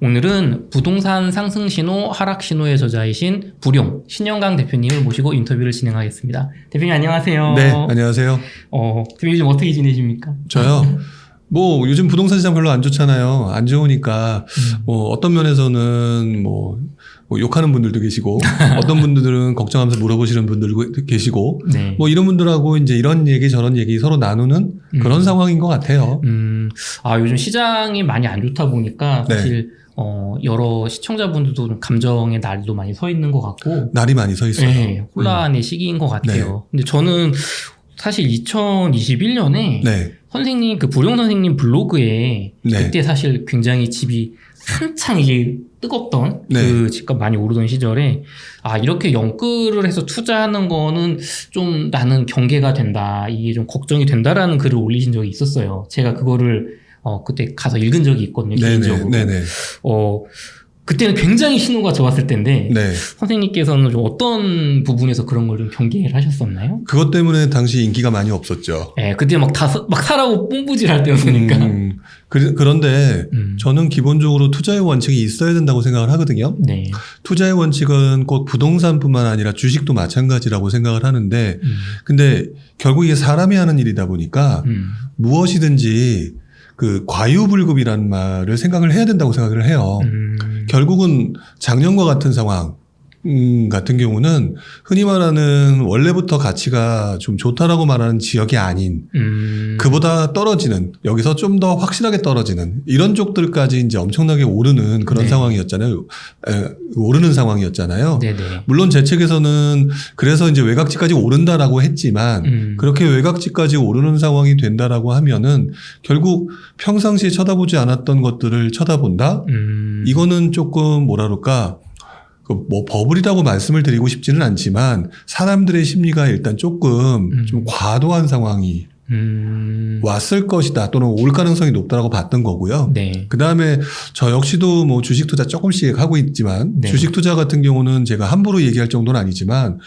오늘은 부동산 상승 신호, 하락 신호의 저자이신 부룡 신영강 대표님을 모시고 인터뷰를 진행하겠습니다. 대표님 안녕하세요. 네, 안녕하세요. 대표님 요즘 어떻게 지내십니까? 저요? 뭐 요즘 부동산 시장 별로 안 좋잖아요. 안 좋으니까 뭐 어떤 면에서는 뭐 욕하는 분들도 계시고 어떤 분들은 걱정하면서 물어보시는 분들도 계시고 네. 뭐 이런 분들하고 이제 이런 얘기 저런 얘기 서로 나누는 그런 상황인 것 같아요. 요즘 시장이 많이 안 좋다 보니까 사실 여러 시청자분들도 좀 감정의 날도 많이 서 있는 것 같고 날이 많이 서 있어요. 네, 혼란의 시기인 것 같아요. 근데 저는 사실 2021년에 네. 선생님 그 부룡 선생님 블로그에 네. 그때 사실 굉장히 집이 한창 이게 뜨겁던 네. 그 집값 많이 오르던 시절에 이렇게 연끌을 해서 투자하는 거는 좀 나는 경계가 된다, 이게 좀 걱정이 된다라는 글을 올리신 적이 있었어요. 제가 그거를 그때 가서 읽은 적이 있거든요. 개인적으로. 네네. 그때는 굉장히 신호가 좋았을 텐데 네. 선생님께서는 좀 어떤 부분에서 그런 걸 좀 경계를 하셨었나요? 그것 때문에 당시 인기가 많이 없었죠. 네, 그때 막 사라고 뽕부질 할 때였으니까. 그런데 저는 기본적으로 투자의 원칙이 있어야 된다고 생각을 하거든요. 네. 투자의 원칙은 꼭 부동산뿐만 아니라 주식도 마찬가지라고 생각을 하는데 근데 결국 이게 사람이 하는 일이다 보니까 무엇이든지 그 과유불급이라는 말을 생각을 해야 된다고 생각을 해요. 결국은 작년과 같은 상황 같은 경우는 흔히 말하는 원래부터 가치가 좀 좋다라고 말하는 지역이 아닌 그보다 떨어지는, 여기서 좀 더 확실하게 떨어지는 이런 쪽들까지 이제 엄청나게 오르는 그런 네. 상황이었잖아요. 오르는 상황이었잖아요. 네네. 물론 제 책에서는 그래서 이제 외곽지까지 오른다라고 했지만 그렇게 외곽지까지 오르는 상황이 된다라고 하면은 결국 평상시에 쳐다보지 않았던 것들을 쳐다본다? 이거는 조금 뭐라 그럴까? 뭐 버블이라고 말씀을 드리고 싶지는 않지만 사람들의 심리가 일단 조금 좀 과도한 상황이 왔을 것이다, 또는 올 가능성이 높다라고 봤던 거고요. 네. 그 다음에 저 역시도 뭐 주식 투자 조금씩 하고 있지만 네. 주식 투자 같은 경우는 제가 함부로 얘기할 정도는 아니지만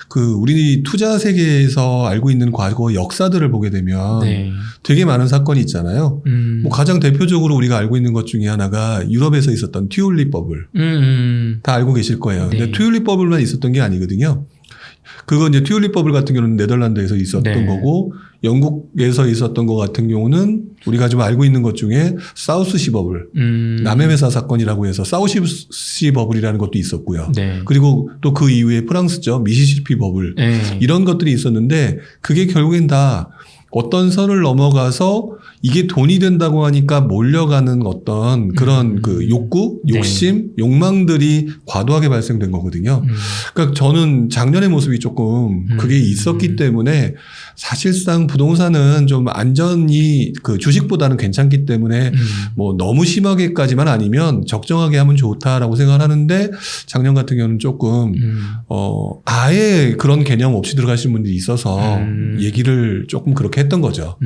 그 우리 투자 세계에서 알고 있는 과거 역사들을 보게 되면 네. 되게 많은 사건이 있잖아요. 뭐 가장 대표적으로 우리가 알고 있는 것 중에 하나가 유럽에서 있었던 튤립 버블. 다 알고 계실 거예요. 네. 근데 튤립 버블만 있었던 게 아니거든요. 그건 이제 튤립 버블 같은 경우는 네덜란드에서 있었던 네. 거고, 영국에서 있었던 것 같은 경우는 우리가 좀 알고 있는 것 중에 사우스시 버블, 남해 회사 사건이라고 해서 사우스시 버블이라는 것도 있었고요. 네. 그리고 또 그 이후에 프랑스죠, 미시시피 버블, 네. 이런 것들이 있었는데 그게 결국엔 다 어떤 선을 넘어가서 이게 돈이 된다고 하니까 몰려가는 어떤 그런 그 욕구, 욕심, 욕망들이 과도하게 발생된 거거든요. 그러니까 저는 작년의 모습이 조금 그게 있었기 때문에 사실상 부동산은 좀 안전이 그 주식보다는 괜찮기 때문에 뭐 너무 심하게까지만 아니면 적정하게 하면 좋다라고 생각을 하는데 작년 같은 경우는 조금 아예 그런 개념 없이 들어가신 분들이 있어서 얘기를 조금 그렇게 했던 거죠.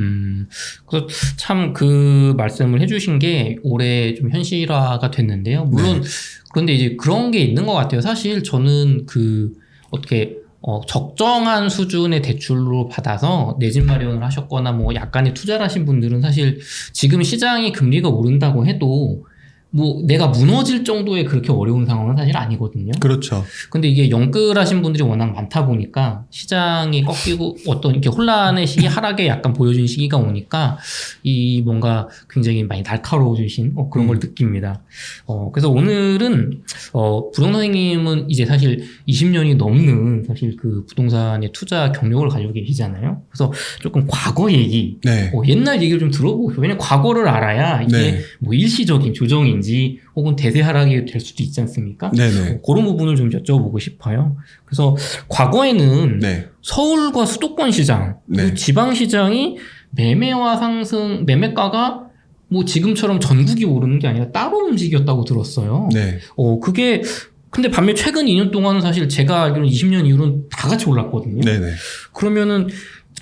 그래서 참 그 말씀을 해주신 게 올해 좀 현실화가 됐는데요. 물론 네. 그런데 이제 그런 게 있는 것 같아요. 사실 저는 그 어떻게 적정한 수준의 대출로 받아서 내 집 마련을 하셨거나 뭐 약간의 투자를 하신 분들은 사실 지금 시장이 금리가 오른다고 해도 뭐 내가 무너질 정도의 그렇게 어려운 상황은 사실 아니거든요. 그렇죠. 근데 이게 연끌하신 분들이 워낙 많다 보니까 시장이 꺾이고 어떤 이렇게 혼란의 시기, 하락에 약간 보여준 시기가 오니까 이 뭔가 굉장히 많이 날카로워지신 그런 걸 느낍니다. 그래서 오늘은 부룡 선생님은 이제 사실 20년이 넘는 사실 그 부동산의 투자 경력을 가지고 계시잖아요. 그래서 조금 과거 얘기, 네. 옛날 얘기를 좀 들어보고 싶어요. 왜냐면 과거를 알아야 이게 네. 뭐 일시적인 조정인지 혹은 대세 하락이 될 수도 있지 않습니까? 네네. 그런 부분을 좀 여쭤보고 싶어요. 그래서 과거에는 네. 서울과 수도권 시장, 네. 그리고 지방 시장이 매매와 상승, 매매가가 뭐 지금처럼 전국이 오르는 게 아니라 따로 움직였다고 들었어요. 네. 그게 근데 반면 최근 2년 동안은 사실 제가 알기로는 20년 이후로는 다 같이 올랐거든요. 네네. 그러면은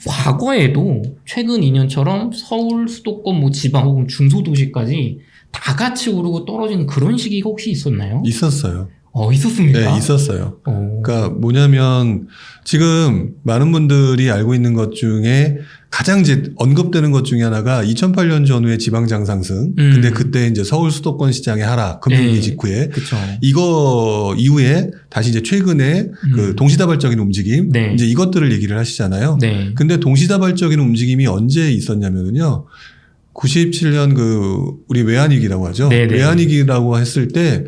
과거에도 최근 2년처럼 서울, 수도권, 뭐 지방 혹은 중소도시까지 다 같이 오르고 떨어지는 그런 시기가 혹시 있었나요? 있었어요. 있었습니까? 네, 있었어요. 오. 그러니까 뭐냐면 지금 많은 분들이 알고 있는 것 중에 가장 이제 언급되는 것 중에 하나가 2008년 전후의 지방장 상승. 근데 그때 이제 서울 수도권 시장의 하락, 금융위기 네. 직후에 그쵸. 이거 이후에 다시 이제 최근에 그 동시다발적인 움직임, 네. 이제 이것들을 얘기를 하시잖아요. 네. 근데 동시다발적인 움직임이 언제 있었냐면요. 97년 우리 외환위기라고 하죠. 네네. 외환위기라고 했을 때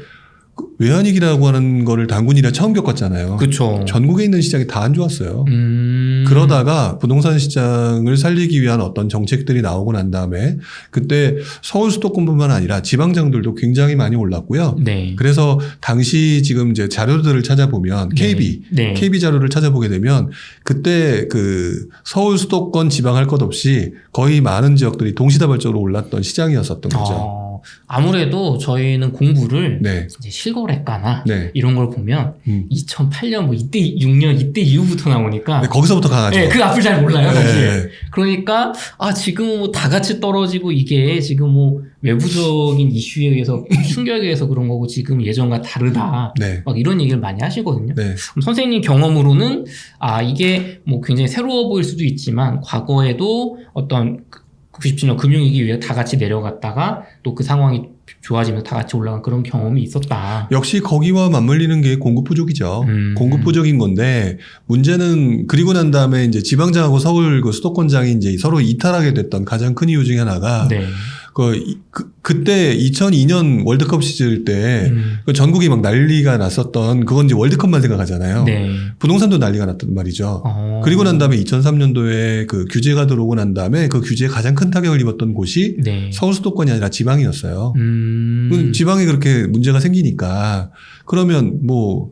외환위기라고 하는 거를 단군이라 처음 겪었잖아요. 그쵸. 전국에 있는 시장이 다 안 좋았어요. 그러다가 부동산 시장을 살리기 위한 어떤 정책들이 나오고 난 다음에 그때 서울 수도권뿐만 아니라 지방장들도 굉장히 많이 올랐고요. 네. 그래서 당시 지금 이제 자료들을 찾아보면 KB 자료를 찾아보게 되면 그때 그 서울 수도권 지방 할 것 없이 거의 많은 지역들이 동시다발적으로 올랐던 시장이었었던 거죠. 아무래도 저희는 공부를 네. 이제 실거래가나 네. 이런 걸 보면 2008년 뭐 이때 6년 이때 이후부터 나오니까 네, 거기서부터 강하죠. 네, 그 앞을 잘 몰라요, 사실. 네. 그러니까 지금 뭐 다 같이 떨어지고 이게 지금 뭐 외부적인 이슈에 의해서 충격에 의해서 그런 거고 지금 예전과 다르다. 네. 막 이런 얘기를 많이 하시거든요. 네. 그럼 선생님 경험으로는 이게 뭐 굉장히 새로워 보일 수도 있지만 과거에도 어떤 97년 금융위기 이후에 다 같이 내려갔다가 또 그 상황이 좋아지면서 다 같이 올라간 그런 경험이 있었다. 역시 거기와 맞물리는 게 공급 부족이죠. 공급 부족인 건데 문제는 그리고 난 다음에 이제 지방장하고 서울 그 수도권장이 이제 서로 이탈하게 됐던 가장 큰 이유 중에 하나가 네. 그때 2002년 월드컵 시즌 때 전국이 막 난리가 났었던 그건 이제 월드컵만 생각하잖아요. 네. 부동산도 난리가 났단 말이죠. 그리고 난 다음에 2003년도에 그 규제가 들어오고 난 다음에 그 규제에 가장 큰 타격을 입었던 곳이 네. 서울 수도권이 아니라 지방이었어요. 지방에 그렇게 문제가 생기니까 그러면 뭐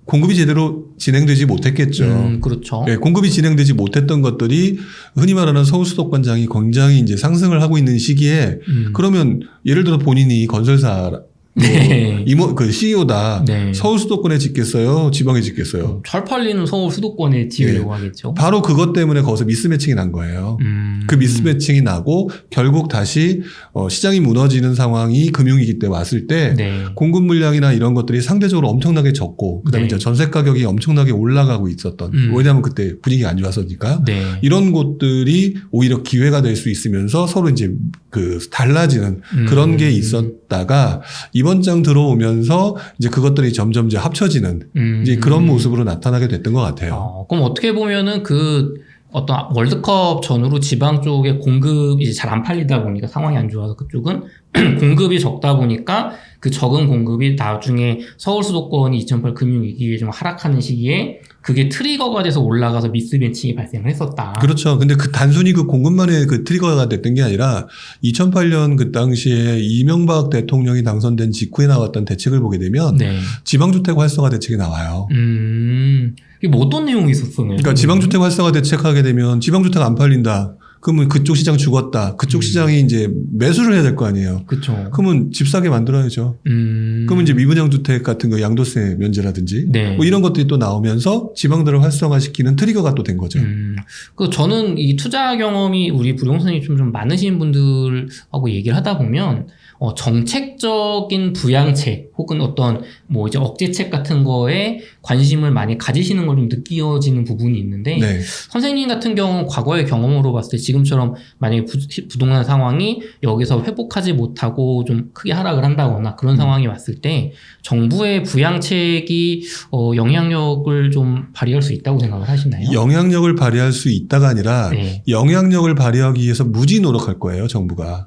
공급이 제대로 진행되지 못했겠죠. 그렇죠. 네, 공급이 진행되지 못했던 것들이 흔히 말하는 서울 수도권장이 굉장히 이제 상승을 하고 있는 시기에 그러면 예를 들어 본인이 건설사 네. 그 CEO다. 네. 서울 수도권에 짓겠어요? 지방에 짓겠어요? 잘 팔리는 서울 수도권에 지으려고 하겠죠. 바로 그것 때문에 거기서 미스매칭이 난 거예요. 그 미스매칭이 나고 결국 다시 시장이 무너지는 상황이 금융위기 때 왔을 때 네. 공급 물량이나 이런 것들이 상대적으로 엄청나게 적고 그다음에 네. 이제 전세 가격이 엄청나게 올라가고 있었던 왜냐하면 그때 분위기가 안 좋았으니까 네. 이런 곳들이 오히려 기회가 될 수 있으면서 서로 이제 그 달라지는 그런 게 있었다가 이번 장 들어오면서 이제 그것들이 점점 이제 합쳐지는 이제 그런 모습으로 나타나게 됐던 것 같아요. 그럼 어떻게 보면은 어떤 월드컵 전후로 지방 쪽에 공급이 잘 안 팔리다 보니까 상황이 안 좋아서 그쪽은 공급이 적다 보니까 그 적은 공급이 나중에 서울 수도권이 2008 금융위기에 좀 하락하는 시기에 그게 트리거가 돼서 올라가서 미스매칭이 발생을 했었다. 그렇죠. 근데 단순히 그 공급만의 그 트리거가 됐던 게 아니라 2008년 그 당시에 이명박 대통령이 당선된 직후에 나왔던 대책을 보게 되면 네. 지방주택 활성화 대책이 나와요. 이게 뭐 어떤 내용이 있었어요? 그러니까 지방주택 활성화 대책하게 되면 지방주택 안 팔린다. 그러면 그쪽 시장 죽었다. 그쪽 시장이 이제 매수를 해야 될 거 아니에요. 그렇죠. 그러면 집 싸게 만들어야죠. 그러면 이제 미분양 주택 같은 거 양도세 면제라든지 네. 뭐 이런 것들이 또 나오면서 지방들을 활성화시키는 트리거가 또 된 거죠. 저는 이 투자 경험이 우리 부동산이 좀 많으신 분들하고 얘기를 하다 보면 정책적인 부양책 혹은 어떤 뭐 이제 억제책 같은 거에 관심을 많이 가지시는 걸 좀 느껴지는 부분이 있는데 네. 선생님 같은 경우는 과거의 경험으로 봤을 때 지금처럼 만약에 부동산 상황이 여기서 회복하지 못하고 좀 크게 하락을 한다거나 그런 상황이 왔을 때 정부의 부양책이 영향력을 좀 발휘할 수 있다고 생각을 하시나요? 영향력을 발휘할 수 있다가 아니라 네. 영향력을 발휘하기 위해서 무지 노력할 거예요, 정부가.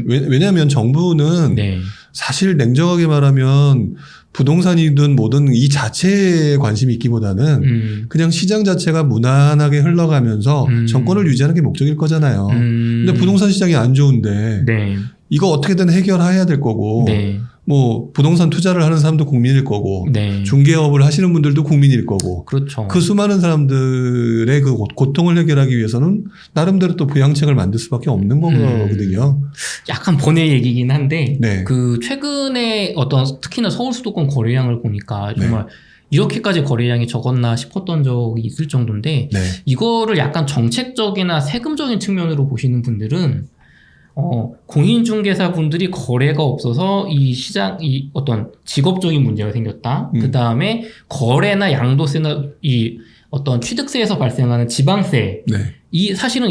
왜냐하면 정부는 네. 사실 냉정하게 말하면 부동산이든 뭐든 이 자체에 관심이 있기보다는 그냥 시장 자체가 무난하게 흘러가면서 정권을 유지하는 게 목적일 거잖아요. 근데 부동산 시장이 안 좋은데 네. 이거 어떻게든 해결해야 될 거고 네. 뭐 부동산 투자를 하는 사람도 국민일 거고 네. 중개업을 하시는 분들도 국민일 거고 그렇죠. 그 수많은 사람들의 그 고통을 해결하기 위해서는 나름대로 또 부양책을 만들 수밖에 없는 거거든요. 약간 번외 얘기긴 한데 네. 그 최근에 특히나 서울 수도권 거래량을 보니까 정말 이렇게까지 거래량이 적었나 싶었던 적이 있을 정도인데 네. 이거를 약간 정책적이나 세금적인 측면으로 보시는 분들은 공인중개사분들이 거래가 없어서 이 어떤 직업적인 문제가 생겼다. 그 다음에 거래나 양도세나 이 어떤 취득세에서 발생하는 지방세. 네. 사실은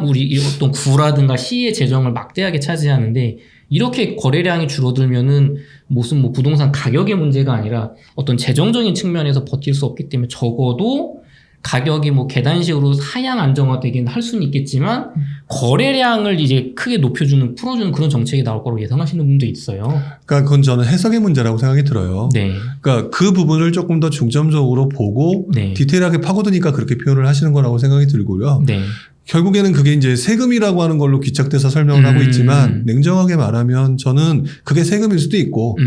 우리 이 어떤 구라든가 시의 재정을 막대하게 차지하는데, 이렇게 거래량이 줄어들면은 무슨 뭐 부동산 가격의 문제가 아니라 어떤 재정적인 측면에서 버틸 수 없기 때문에 적어도 가격이 뭐 계단식으로 하향 안정화되긴 할 수는 있겠지만 거래량을 이제 크게 풀어주는 그런 정책이 나올 거라고 예상하시는 분도 있어요. 그러니까 그건 저는 해석의 문제라고 생각이 들어요. 네. 그러니까 그 부분을 조금 더 중점적으로 보고 네. 디테일하게 파고드니까 그렇게 표현을 하시는 거라고 생각이 들고요. 네. 결국에는 그게 이제 세금이라고 하는 걸로 귀착돼서 설명을 하고 있지만 냉정하게 말하면 저는 그게 세금일 수도 있고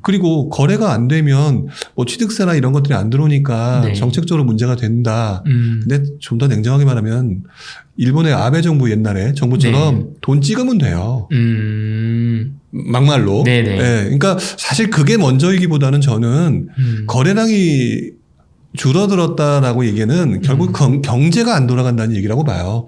그리고 거래가 안 되면 뭐 취득세나 이런 것들이 안 들어오니까 네. 정책적으로 문제가 된다. 근데 좀 더 냉정하게 말하면 일본의 아베 정부 옛날에 정부처럼 네. 돈 찍으면 돼요. 막말로. 네네. 네. 그러니까 사실 그게 먼저이기보다는 저는 거래량이 줄어들었다라고 얘기는 결국 경제가 안 돌아간다는 얘기라고 봐요.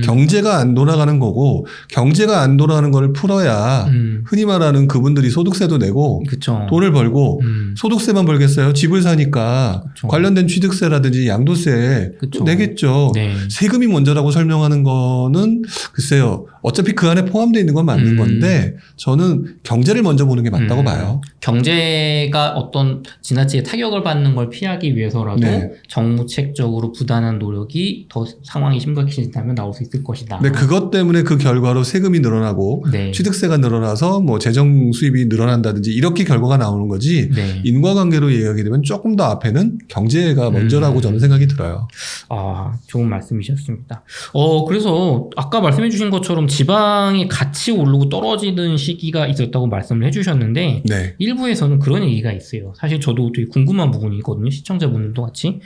경제가 안 돌아가는 거고 경제가 안 돌아가는 걸 풀어야 흔히 말하는 그분들이 소득세도 내고 그쵸. 돈을 벌고 소득세만 벌겠어요. 집을 사니까 그쵸. 관련된 취득세라든지 양도세 그쵸. 내겠죠. 네. 세금이 먼저라고 설명하는 거는 글쎄요. 어차피 그 안에 포함되어 있는 건 맞는 건데 저는 경제를 먼저 보는 게 맞다고 봐요. 경제가 어떤 지나치게 타격을 받는 걸 피하기 위해서라도 네. 정무책적으로 부단한 노력이 더 상황이 심각해진다면 나올 수 있을 것이다. 근데 그것 때문에 그 결과로 세금이 늘어나고 네. 취득세가 늘어나서 뭐 재정 수입이 늘어난다든지 이렇게 결과가 나오는 거지 네. 인과관계로 얘기하게 되면 조금 더 앞에는 경제가 먼저라고 저는 생각이 들어요. 좋은 말씀이셨습니다. 그래서 아까 말씀해 주신 것처럼 지방이 같이 오르고 떨어지는 시기가 있었다고 말씀을 해 주셨는데 네. 일부에서는 그런 얘기가 있어요. 사실 저도 되게 궁금한 부분이거든요. 시청자분들도 같이.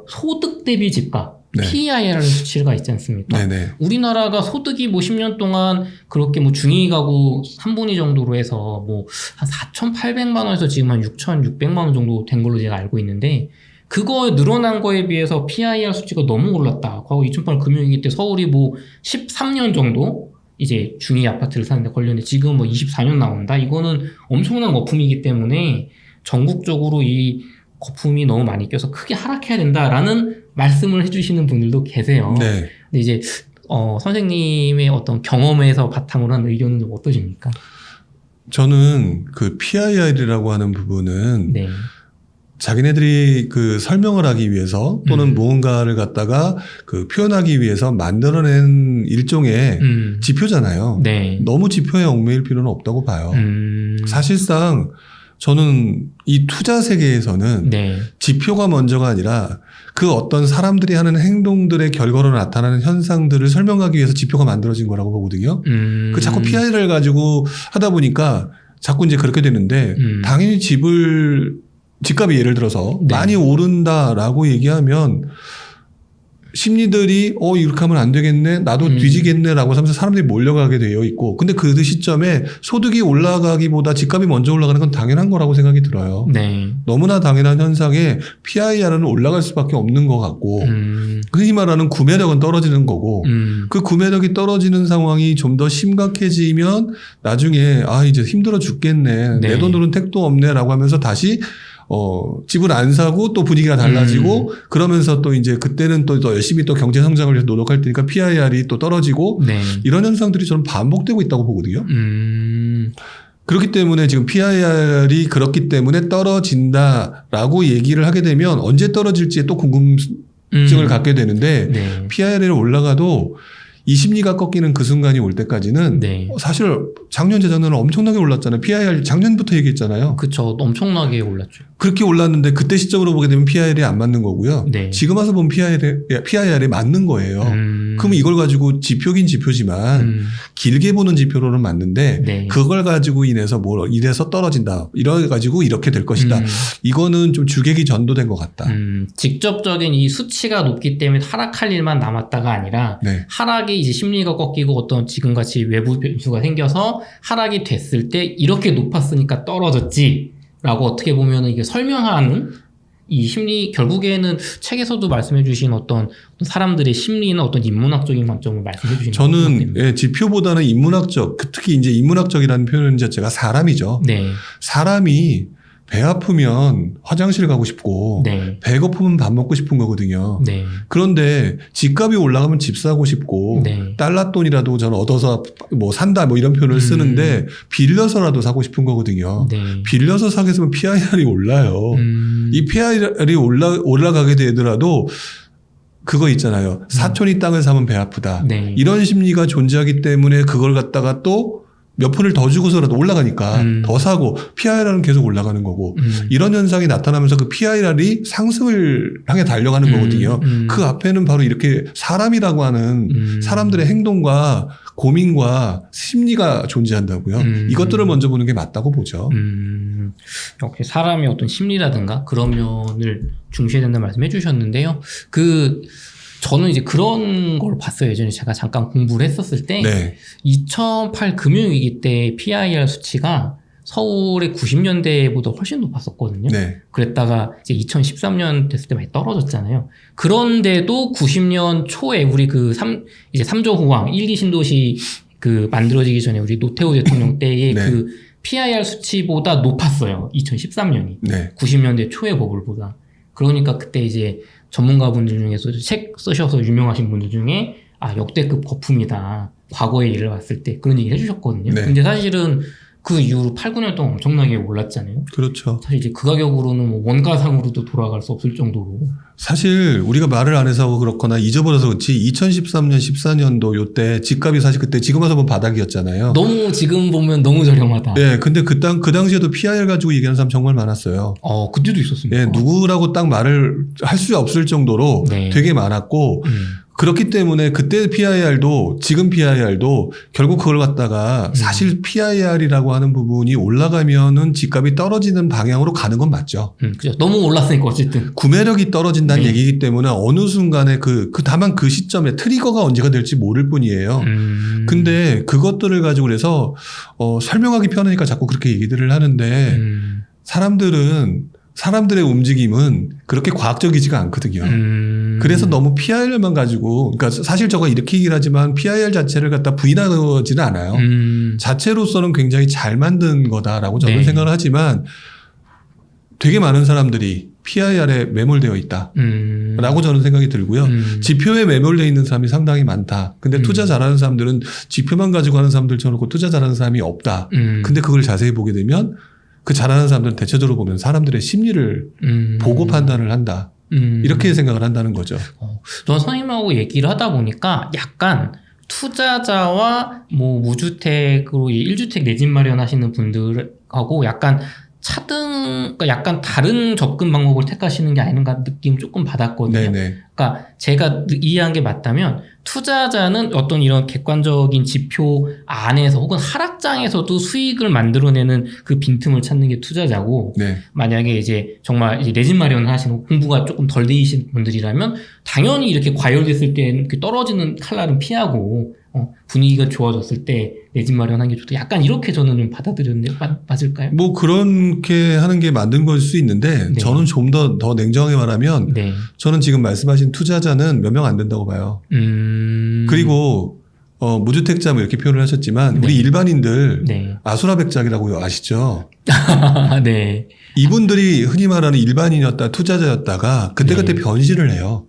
소득 대비 집값. 네. PEI라는 수치가 있지 않습니까? 네네. 우리나라가 소득이 뭐 10년 동안 그렇게 뭐 중위 가구 3분위 정도로 해서 뭐 한 4,800만 원에서 지금 한 6,600만 원 정도 된 걸로 제가 알고 있는데 그거 늘어난 거에 비해서 PIR 수치가 너무 올랐다. 과거 2008 금융위기 때 서울이 뭐 13년 정도 이제 중위 아파트를 사는데 걸렸는데 지금 뭐 24년 나온다. 이거는 엄청난 거품이기 때문에 전국적으로 이 거품이 너무 많이 껴서 크게 하락해야 된다라는 말씀을 해주시는 분들도 계세요. 네. 근데 이제 선생님의 어떤 경험에서 바탕으로 한 의견은 좀 어떠십니까? 저는 그 PIR이라고 하는 부분은 네. 자기네들이 그 설명을 하기 위해서 또는 무언가를 갖다가 그 표현하기 위해서 만들어낸 일종의 지표잖아요. 네. 너무 지표에 얽매일 필요는 없다고 봐요. 사실상 저는 이 투자 세계에서는 네. 지표가 먼저가 아니라 그 어떤 사람들이 하는 행동들의 결과로 나타나는 현상들을 설명하기 위해서 지표가 만들어진 거라고 보거든요. 그 자꾸 PI를 가지고 하다 보니까 자꾸 이제 그렇게 되는데 당연히 집값이 예를 들어서 네. 많이 오른다라고 얘기하면 심리들이 이렇게 하면 안 되겠네 나도 뒤지겠네라고 하면서 사람들이 몰려가게 되어 있고 근데 그 시점에 소득이 올라가기보다 집값이 먼저 올라가는 건 당연한 거라고 생각이 들어요. 네. 너무나 당연한 현상에 PIR은 올라갈 수밖에 없는 것 같고 흔히 말하는 구매력은 떨어지는 거고 그 구매력이 떨어지는 상황이 좀 더 심각해지면 나중에 이제 힘들어 죽겠네 네. 내 돈으로는 택도 없네라고 하면서 다시 집을 안 사고 또 분위기가 달라지고 그러면서 또 이제 그때는 또 열심히 또 경제 성장을 위해서 노력할 테니까 PIR이 또 떨어지고 네. 이런 현상들이 저는 반복되고 있다고 보거든요. 그렇기 때문에 지금 PIR이 그렇기 때문에 떨어진다라고 얘기를 하게 되면 언제 떨어질지에 또 궁금증을 갖게 되는데 네. PIR이 올라가도 이 심리가 꺾이는 그 순간이 올 때까지는 네. 사실 작년 재작년은 엄청나게 올랐잖아요. PIR 작년부터 얘기했잖아요. 그쵸. 엄청나게 올랐죠. 그렇게 올랐는데 그때 시점으로 보게 되면 PIR이 안 맞는 거고요. 네. 지금 와서 보면 PIR이 맞는 거예요. 그럼 이걸 가지고 지표긴 지표지만 길게 보는 지표로는 맞는데 네. 그걸 가지고 인해서 이래서 떨어진다. 이래 가지고 이렇게 될 것이다. 이거는 좀 주객이 전도된 것 같다. 직접적인 이 수치가 높기 때문에 하락할 일만 남았다가 아니라 네. 하락이 이제 심리가 꺾이고 어떤 지금같이 외부 변수가 생겨서 하락이 됐을 때 이렇게 높았으니까 떨어졌지라고 어떻게 보면 이게 설명하는 이 심리 결국에는 책에서도 말씀해주신 어떤 사람들의 심리나 어떤 인문학적인 관점을 말씀해주신 저는 지표보다는 인문학적, 특히 이제 인문학적이라는 표현 자체가 사람이죠. 네. 사람이 배 아프면 화장실 가고 싶고 네. 배 고프면 밥 먹고 싶은 거거든요. 네. 그런데 집값이 올라가면 집 사고 싶고 네. 달러돈이라도 저는 얻어서 뭐 산다 뭐 이런 표현을 쓰는데 빌려서라도 사고 싶은 거거든요. 네. 빌려서 사게 되면 PIR이 올라요. 이 PIR이 올라가게 되더라도 그거 있잖아요. 사촌이 땅을 사면 배 아프다. 네. 이런 심리가 존재하기 때문에 그걸 갖다가 또 몇 푼을 더 주고서라도 올라가니까 더 사고 PIR은 계속 올라가는 거고 이런 현상이 나타나면서 그 PIR이 상승을 향해 달려가는 거거든요. 그 앞에는 바로 이렇게 사람이라고 하는 사람들의 행동과 고민과 심리가 존재한다고요. 이것들을 먼저 보는 게 맞다고 보죠. 역시 사람의 어떤 심리라든가 그런 면을 중시해야 된다는 말씀 해주셨는데요. 저는 이제 그런 걸 봤어요. 예전에 제가 잠깐 공부를 했었을 때 네. 2008 금융위기 때 PIR 수치가 서울의 90년대보다 훨씬 높았었거든요. 네. 그랬다가 이제 2013년 됐을 때 많이 떨어졌잖아요. 그런데도 90년 초에 우리 이제 3조 호황 1, 2 신도시 만들어지기 전에 우리 노태우 대통령 때의 네. PIR 수치보다 높았어요. 2013년이. 네. 90년대 초의 버블보다. 그러니까 그때 이제 전문가분들 중에서 책 쓰셔서 유명하신 분들 중에 역대급 거품이다. 과거의 일을 봤을 때 그런 얘기를 해주셨거든요. 네. 근데 사실은 그 이후로 8, 9년 동안 엄청나게 올랐잖아요. 그렇죠. 사실 이제 그 가격으로는 뭐 원가상으로도 돌아갈 수 없을 정도로. 사실 우리가 말을 안 해서 그렇거나 잊어버려서 그렇지 2013년 14년도 요때 집값이 사실 그때 지금 와서 보면 바닥이었잖아요. 너무 지금 보면 너무 저렴하다. 네, 근데 그 당시에도 PIR 가지고 얘기하는 사람 정말 많았어요. 그때도 있었습니다. 네, 누구라고 딱 말을 할 수 없을 정도로 네. 되게 많았고 그렇기 때문에 그때 PIR도 지금 PIR도 결국 그걸 갖다가 사실 PIR이라고 하는 부분이 올라가면은 집값이 떨어지는 방향으로 가는 건 맞죠. 그죠. 너무 올랐으니까 어쨌든. 구매력이 떨어진다는 네. 얘기이기 때문에 어느 순간에 다만 그 시점에 트리거가 언제가 될지 모를 뿐이에요. 근데 그것들을 가지고 그래서 설명하기 편하니까 자꾸 그렇게 얘기들을 하는데 사람들의 움직임은 그렇게 과학적이지가 않거든요. 그래서 너무 PIR만 가지고, 그러니까 사실 저가 이렇게 얘기를 하지만 PIR 자체를 갖다 부인하지는 않아요. 자체로서는 굉장히 잘 만든 거다라고 저는 네. 생각을 하지만 되게 많은 사람들이 PIR에 매몰되어 있다. 라고 저는 생각이 들고요. 지표에 매몰되어 있는 사람이 상당히 많다. 근데 투자 잘하는 사람들은 지표만 가지고 하는 사람들 쳐놓고 투자 잘하는 사람이 없다. 근데 그걸 자세히 보게 되면 그 잘하는 사람들은 대체적으로 보면 사람들의 심리를 보고 판단을 한다. 이렇게 생각을 한다는 거죠. 저는 선생님하고 얘기를 하다 보니까 약간 투자자와 뭐 무주택으로 1주택 내 집 마련하시는 분들하고 약간 그러니까 약간 다른 접근 방법을 택하시는 게 아닌가 느낌 조금 받았거든요. 네네. 그러니까 제가 이해한 게 맞다면 투자자는 어떤 이런 객관적인 지표 안에서 혹은 하락장에서도 수익을 만들어내는 그 빈틈을 찾는 게 투자자고 네. 만약에 이제 정말 내 집 마련을 하시는 공부가 조금 덜 되신 분들이라면 당연히 이렇게 과열됐을 때 떨어지는 칼날은 피하고 분위기가 좋아졌을 때 내 집 마련하는 게 좋다. 약간 이렇게 저는 좀 받아들였는데 맞을까요? 뭐 그렇게 하는 게 맞는 걸 수 있는데 네. 저는 좀 더 냉정하게 말하면 네. 저는 지금 말씀하신 투자자는 몇 명 안 된다고 봐요. 그리고 무주택자 뭐 이렇게 표현을 하셨지만 네. 우리 일반인들 네. 아수라백작이라고 아시죠? 네. 이분들이 흔히 말하는 일반인이었다 투자자였다가 그때그때 네. 변신을 해요.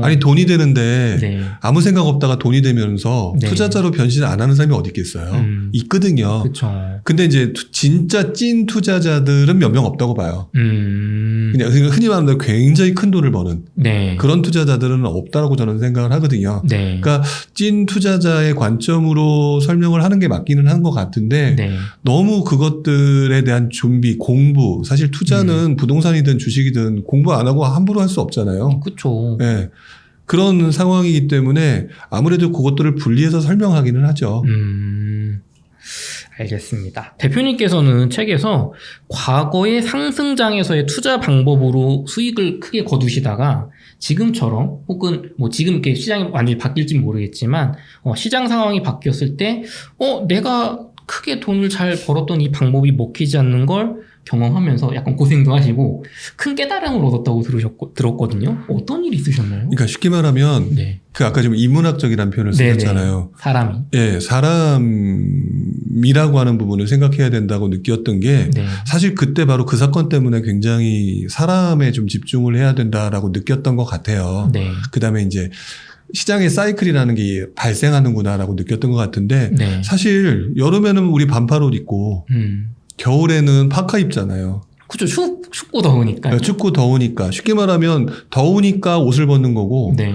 아니 돈이 되는데 네. 아무 생각 없다가 돈이 되면서 네. 투자자로 변신 안 하는 사람이 어디 있겠어요. 있거든요. 그렇죠. 근데 이제 진짜 찐 투자자들은 몇 명 없다고 봐요. 그냥 흔히 말하는 굉장히 큰 돈을 버는 네. 그런 투자자들은 없다라고 저는 생각을 하거든요. 네. 그러니까 찐 투자자의 관점으로 설명을 하는 게 맞기는 한 것 같은데 네. 너무 그것들에 대한 준비, 공부 사실 투자는 부동산이든 주식이든 공부 안 하고 함부로 할 수 없잖아요. 그렇죠. 네. 그런 상황이기 때문에 아무래도 그것들을 분리해서 설명하기는 하죠. 알겠습니다. 대표님께서는 책에서 과거의 상승장에서의 투자 방법으로 수익을 크게 거두시다가 지금처럼 혹은 뭐 지금 이렇게 시장이 완전히 바뀔지 모르겠지만 시장 상황이 바뀌었을 때 내가 크게 돈을 잘 벌었던 이 방법이 먹히지 않는 걸 경험하면서 약간 고생도 하시고 큰 깨달음을 얻었다고 들었거든요. 어떤 일이 있으셨나요? 그러니까 쉽게 말하면 네. 그 아까 좀 인문학적이라는 표현을 네네. 쓰셨잖아요. 사람이. 예, 사람이라고 하는 부분을 생각해야 된다고 느꼈던 게 네. 사실 그때 바로 그 사건 때문에 굉장히 사람에 좀 집중을 해야 된다라고 느꼈던 것 같아요. 네. 그다음에 이제 시장의 사이클이라는 게 발생하는구나라고 느꼈던 것 같은데 네. 사실 여름에는 우리 반팔옷 입고 겨울에는 파카 입잖아요. 그쵸. 춥고 더우니까. 춥고 더우니까 쉽게 말하면 더우니까 옷을 벗는 거고 네.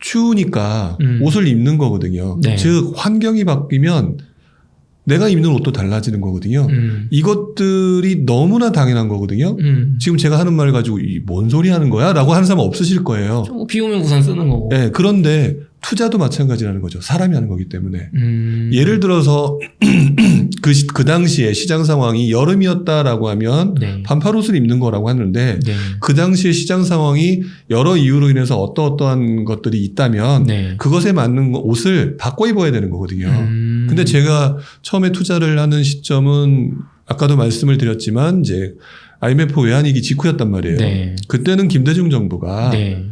추우니까 옷을 입는 거거든요. 네. 즉 환경이 바뀌면 내가 입는 옷도 달라지는 거거든요. 이것들이 너무나 당연한 거거든요. 지금 제가 하는 말 가지고 뭔 소리 하는 거야? 라고 하는 사람 없으실 거예요. 비 오면 우산 쓰는 거고. 네, 그런데 투자도 마찬가지라는 거죠. 사람이 하는 거기 때문에. 예를 들어서 그 당시에 시장 상황이 여름이었다라고 하면 네. 반팔옷을 입는 거라고 하는데 네. 그 당시에 시장 상황이 여러 이유로 인해서 어떠어떠한 것들이 있다면 네. 그것에 맞는 옷을 바꿔 입어야 되는 거거든요. 근데 제가 처음에 투자를 하는 시점은 아까도 말씀을 드렸지만 이제 IMF 외환위기 직후였단 말이에요. 네. 그때는 김대중 정부가 네.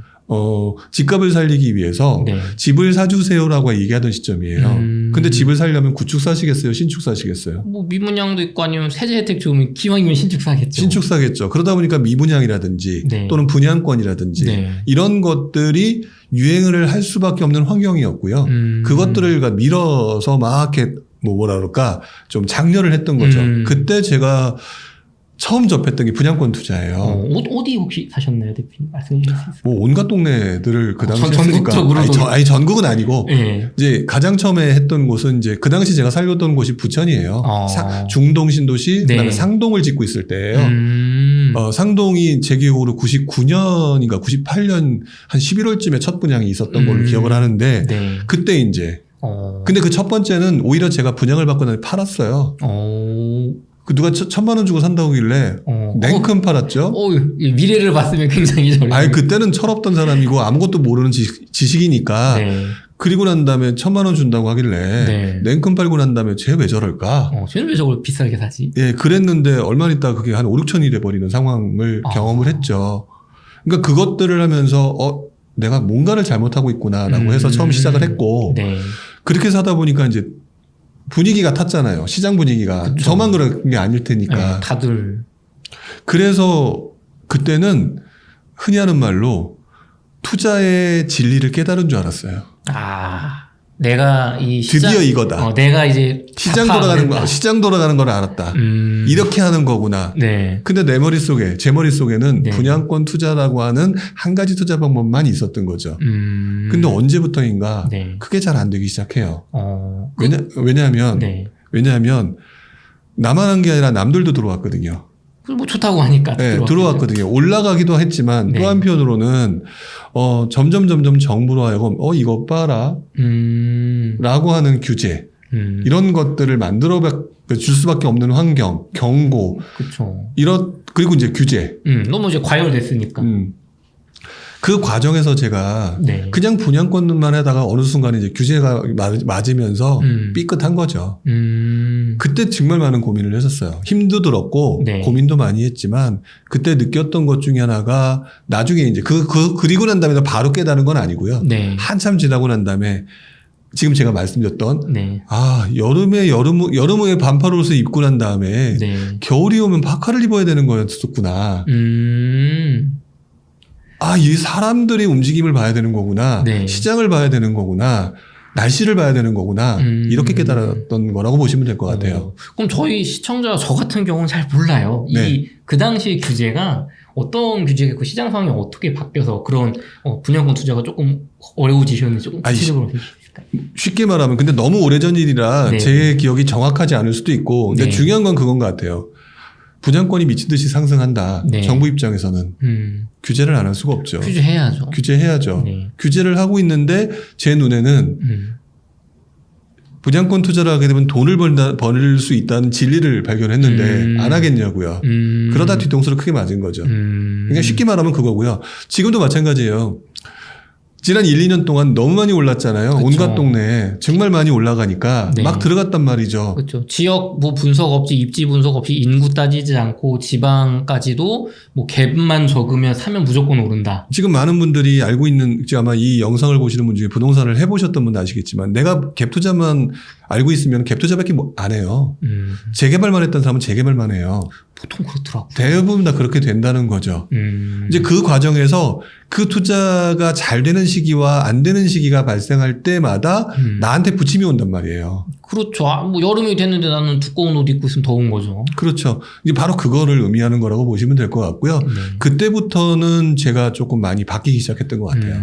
집값을 살리기 위해서 네. 집을 사주세요라고 얘기하던 시점이에요. 근데 집을 살려면 구축 사시겠어요? 신축 사시겠어요? 뭐 미분양도 있고 아니면 세제 혜택 좋으면 기왕이면 신축 사겠죠. 신축 사겠죠. 그러다 보니까 미분양이라든지 네. 또는 분양권이라든지 네. 이런 것들이 유행을 할 수밖에 없는 환경이었고요. 그것들을 밀어서 막 이렇게 뭐라 그럴까 좀 장려를 했던 거죠. 그때 제가 처음 접했던 게 분양권 투자예요. 어디 혹시 사셨나요, 대표님? 말씀해 주실 수 있어요? 뭐 온갖 동네들을 그 당시에 전국적으로도. 아니 전국은 아니고 네. 이제 가장 처음에 했던 곳은 이제 그 당시 제가 살렸던 곳이 부천이에요. 중동 신도시 네. 그다음에 상동을 짓고 있을 때예요. 상동이 제 기억으로 99년인가 98년 한 11월쯤에 첫 분양이 있었던 걸로 기억을 하는데 네. 그때 이제 근데 그 첫 번째는 오히려 제가 분양을 받고 나서 팔았어요. 그 누가 1,000만 원 주고 산다고 하길래 냉큼 팔았죠. 미래를 봤으면 굉장히 저렴해요. 아니 그때는 철없던 사람이고 아무것도 모르는 지식이니까 네. 그리고 난 다음에 1,000만 원 준다고 하길래 네. 냉큼 팔고 난 다음에 쟤 왜 저럴까? 쟤는 왜 저걸 비싸게 사지? 예, 그랬는데 얼마 있다 그게 한 5, 6천이 돼버리는 상황을 경험을 했죠. 그러니까 그것들을 하면서 내가 뭔가를 잘못하고 있구나라고 해서 처음 시작을 했고 네. 그렇게 사다 보니까 이제 분위기가 탔잖아요. 시장 분위기가. 그쵸. 저만 그런 게 아닐 테니까. 네, 다들. 그래서 그때는 흔히 하는 말로 투자의 진리를 깨달은 줄 알았어요. 내가 이 드디어 이거다. 내가 이제 시장 돌아가는 걸 알았다. 이렇게 하는 거구나. 네. 근데 제 머릿속에는 네. 분양권 투자라고 하는 한 가지 투자 방법만 있었던 거죠. 근데 언제부터인가 네. 그게 잘 안 되기 시작해요. 왜냐하면 왜냐하면 나만 한 게 아니라 남들도 들어왔거든요. 뭐 좋다고 하니까. 네, 들어왔거든요. 올라가기도 했지만 네. 또 한편으로는 점점 정부로 하여금 이거 봐라 라고 하는 규제 이런 것들을 만들어 줄 수밖에 없는 환경, 경고, 그렇죠. 그리고 이제 규제. 너무 이제 과열됐으니까. 그 과정에서 제가 네. 그냥 분양권만 하다가 어느 순간에 이제 규제가 맞으면서 삐끗한 거죠. 그때 정말 많은 고민을 했었어요. 힘도 들었고 네. 고민도 많이 했지만 그때 느꼈던 것 중에 하나가 나중에 이제 그리고 난 다음에 바로 깨달은 건 아니고요. 네. 한참 지나고 난 다음에 지금 제가 말씀드렸던 네. 여름에 반팔옷을 입고 난 다음에 네. 겨울이 오면 파카를 입어야 되는 거였었구나. 이 사람들의 움직임을 봐야 되는 거구나. 네. 시장을 봐야 되는 거구나. 날씨를 봐야 되는 거구나. 이렇게 깨달았던 거라고 보시면 될 것 같아요. 그럼 저희 시청자 저 같은 경우는 잘 몰라요. 네. 그 당시 규제가 어떤 규제가 시장 상황이 어떻게 바뀌어서 그런 분양권 투자가 조금 어려워지셨는지 조금 구체적으로 해주실까요? 쉽게 말하면 근데 너무 오래전 일이라 네. 제 기억이 정확하지 않을 수도 있고 근데 네. 중요한 건 그건 것 같아요. 분양권이 미친 듯이 상승한다. 네. 정부 입장에서는 규제를 안 할 수가 없죠. 규제해야죠. 규제해야죠. 네. 규제를 하고 있는데 제 눈에는 분양권 투자를 하게 되면 돈을 벌 수 있다는 진리를 발견했는데 안 하겠냐고요. 그러다 뒤통수를 크게 맞은 거죠. 그러니까 쉽게 말하면 그거고요. 지금도 마찬가지예요. 지난 1, 2년 동안 너무 많이 올랐잖아요. 그쵸. 온갖 동네에 정말 많이 올라가니까 네. 막 들어갔단 말이죠. 그렇죠. 지역 뭐 분석 없이 입지 분석 없이 인구 따지지 않고 지방까지도 뭐 갭만 적으면 사면 무조건 오른다. 지금 많은 분들이 알고 있는, 아마 이 영상을 보시는 분 중에 부동산을 해보셨던 분은 아시겠지만 내가 갭 투자만 알고 있으면 갭 투자밖에 안 해요. 재개발만 했던 사람은 재개발만 해요. 보통 그렇더라고. 대부분 다 그렇게 된다는 거죠. 이제 그 과정에서 그 투자가 잘 되는 시기와 안 되는 시기가 발생할 때마다 나한테 부침이 온단 말이에요. 그렇죠. 뭐 여름이 됐는데 나는 두꺼운 옷 입고 있으면 더운 거죠. 그렇죠. 이제 바로 그거를 의미하는 거라고 보시면 될 것 같고요. 네. 그때부터는 제가 조금 많이 바뀌기 시작했던 것 같아요.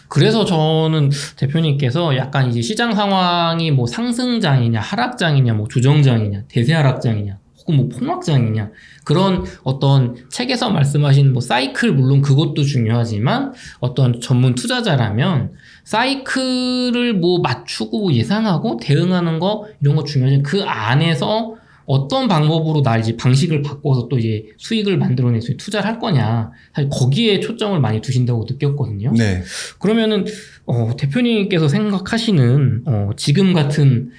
그래서 저는 대표님께서 약간 이제 시장 상황이 뭐 상승장이냐, 하락장이냐, 뭐 조정장이냐, 대세 하락장이냐, 혹은 뭐 폭락장이냐, 그런 어떤 책에서 말씀하신 뭐 사이클, 물론 그것도 중요하지만 어떤 전문 투자자라면 사이클을 뭐 맞추고 예상하고 대응하는 거 이런 거 중요하지만 그 안에서 어떤 방법으로 나 이제 방식을 바꿔서 또 이제 수익을 만들어내서 투자를 할 거냐, 사실 거기에 초점을 많이 두신다고 느꼈거든요. 네. 그러면은 대표님께서 생각하시는 지금 같은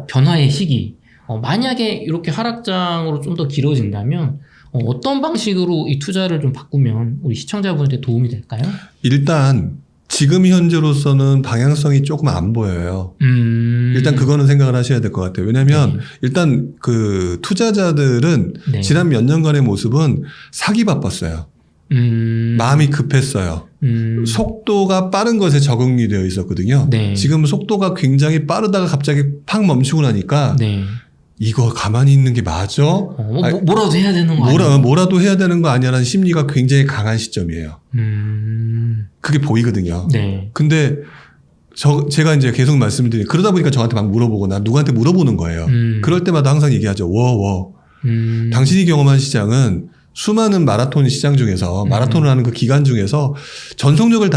변화의 시기, 만약에 이렇게 하락장으로 좀 더 길어진다면 어떤 방식으로 이 투자를 좀 바꾸면 우리 시청자분한테 도움이 될까요? 일단 지금 현재로서는 방향성이 조금 안 보여요. 일단 그거는 생각을 하셔야 될 것 같아요. 왜냐하면 네. 일단 그 투자자들은 네. 지난 몇 년간의 모습은 사기 바빴어요. 마음이 급했어요. 속도가 빠른 것에 적응이 되어 있었거든요. 네. 지금 속도가 굉장히 빠르다가 갑자기 팍 멈추고 나니까 네. 이거 가만히 있는 게 맞아? 뭐라도 해야 되는 거 아니에요? 뭐라도 해야 되는 거 아니야라는 심리가 굉장히 강한 시점이에요. 그게 보이거든요. 네. 근데 제가 이제 계속 말씀을 드리니 그러다 보니까 저한테 막 물어보거나 누구한테 물어보는 거예요. 그럴 때마다 항상 얘기하죠. 당신이 경험한 시장은 수많은 마라톤 시장 중에서 마라톤을 하는 그 기간 중에서 전속력으로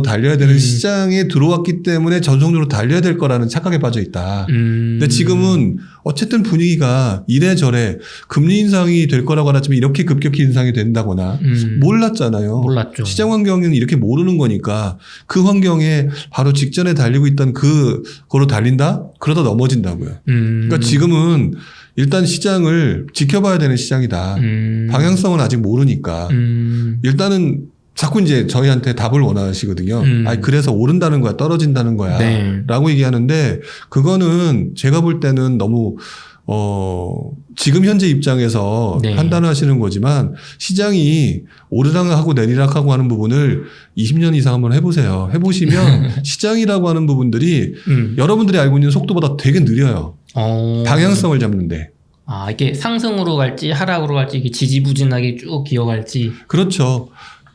달려야 되는 시장에 들어왔기 때문에 전속력으로 달려야 될 거라는 착각에 빠져 있다. 근데 지금은 어쨌든 분위기가 이래저래 금리 인상이 될 거라고 하지만 이렇게 급격히 인상이 된다거나 몰랐잖아요. 몰랐죠. 시장 환경은 이렇게 모르는 거니까 그 환경에 바로 직전에 달리고 있던 그거로 달린다? 그러다 넘어진다고요. 그러니까 지금은 일단 시장을 지켜봐야 되는 시장이다. 방향성은 아직 모르니까. 일단은 자꾸 이제 저희한테 답을 원하시거든요. 그래서 오른다는 거야, 떨어진다는 거야. 네. 라고 얘기하는데 그거는 제가 볼 때는 너무 지금 현재 입장에서 네. 판단하시는 거지만 시장이 오르락하고 내리락하고 하는 부분을 20년 이상 한번 해보세요. 해보시면 시장이라고 하는 부분들이 여러분들이 알고 있는 속도보다 되게 느려요. 방향성을 잡는데. 이게 상승으로 갈지 하락으로 갈지 이게 지지부진하게 쭉 기어갈지. 그렇죠.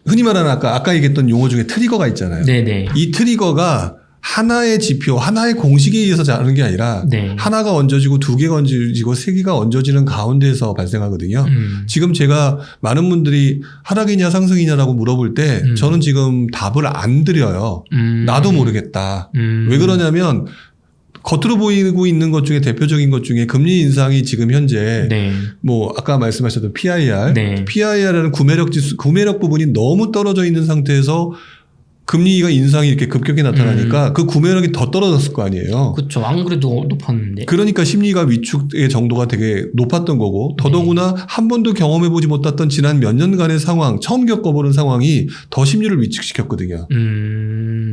흔히 말하는 아까 얘기했던 용어 중에 트리거가 있잖아요. 네네. 이 트리거가 하나의 지표, 하나의 공식에 의해서 자르는 게 아니라 네. 하나가 얹어지고 두 개가 얹어지고 세 개가 얹어지는 가운데에서 발생하거든요. 지금 제가 많은 분들이 하락이냐 상승이냐라고 물어볼 때 저는 지금 답을 안 드려요. 나도 모르겠다. 왜 그러냐면 겉으로 보이고 있는 것 중에 대표적인 것 중에 금리 인상이 지금 현재 네. 뭐 아까 말씀하셨던 PIR, 네. PIR이라는 구매력 부분이 너무 떨어져 있는 상태에서 금리가 인상이 이렇게 급격히 나타나니까 그 구매력이 더 떨어졌을 거 아니에요. 그렇죠. 안 그래도 높았는데. 그러니까 심리가 위축의 정도가 되게 높았던 거고 더더구나 한 번도 경험해보지 못했던 지난 몇 년간의 상황, 처음 겪어보는 상황이 더 심리를 위축시켰거든요.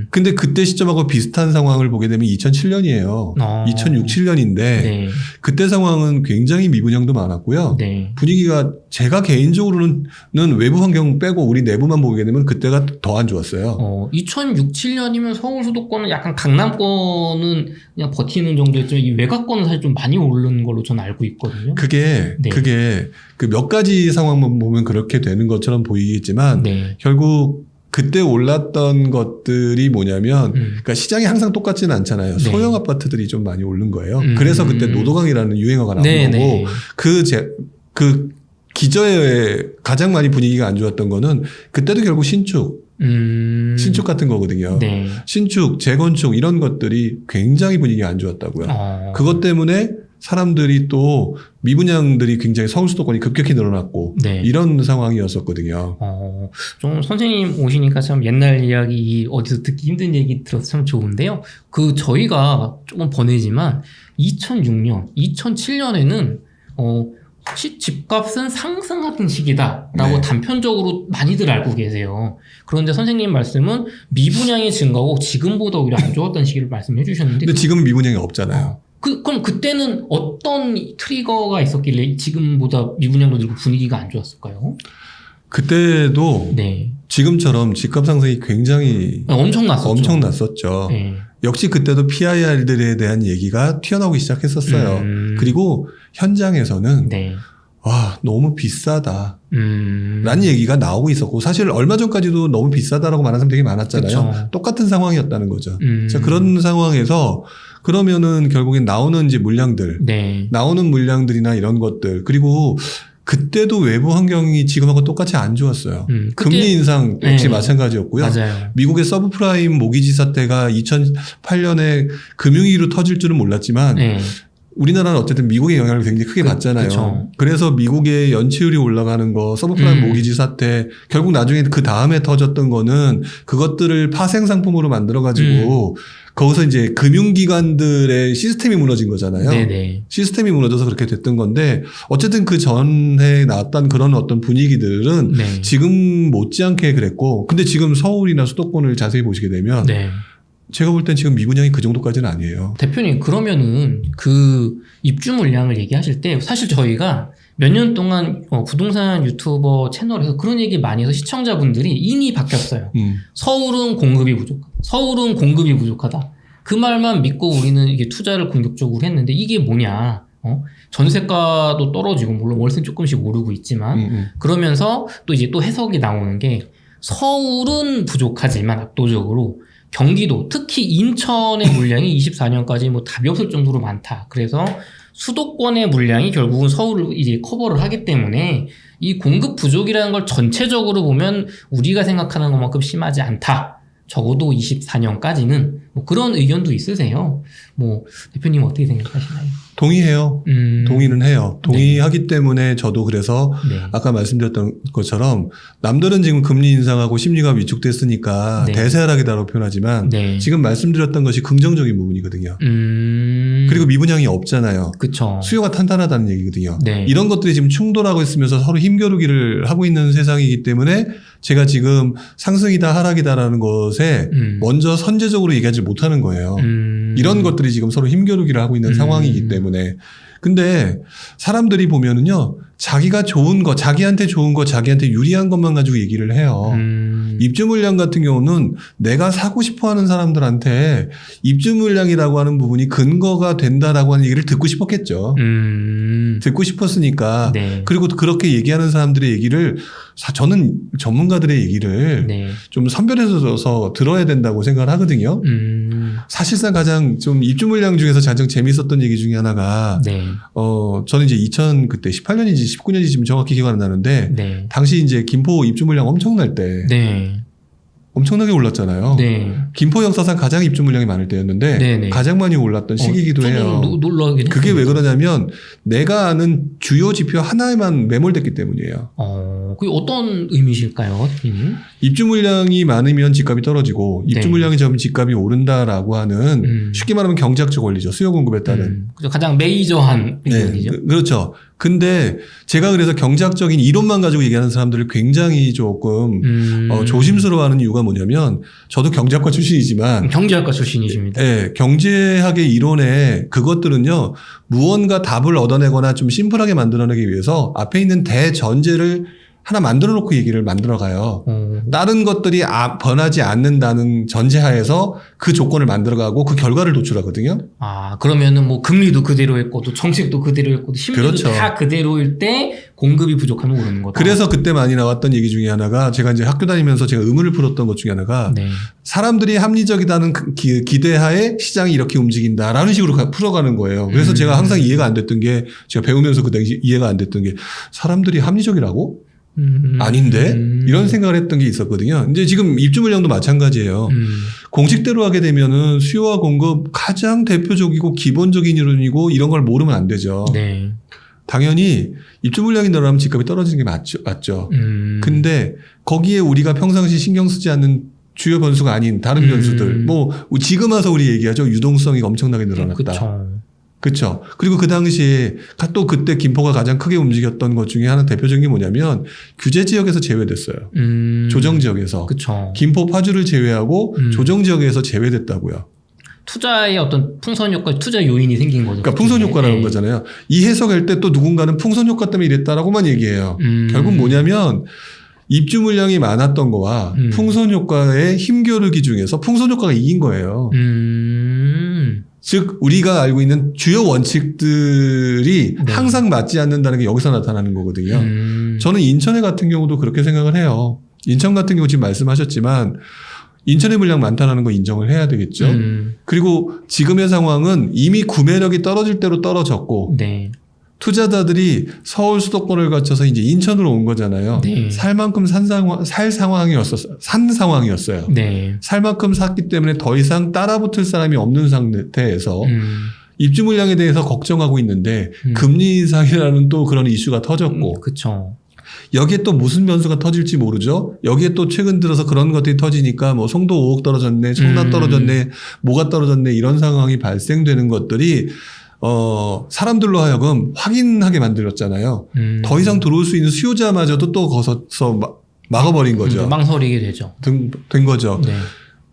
근데 그때 시점하고 비슷한 상황을 보게 되면 2007년이에요. 2006, 7년인데 네. 그때 상황은 굉장히 미분양도 많았고요. 네. 분위기가 제가 개인적으로는 외부 환경 빼고 우리 내부만 보게 되면 그때가 더 안 좋았어요. 2006, 7년이면 서울 수도권은 약간 강남권은 그냥 버티는 정도였지만 이 외곽권은 사실 좀 많이 오른 걸로 저는 알고 있거든요. 그게 그 몇 가지 상황만 보면 그렇게 되는 것처럼 보이겠지만 네. 결국 그때 올랐던 것들이 뭐냐면 그러니까 시장이 항상 똑같지는 않잖아요. 네. 소형 아파트들이 좀 많이 오른 거예요. 그래서 그때 노도강이라는 유행어가 나온 네, 거고 네. 그 기저에 가장 많이 분위기가 안 좋았던 거는 그때도 결국 신축 같은 거거든요. 네. 신축, 재건축 이런 것들이 굉장히 분위기가 안 좋았다고요. 그것 때문에 사람들이 또 미분양들이 굉장히 서울 수도권이 급격히 늘어났고 네. 이런 상황이었었거든요. 좀 선생님 오시니까 참 옛날 이야기 어디서 듣기 힘든 얘기 들어서 참 좋은데요. 저희가 조금 번외지만 2006년, 2007년에는 혹시 집값은 상승하던 시기다라고 네. 단편적으로 많이들 알고 계세요. 그런데 선생님 말씀은 미분양이 증가하고 지금보다 오히려 안 좋았던 시기를 말씀해 주셨는데 근데 지금은 미분양이 없잖아요. 그럼 그때는 어떤 트리거가 있었길래 지금보다 미분양도 늘고 분위기가 안 좋았을까요? 그때도 네. 지금처럼 집값 상승이 굉장히 엄청났었죠. 네. 역시 그때도 PIR들에 대한 얘기가 튀어나오기 시작했었어요. 그리고 현장에서는 네. 와, 너무 비싸다. 라는 얘기가 나오고 있었고, 사실 얼마 전까지도 너무 비싸다라고 말하는 사람 되게 많았잖아요. 그쵸. 똑같은 상황이었다는 거죠. 자, 그런 상황에서 그러면은 결국엔 나오는 이제 물량들, 네. 나오는 물량들이나 이런 것들, 그리고 그때도 외부 환경이 지금하고 똑같이 안 좋았어요. 금리 인상 역시 네. 마찬가지였고요. 맞아요. 미국의 서브프라임 모기지 사태가 2008년에 금융위기로 터질 줄은 몰랐지만 네. 우리나라는 어쨌든 미국의 영향을 굉장히 크게 받잖아요. 그쵸. 그래서 미국의 연체율이 올라가는 거, 서브프라임 모기지 사태, 결국 나중에 그 다음에 터졌던 거는 그것들을 파생 상품으로 만들어가지고 거기서 이제 금융기관들의 시스템이 무너진 거잖아요. 네네. 시스템이 무너져서 그렇게 됐던 건데 어쨌든 그 전에 나왔던 그런 어떤 분위기들은 네. 지금 못지않게 그랬고, 근데 지금 서울이나 수도권을 자세히 보시게 되면 네. 제가 볼 땐 지금 미분양이 그 정도까지는 아니에요. 대표님, 그러면은 그 입주 물량을 얘기하실 때 사실 저희가 몇 년 동안 부동산 유튜버 채널에서 그런 얘기 많이 해서 시청자분들이 인이 바뀌었어요. 서울은 공급이 부족하다. 서울은 공급이 부족하다. 그 말만 믿고 우리는 이게 투자를 공격적으로 했는데 이게 뭐냐. 전세가도 떨어지고 물론 월세는 조금씩 오르고 있지만 그러면서 또 이제 또 해석이 나오는 게 서울은 부족하지만 압도적으로 경기도, 특히 인천의 물량이 24년까지 뭐 답이 없을 정도로 많다. 그래서 수도권의 물량이 결국은 서울을 이제 커버를 하기 때문에 이 공급 부족이라는 걸 전체적으로 보면 우리가 생각하는 것만큼 심하지 않다. 적어도 24년까지는 뭐 그런 의견도 있으세요. 뭐 대표님 어떻게 생각하시나요? 동의해요. 동의는 해요. 동의하기 때문에 저도 그래서 네. 아까 말씀드렸던 것처럼 남들은 지금 금리 인상하고 심리가 위축됐으니까 네. 대세하락이다라고 표현하지만 네. 지금 말씀드렸던 것이 긍정적인 부분이거든요. 그리고 미분양이 없잖아요. 그쵸. 수요가 탄탄하다는 얘기거든요. 네. 이런 것들이 지금 충돌하고 있으면서 서로 힘겨루기를 하고 있는 세상이기 때문에 제가 지금 상승이다 하락이다라는 것에 먼저 선제적으로 얘기하지 못하는 거예요. 이런 것들이 지금 서로 힘겨루기를 하고 있는 상황이기 때문에. 근데 사람들이 보면은요, 자기가 좋은 거, 자기한테 좋은 거, 자기한테 유리한 것만 가지고 얘기를 해요. 입주 물량 같은 경우는 내가 사고 싶어 하는 사람들한테 입주 물량이라고 하는 부분이 근거가 된다라고 하는 얘기를 듣고 싶었겠죠. 듣고 싶었으니까. 네. 그리고 또 그렇게 얘기하는 사람들의 얘기를 저는 전문가들의 얘기를 네. 좀 선별해서 들어야 된다고 생각을 하거든요. 사실상 가장 좀 입주 물량 중에서 가장 재밌었던 얘기 중에 하나가 네. 저는 이제 그때 18년인지 19년인지 지금 정확히 기억 안 나는데 네. 당시 이제 김포 입주 물량 엄청날 때 네. 엄청나게 올랐잖아요. 네. 김포 역사상 가장 입주 물량이 많을 때였는데 네네. 가장 많이 올랐던 시기이기도 해요. 놀라긴 그게 했습니다. 왜 그러냐면 내가 아는 주요 지표 하나에만 매몰됐기 때문이에요. 그게 어떤 의미실까요, 대표님? 입주 물량이 많으면 집값이 떨어지고 입주 네. 물량이 적으면 집값이 오른다라고 하는 쉽게 말하면 경제학적 원리죠. 수요 공급에 따른. 그죠. 가장 메이저한 의견이죠. 그렇죠. 근데 제가 그래서 경제학적인 이론만 가지고 얘기하는 사람들을 굉장히 조금 조심스러워하는 이유가 뭐냐면 저도 경제학과 출신이지만 경제학과 출신이십니다. 네, 경제학의 이론에 그것들은요 무언가 답을 얻어내거나 좀 심플하게 만들어내기 위해서 앞에 있는 대전제를 하나 만들어 놓고 얘기를 만들어 가요. 다른 것들이 변하지 않는다는 전제하에서 그 조건을 만들어 가고 그 결과를 도출하거든요. 그러면은 뭐 금리도 그대로였고 또 정책도 그대로였고 심리도 그렇죠. 다 그대로일 때 공급이 부족하면 오르는 거다. 그래서 그때 많이 나왔던 얘기 중에 하나가 제가 이제 학교 다니면서 제가 의문을 풀었던 것 중에 하나가 네. 사람들이 합리적이다는 기대하에 시장이 이렇게 움직인다라는 식으로 풀어가는 거예요. 그래서 제가 항상 이해가 안 됐던 게 제가 배우면서 그 당시 이해가 안 됐던 게 사람들이 합리적이라고? 아닌데? 이런 생각을 했던 게 있었거든요. 이제 지금 입주 물량도 마찬가지예요. 공식대로 하게 되면은 수요와 공급 가장 대표적이고 기본적인 이론이고 이런 걸 모르면 안 되죠. 네. 당연히 입주 물량이 늘어나면 집값이 떨어지는 게 맞죠. 근데 거기에 우리가 평상시 신경 쓰지 않는 주요 변수가 아닌 다른 변수들, 뭐 지금 와서 우리 얘기하죠. 유동성이 엄청나게 늘어났다. 그렇죠. 그리고 그 당시에 또 그때 김포가 가장 크게 움직였던 것 중에 하나 대표적인 게 뭐냐면 규제 지역에서 제외됐어요. 조정 지역에서. 그쵸. 김포 파주를 제외하고 조정 지역에서 제외됐다고요. 투자의 어떤 풍선 효과, 투자 요인이 생긴 거죠. 그러니까 풍선 효과라는 거잖아요. 이 해석할 때 또 누군가는 풍선 효과 때문에 이랬다라고만 얘기해요. 결국 뭐냐면 입주 물량이 많았던 거와 풍선 효과의 힘겨루기 중에서 풍선 효과가 이긴 거예요. 즉 우리가 알고 있는 주요 원칙들이 네. 항상 맞지 않는다는 게 여기서 나타나는 거거든요. 저는 인천에 같은 경우도 그렇게 생각을 해요. 인천 같은 경우 지금 말씀하셨지만 인천의 물량 많다는 거 인정을 해야 되겠죠. 그리고 지금의 상황은 이미 구매력이 떨어질 대로 떨어졌고 네. 투자자들이 서울 수도권을 거쳐서 이제 인천으로 온 거잖아요. 네. 살 만큼 산 상황이었어요. 네. 살 만큼 샀기 때문에 더 이상 따라붙을 사람이 없는 상태에서 입주 물량에 대해서 걱정하고 있는데 금리 인상이라는 또 그런 이슈가 터졌고 그렇죠. 여기에 또 무슨 변수가 터질지 모르죠. 여기에 또 최근 들어서 그런 것들이 터지니까 뭐 송도 5억 떨어졌네, 청라 떨어졌네, 뭐가 떨어졌네 이런 상황이 발생되는 것들이 사람들로 하여금 확인하게 만들었잖아요. 더 이상 들어올 수 있는 수요자마저도 또 거서서 막아버린 거죠. 망설이게 되죠. 된 거죠. 네.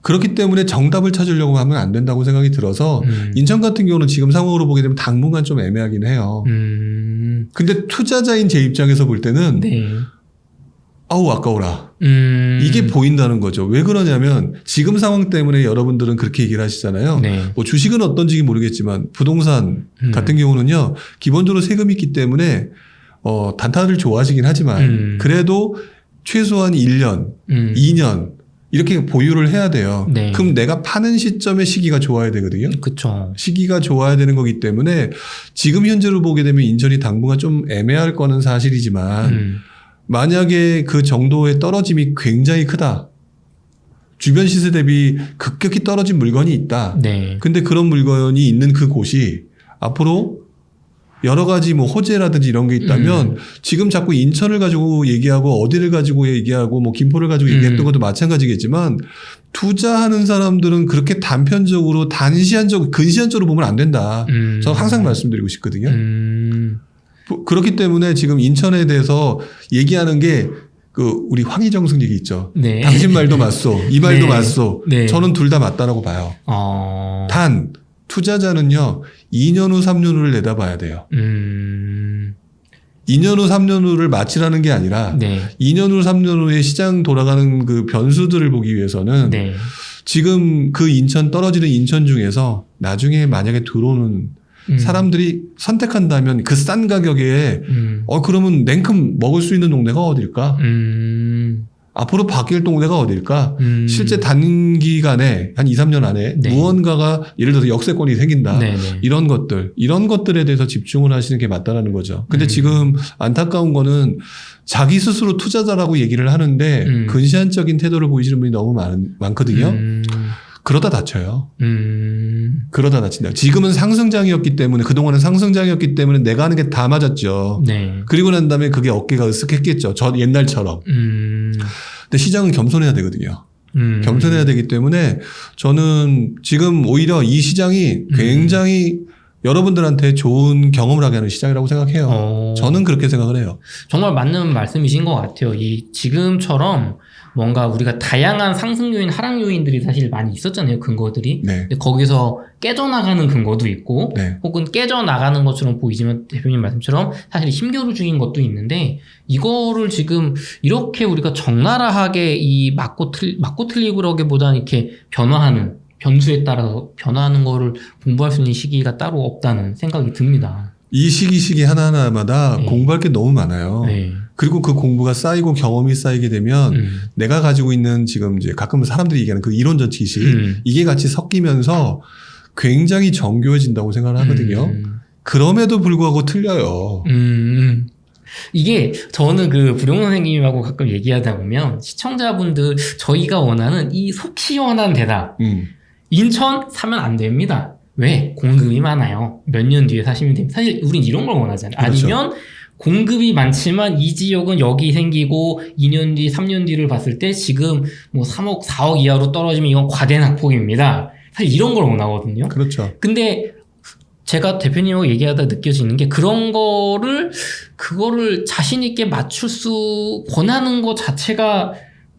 그렇기 때문에 정답을 찾으려고 하면 안 된다고 생각이 들어서 인천 같은 경우는 지금 상황으로 보게 되면 당분간 좀 애매하긴 해요. 근데 투자자인 제 입장에서 볼 때는 네. 아우 아까워라. 이게 보인다는 거죠. 왜 그러냐면 지금 상황 때문에 여러분들은 그렇게 얘기를 하시잖아요. 네. 뭐 주식은 어떤지 모르겠지만 부동산 같은 경우는요. 기본적으로 세금이 있기 때문에 단타를 좋아하시긴 하지만 그래도 최소한 1년, 2년 이렇게 보유를 해야 돼요. 네. 그럼 내가 파는 시점의 시기가 좋아야 되거든요. 그렇죠. 시기가 좋아야 되는 거기 때문에 지금 현재로 보게 되면 인천이 당분간 좀 애매할 거는 사실이지만 만약에 그 정도의 떨어짐이 굉장히 크다. 주변 시세 대비 급격히 떨어진 물건이 있다. 네. 근데 그런 물건이 있는 그 곳이 앞으로 여러 가지 뭐 호재라든지 이런 게 있다면 지금 자꾸 인천을 가지고 얘기하고 어디를 가지고 얘기하고 뭐 김포를 가지고 얘기했던 것도 마찬가지겠지만 투자하는 사람들은 그렇게 단편적으로 근시안적으로 보면 안 된다. 저는 항상 말씀드리고 싶거든요. 그렇기 때문에 지금 인천에 대해서 얘기하는 게 우리 황희정승 얘기 있죠. 네. 당신 말도 맞소. 이 말도 네. 맞소. 네. 저는 둘 다 맞다라고 봐요. 단 투자자는요. 2년 후 3년 후를 내다봐야 돼요. 2년 후 3년 후를 맞추라는 게 아니라 네. 2년 후 3년 후에 시장 돌아가는 그 변수들을 보기 위해서는 네. 지금 그 떨어지는 인천 중에서 나중에 만약에 들어오는 사람들이 선택한다면 그 싼 가격에 그러면 냉큼 먹을 수 있는 동네가 어딜까? 앞으로 바뀔 동네가 어딜까? 실제 단기간에 한 2, 3년 안에 네. 무언가가 예를 들어서 역세권이 생긴다. 네. 이런 것들에 대해서 집중을 하시는 게 맞다라는 거죠. 근데 지금 안타까운 거는 자기 스스로 투자자라고 얘기를 하는데 근시안적인 태도를 보이시는 분이 너무 많거든요. 그러다 다쳐요. 그러다 다친다. 지금은 상승장이었기 때문에 그동안은 상승장이었기 때문에 내가 하는 게 다 맞았죠. 네. 그리고 난 다음에 그게 어깨가 으쓱했겠죠. 옛날처럼. 근데 시장은 겸손해야 되거든요. 겸손해야 되기 때문에 저는 지금 오히려 이 시장이 굉장히 여러분들한테 좋은 경험을 하게 하는 시장이라고 생각해요. 저는 그렇게 생각을 해요. 정말 맞는 말씀이신 것 같아요. 지금처럼 뭔가 우리가 다양한 상승 요인, 하락 요인들이 사실 많이 있었잖아요. 근거들이. 네. 근데 거기서 깨져나가는 근거도 있고 네. 혹은 깨져나가는 것처럼 보이지만 대표님 말씀처럼 사실 힘겨루 중인 것도 있는데 이거를 지금 이렇게 우리가 적나라하게 이 맞고 틀리고라기보다는 이렇게 변수에 따라서 변화하는 거를 공부할 수 있는 시기가 따로 없다는 생각이 듭니다. 이 시기 하나하나마다 네. 공부할 게 너무 많아요. 네. 그리고 그 공부가 쌓이고 경험이 쌓이게 되면 내가 가지고 있는 지금 이제 가끔 사람들이 얘기하는 그 이론적 지식 이게 같이 섞이면서 굉장히 정교해진다고 생각을 하거든요. 그럼에도 불구하고 틀려요. 이게 저는 그 부룡 선생님하고 가끔 얘기하다 보면 시청자분들 저희가 원하는 이 속 시원한 대답 인천 사면 안 됩니다. 왜? 공급이 많아요. 몇 년 뒤에 사시면 됩니다. 사실 우린 이런 걸 원하잖아요. 그렇죠. 아니면 공급이 많지만 이 지역은 여기 생기고 2년 뒤, 3년 뒤를 봤을 때 지금 뭐 3억, 4억 이하로 떨어지면 이건 과대 낙폭입니다. 사실 이런 걸 원하거든요. 그렇죠. 근데 제가 대표님하고 얘기하다 느껴지는 게 그거를 자신있게 맞출 수 권하는 것 자체가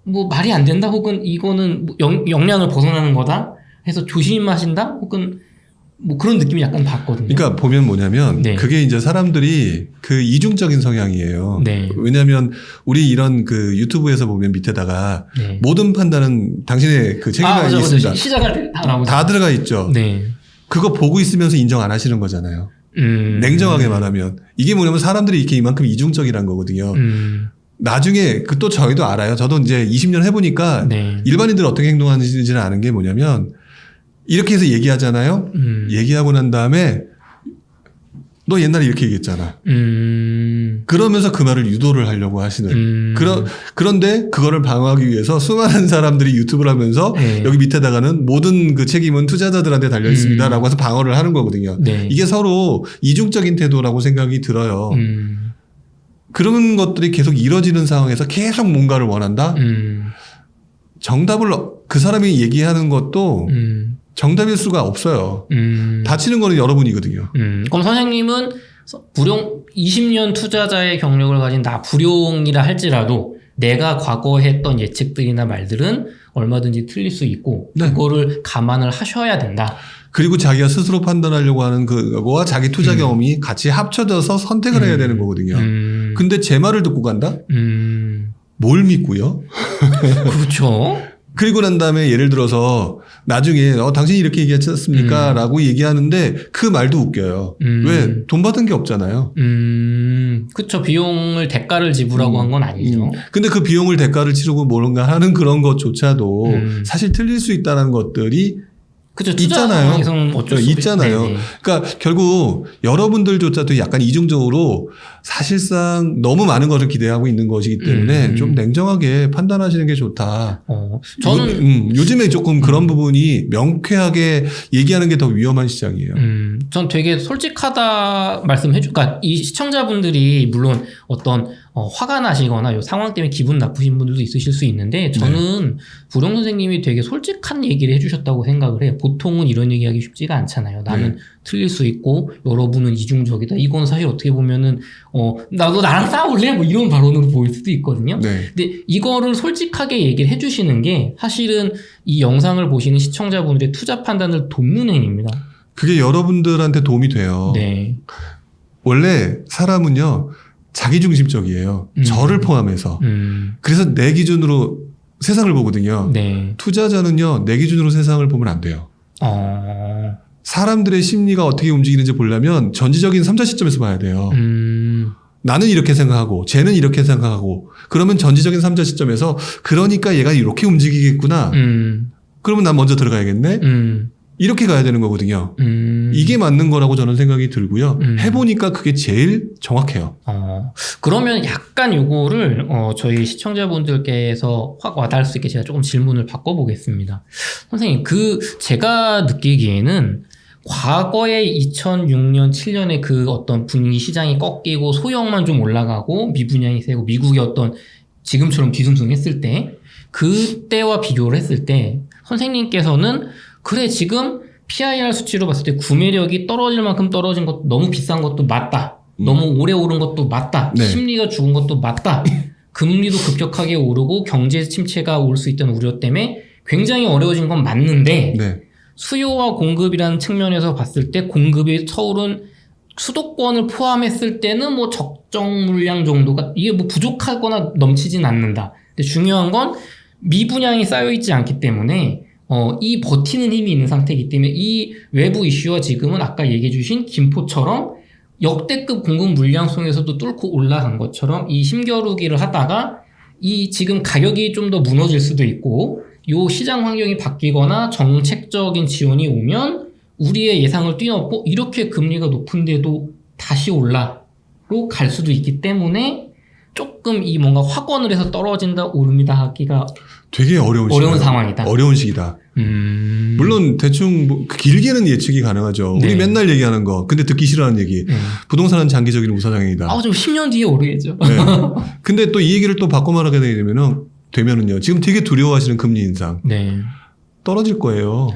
뭐 말이 안 된다 혹은 이거는 뭐 역량을 벗어나는 거다 해서 조심하신다 혹은 뭐 그런 느낌이 약간 받거든요. 그러니까 보면 뭐냐면 네. 그게 이제 사람들이 그 이중적인 성향이에요. 네. 왜냐하면 우리 이런 그 유튜브에서 보면 밑에다가 네. 모든 판단은 당신의 그 책임이 맞아. 있습니다. 시작할 때 다 나오죠. 다 들어가 있죠. 네. 그거 보고 있으면서 인정 안 하시는 거잖아요. 냉정하게 말하면 이게 뭐냐면 사람들이 이렇게 이만큼 이중적이란 거거든요. 나중에 그 또 저희도 알아요. 저도 이제 20년 해보니까 네. 일반인들 어떻게 행동하는지를 아는 게 뭐냐면 이렇게 해서 얘기하잖아요. 얘기하고 난 다음에 너 옛날에 이렇게 얘기했잖아. 그러면서 그 말을 유도를 하려고 하시는. 그런데 그거를 방어하기 위해서 수많은 사람들이 유튜브를 하면서 네. 여기 밑에다가는 모든 그 책임은 투자자들한테 달려 있습니다. 라고 해서 방어를 하는 거거든요. 네. 이게 서로 이중적인 태도라고 생각이 들어요. 그런 것들이 계속 이뤄지는 상황에서 계속 뭔가를 원한다? 정답을 그 사람이 얘기하는 것도 정답일 수가 없어요. 다치는 거는 여러분이거든요. 그럼 선생님은 불용 20년 투자자의 경력을 가진 나 불용이라 할지라도 내가 과거에 했던 예측들이나 말들은 얼마든지 틀릴 수 있고 네. 그거를 감안을 하셔야 된다. 그리고 자기가 스스로 판단하려고 하는 그거와 자기 투자 경험이 같이 합쳐져서 선택을 해야 되는 거거든요. 근데 제 말을 듣고 간다? 뭘 믿고요? 그렇죠. 그리고 난 다음에 예를 들어서 나중에 당신이 이렇게 얘기했지 않습니까? 라고 얘기하는데 그 말도 웃겨요. 왜? 돈 받은 게 없잖아요. 그쵸. 비용을 대가를 지불하고 한 건 아니죠. 근데 그 비용을 대가를 치르고 뭔가 하는 그런 것조차도 사실 틀릴 수 있다는 것들이 그쵸. 투자 있잖아요. 상황에서는 어쩔 수 있잖아요. 네네. 그러니까 결국 여러분들조차도 약간 이중적으로 사실상 너무 많은 것을 기대하고 있는 것이기 때문에 좀 냉정하게 판단하시는 게 좋다. 저는 요즘에 조금 그런 부분이 명쾌하게 얘기하는 게 더 위험한 시장이에요. 전 되게 솔직하다 그러니까 이 시청자분들이 물론 어떤 화가 나시거나 요 상황 때문에 기분 나쁘신 분들도 있으실 수 있는데 저는 부룡 선생님이 되게 솔직한 얘기를 해주셨다고 생각을 해요. 보통은 이런 얘기하기 쉽지가 않잖아요. 나는 틀릴 수 있고 여러분은 이중적이다. 이건 사실 어떻게 보면은 나도 나랑 싸울래? 뭐 이런 발언으로 보일 수도 있거든요. 네. 근데 이거를 솔직하게 얘기를 해주시는 게 사실은 이 영상을 보시는 시청자분들의 투자 판단을 돕는 행위입니다. 그게 여러분들한테 도움이 돼요. 네. 원래 사람은요. 자기중심적이에요. 저를 포함해서. 그래서 내 기준으로 세상을 보거든요. 네. 투자자는요. 내 기준으로 세상을 보면 안 돼요. 사람들의 심리가 어떻게 움직이는지 보려면 전지적인 3차 시점에서 봐야 돼요. 나는 이렇게 생각하고 쟤는 이렇게 생각하고 그러면 전지적인 3차 시점에서 그러니까 얘가 이렇게 움직이겠구나. 그러면 난 먼저 들어가야겠네. 이렇게 가야 되는 거거든요. 이게 맞는 거라고 저는 생각이 들고요. 해보니까 그게 제일 정확해요. 그러면 약간 요거를 저희 시청자분들께서 확 와닿을 수 있게 제가 조금 질문을 바꿔보겠습니다. 선생님, 제가 느끼기에는 과거에 2006년, 7년에 그 어떤 분위기 시장이 꺾이고 소형만 좀 올라가고 미분양이 세고 미국의 어떤 지금처럼 뒤숭숭했을 때 그때와 비교를 했을 때 선생님께서는 그래 지금 PIR 수치로 봤을 때 구매력이 떨어질 만큼 떨어진 것도 너무 비싼 것도 맞다. 너무 오래 오른 것도 맞다. 네. 심리가 죽은 것도 맞다. 금리도 급격하게 오르고 경제 침체가 올 수 있다는 우려 때문에 굉장히 어려워진 건 맞는데 네. 수요와 공급이라는 측면에서 봤을 때 공급이 서울은 수도권을 포함했을 때는 뭐 적정 물량 정도가 이게 뭐 부족하거나 넘치진 않는다. 근데 중요한 건 미분양이 쌓여있지 않기 때문에 이 버티는 힘이 있는 상태이기 때문에 이 외부 이슈와 지금은 아까 얘기해 주신 김포처럼 역대급 공급 물량 속에서도 뚫고 올라간 것처럼 이 힘겨루기를 하다가 이 지금 가격이 좀 더 무너질 수도 있고 요 시장 환경이 바뀌거나 정책적인 지원이 오면 우리의 예상을 뛰어넘고 이렇게 금리가 높은데도 다시 올라 갈 수도 있기 때문에 조금 이 뭔가 확언을 해서 떨어진다 오릅니다 하기가 되게 어려운 상황이다. 어려운 시기다. 물론 대충 뭐 길게는 예측이 가능하죠. 네. 우리 맨날 얘기하는 거. 근데 듣기 싫어하는 얘기. 부동산은 장기적인 우사장애이다. 좀 10년 뒤에 오르겠죠. 네. 근데 또 이 얘기를 또 바꿔 말하게 되면은요. 지금 되게 두려워하시는 금리 인상. 네. 떨어질 거예요.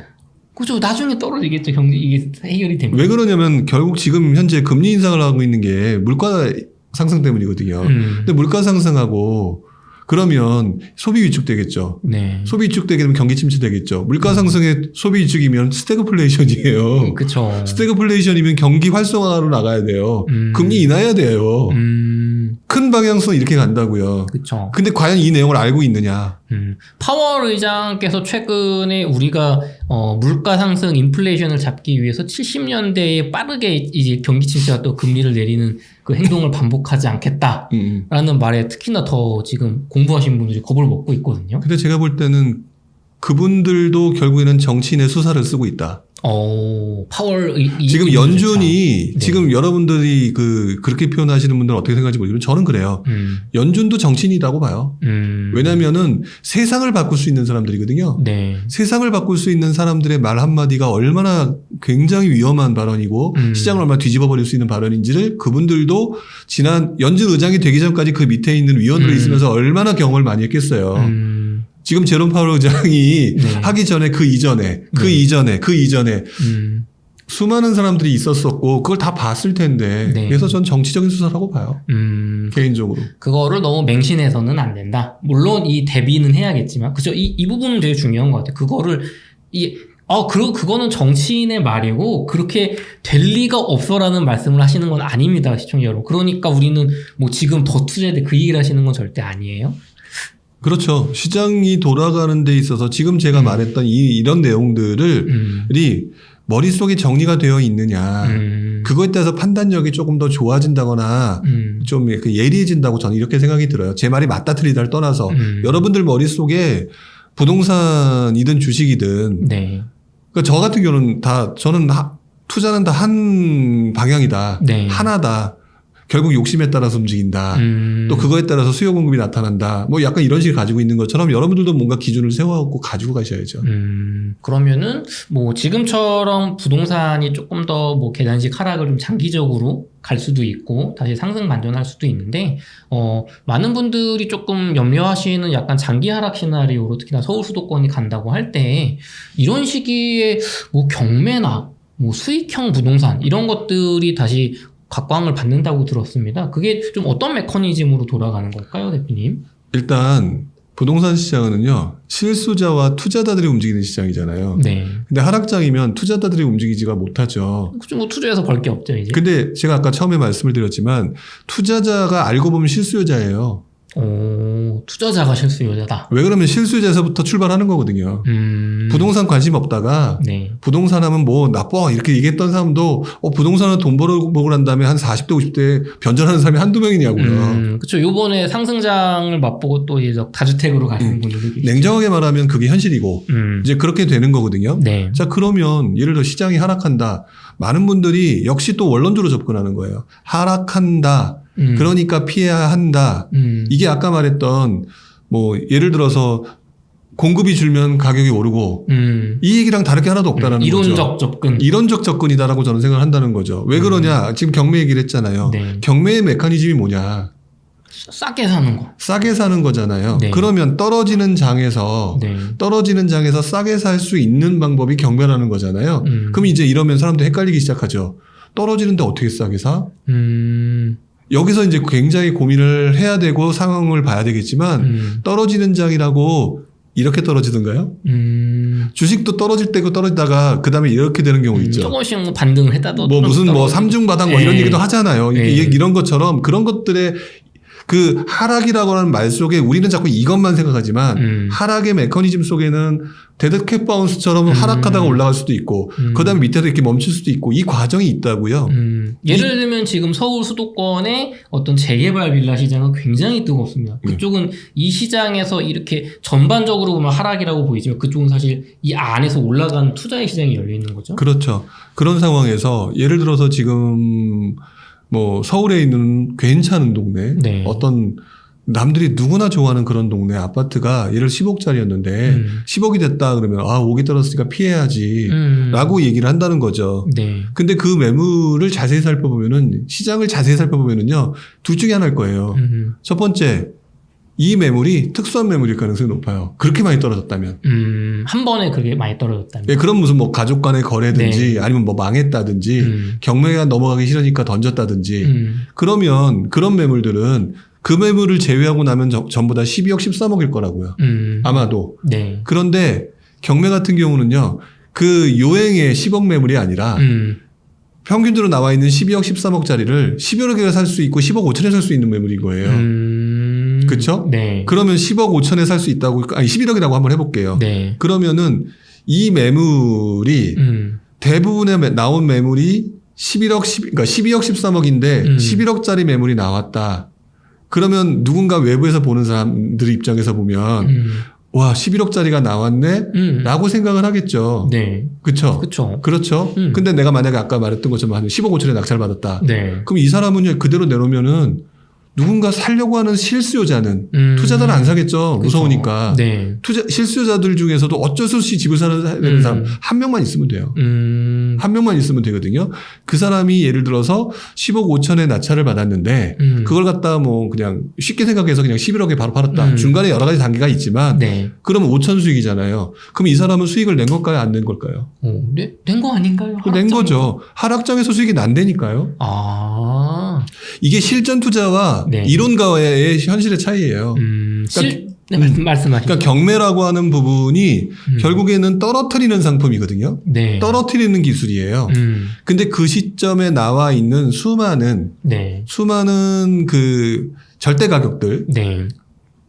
그죠. 나중에 떨어지겠죠. 경제 이게 해결이 됩니다. 왜 그러냐면 결국 지금 현재 금리 인상을 하고 있는 게 물가 상승 때문이거든요. 근데 물가 상승하고 그러면 소비 위축되겠죠. 네. 소비 위축되게 되면 경기 침체되겠죠. 물가 상승에 소비 위축이면 스태그플레이션이에요. 그렇죠. 스태그플레이션이면 경기 활성화로 나가야 돼요. 금리 인하해야 돼요. 큰 방향성은 이렇게 간다고요. 그렇죠. 근데 과연 이 내용을 알고 있느냐? 파월 의장께서 최근에 우리가 물가 상승, 인플레이션을 잡기 위해서 70년대에 빠르게 이제 경기 침체와 또 금리를 내리는 그 행동을 반복하지 않겠다라는 말에 특히나 더 지금 공부하신 분들이 겁을 먹고 있거든요. 근데 제가 볼 때는 그분들도 결국에는 정치인의 수사를 쓰고 있다. 파월 지금 연준이 네. 지금 여러분들이 그렇게 표현하시는 분들은 어떻게 생각할지 모르지만 저는 그래요. 연준도 정치인이라고 봐요. 왜냐면은 세상을 바꿀 수 있는 사람들이거든요. 네. 세상을 바꿀 수 있는 사람들의 말 한마디가 얼마나 굉장히 위험한 발언이고 시장을 얼마나 뒤집어 버릴 수 있는 발언인지를 그분들도 지난 연준 의장이 되기 전까지 그 밑에 있는 위원으로 있으면서 얼마나 경험을 많이 했겠어요. 지금 제롬 파월 의장이 네. 하기 전에 그 이전에 수많은 사람들이 있었었고 그걸 다 봤을 텐데 네. 그래서 전 정치적인 수사라고 봐요. 개인적으로. 그거를 너무 맹신해서는 안 된다. 물론 이 대비는 해야겠지만 그죠? 이 부분은 되게 중요한 것 같아요. 그거를 그거는 정치인의 말이고 그렇게 될 리가 없어라는 말씀을 하시는 건 아닙니다, 시청자 여러분. 그러니까 우리는 뭐 지금 더 투자해야 돼 그 얘기를 하시는 건 절대 아니에요. 그렇죠. 시장이 돌아가는 데 있어서 지금 제가 말했던 이런 내용들이 머릿속에 정리가 되어 있느냐. 그거에 따라서 판단력이 조금 더 좋아진다거나 좀 예리해진다고 저는 이렇게 생각이 들어요. 제 말이 맞다 틀리다를 떠나서 여러분들 머릿속에 부동산이든 주식이든 네. 그러니까 저 같은 경우는 저는 투자는 다 한 방향이다. 네. 하나다. 결국 욕심에 따라서 움직인다. 또 그거에 따라서 수요 공급이 나타난다. 뭐 약간 이런 식을 가지고 있는 것처럼 여러분들도 뭔가 기준을 세워갖고 가지고 가셔야죠. 그러면은 뭐 지금처럼 부동산이 조금 더 뭐 계단식 하락을 좀 장기적으로 갈 수도 있고 다시 상승 반전할 수도 있는데 많은 분들이 조금 염려하시는 약간 장기 하락 시나리오로 특히나 서울 수도권이 간다고 할 때 이런 시기에 뭐 경매나 뭐 수익형 부동산 이런 것들이 다시 각광을 받는다고 들었습니다. 그게 좀 어떤 메커니즘으로 돌아가는 걸까요, 대표님? 일단 부동산 시장은요. 실수자와 투자자들이 움직이는 시장이잖아요. 네. 근데 하락장이면 투자자들이 움직이지가 못하죠. 그죠, 뭐 투자해서 벌 게 없죠, 이제. 근데 제가 아까 처음에 말씀을 드렸지만 투자자가 알고 보면 실수요자예요. 투자자가 실수요자다. 왜 그러면 실수요자에서부터 출발하는 거거든요. 부동산 관심 없다가 네. 부동산 하면 뭐 나빠 이렇게 얘기했던 사람도 부동산은 돈 벌어먹으란 다음에 한 40대 50대 변전하는 사람이 한두 명이냐고요. 그렇죠. 요번에 상승장을 맛보고 또 이제 다주택으로 가시는 분들도 계시죠. 냉정하게 말하면 그게 현실이고 이제 그렇게 되는 거거든요. 네. 자 그러면 예를 들어 시장이 하락한다. 많은 분들이 역시 또 원론적으로 접근하는 거예요. 하락한다. 그러니까 피해야 한다. 이게 아까 말했던 뭐 예를 들어서 공급이 줄면 가격이 오르고 이 얘기랑 다를 게 하나도 없다라는 거죠. 이론적 접근. 이론적 접근이다라고 저는 생각을 한다는 거죠. 왜 그러냐. 지금 경매 얘기를 했잖아요. 네. 경매의 메커니즘이 뭐냐. 싸게 사는 거. 싸게 사는 거잖아요. 네. 그러면 떨어지는 장에서 싸게 살 수 있는 방법이 경매라는 거잖아요. 그럼 이제 이러면 사람들 헷갈리기 시작하죠. 떨어지는데 어떻게 싸게 사? 여기서 이제 굉장히 고민을 해야 되고 상황을 봐야 되겠지만 떨어지는 장이라고 이렇게 떨어지던가요? 주식도 떨어질 때고 떨어지다가 그 다음에 이렇게 되는 경우 있죠. 조금씩 뭐 반등을 했다도 뭐 무슨 뭐 삼중바닥 뭐 이런 얘기도 하잖아요. 이런 것처럼 그런 것들의 그 하락이라고 하는 말 속에 우리는 자꾸 이것만 생각하지만 하락의 메커니즘 속에는 데드캣 바운스처럼 하락하다가 올라갈 수도 있고 그 다음에 밑에서 이렇게 멈출 수도 있고 이 과정이 있다고요. 예를 들면 지금 서울 수도권의 어떤 재개발 빌라 시장은 굉장히 뜨겁습니다. 그쪽은 이 시장에서 이렇게 전반적으로 보면 하락이라고 보이지만 그쪽은 사실 이 안에서 올라간 투자의 시장이 열려 있는 거죠. 그렇죠. 그런 상황에서 예를 들어서 지금 뭐 서울에 있는 괜찮은 동네, 네. 어떤 남들이 누구나 좋아하는 그런 동네 아파트가 예를 10억짜리였는데 10억이 됐다 그러면 5억이 떨어졌으니까 피해야지 라고 얘기를 한다는 거죠. 네. 근데 그 매물을 자세히 살펴보면은 시장을 자세히 살펴보면은요 둘 중에 하나일 거예요. 첫 번째 이 매물이 특수한 매물일 가능성이 높아요. 그렇게 많이 떨어졌다면. 한 번에 그렇게 많이 떨어졌다면. 예, 그럼 무슨 뭐 가족 간의 거래든지 네. 아니면 뭐 망했다든지 경매가 넘어가기 싫으니까 던졌다든지 그러면 그런 매물들은 그 매물을 제외하고 나면 전부 다 12억, 13억일 거라고요. 아마도. 네. 그런데 경매 같은 경우는요. 그 요행의 10억 매물이 아니라 평균적으로 나와 있는 12억, 13억짜리를 11억에 살 수 있고 10억 5천에 살 수 있는 매물인 거예요. 그렇죠? 네. 그러면 10억 5천에 살 수 있다고 아니 11억이라고 한번 해볼게요. 네. 그러면은 이 매물이 대부분의 나온 매물이 11억, 그러니까 12억 13억인데 11억짜리 매물이 나왔다. 그러면 누군가 외부에서 보는 사람들 입장에서 보면 와 11억짜리가 나왔네 라고 생각을 하겠죠. 네. 그렇죠? 그쵸. 그렇죠. 근데 내가 만약에 아까 말했던 것처럼 한 10억 5천에 낙찰 받았다. 네. 그럼 이 사람은 그대로 내놓으면은 누군가 살려고 하는 실수요자는 투자자는 안 사겠죠. 그쵸. 무서우니까. 네. 실수요자들 중에서도 어쩔 수 없이 집을 사야 되는 사람 한 명만 있으면 돼요. 한 명만 있으면 되거든요. 그 사람이 예를 들어서 10억 5천에 낙찰을 받았는데 그걸 갖다 뭐 그냥 쉽게 생각해서 그냥 11억에 바로 팔았다. 중간에 여러 가지 단계가 있지만 네. 그러면 5천 수익이잖아요. 그럼 이 사람은 수익을 낸 걸까요? 안 낸 걸까요? 네? 낸 거 아닌가요? 낸 거죠. 하락장에서 수익이 난다니까요. 아. 이게 실전 투자와 네. 이론가의 현실의 차이예요. 네, 말씀하시죠. 그러니까 경매라고 하는 부분이 결국에는 떨어뜨리는 상품이거든요. 네. 떨어뜨리는 기술이에요. 근데 그 시점에 나와 있는 수많은 네. 그 절대 가격들 네.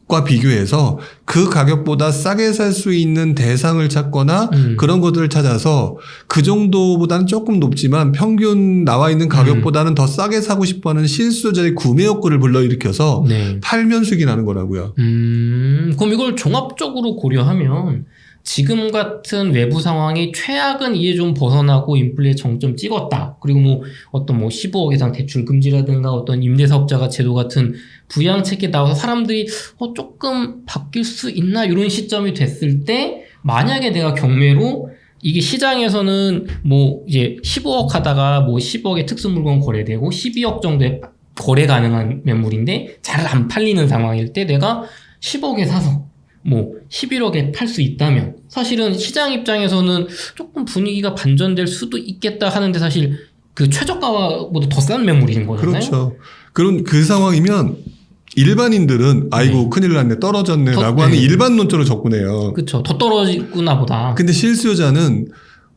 과 비교해서 그 가격보다 싸게 살 수 있는 대상을 찾거나 그런 것들을 찾아서 그 정도보다는 조금 높지만 평균 나와 있는 가격보다는 더 싸게 사고 싶어하는 실수요자의 구매 욕구를 불러일으켜서 네. 팔면 수익이 나는 거라고요. 그럼 이걸 종합적으로 고려하면 지금 같은 외부 상황이 최악은 이에 좀 벗어나고 인플레 정점 찍었다. 그리고 뭐 어떤 뭐 15억 이상 대출 금지라든가 어떤 임대사업자가 제도 같은 부양책이 나와서 사람들이 조금 바뀔 수 있나 이런 시점이 됐을 때 만약에 내가 경매로 이게 시장에서는 뭐 이제 15억 하다가 뭐 10억의 특수물건 거래되고 12억 정도의 거래 가능한 매물인데 잘 안 팔리는 상황일 때 내가 10억에 사서 뭐 11억에 팔 수 있다면 사실은 시장 입장에서는 조금 분위기가 반전될 수도 있겠다 하는데 사실 그 최저가보다 더 싼 매물인 거잖아요. 그렇죠. 그런 그 상황이면 일반인들은 아이고 네. 큰일 났네 떨어졌네라고 하는 네. 일반 논조를 접근해요. 그렇죠. 더 떨어지구나 보다. 근데 실수요자는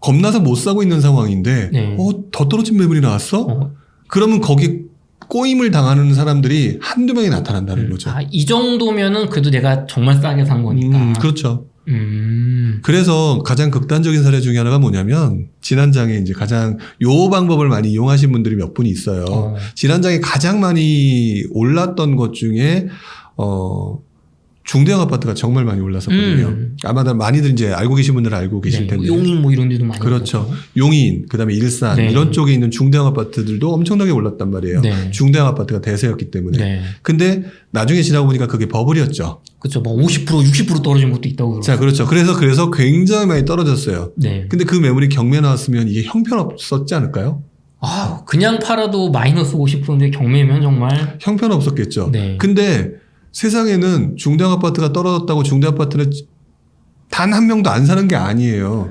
겁나서 못 사고 있는 상황인데 네. 더 떨어진 매물이 나왔어? 그러면 거기 꼬임을 당하는 사람들이 한두 명이 나타난다는 거죠. 이 정도면은 그래도 내가 정말 싸게 산 거니까. 그렇죠. 그래서 가장 극단적인 사례 중에 하나가 뭐냐면 지난장에 이제 가장 요 방법을 많이 이용하신 분들이 몇 분이 있어요. 지난장에 가장 많이 올랐던 것 중에 중대형 아파트가 정말 많이 올랐었거든요. 아마 많이들 이제 알고 계신 분들은 알고 계실 네, 텐데. 용인 뭐 이런 데도 많이 그렇죠. 올랐죠. 용인, 그다음에 일산 네. 이런 쪽에 있는 중대형 아파트들도 엄청나게 올랐단 말이에요. 네. 중대형 아파트가 대세였기 때문에. 네. 근데 나중에 지나고 보니까 그게 버블이었죠. 그렇죠. 뭐 50%, 60% 떨어진 것도 있다고. 자, 그렇죠. 그래서 굉장히 많이 떨어졌어요. 네. 근데 그 매물이 경매 나왔으면 이게 형편없었지 않을까요? 그냥 팔아도 마이너스 50%인데 경매면 정말. 형편없었겠죠. 네. 근데 세상에는 중대형 아파트가 떨어졌다고 중대형 아파트는 단 한 명도 안 사는 게 아니에요.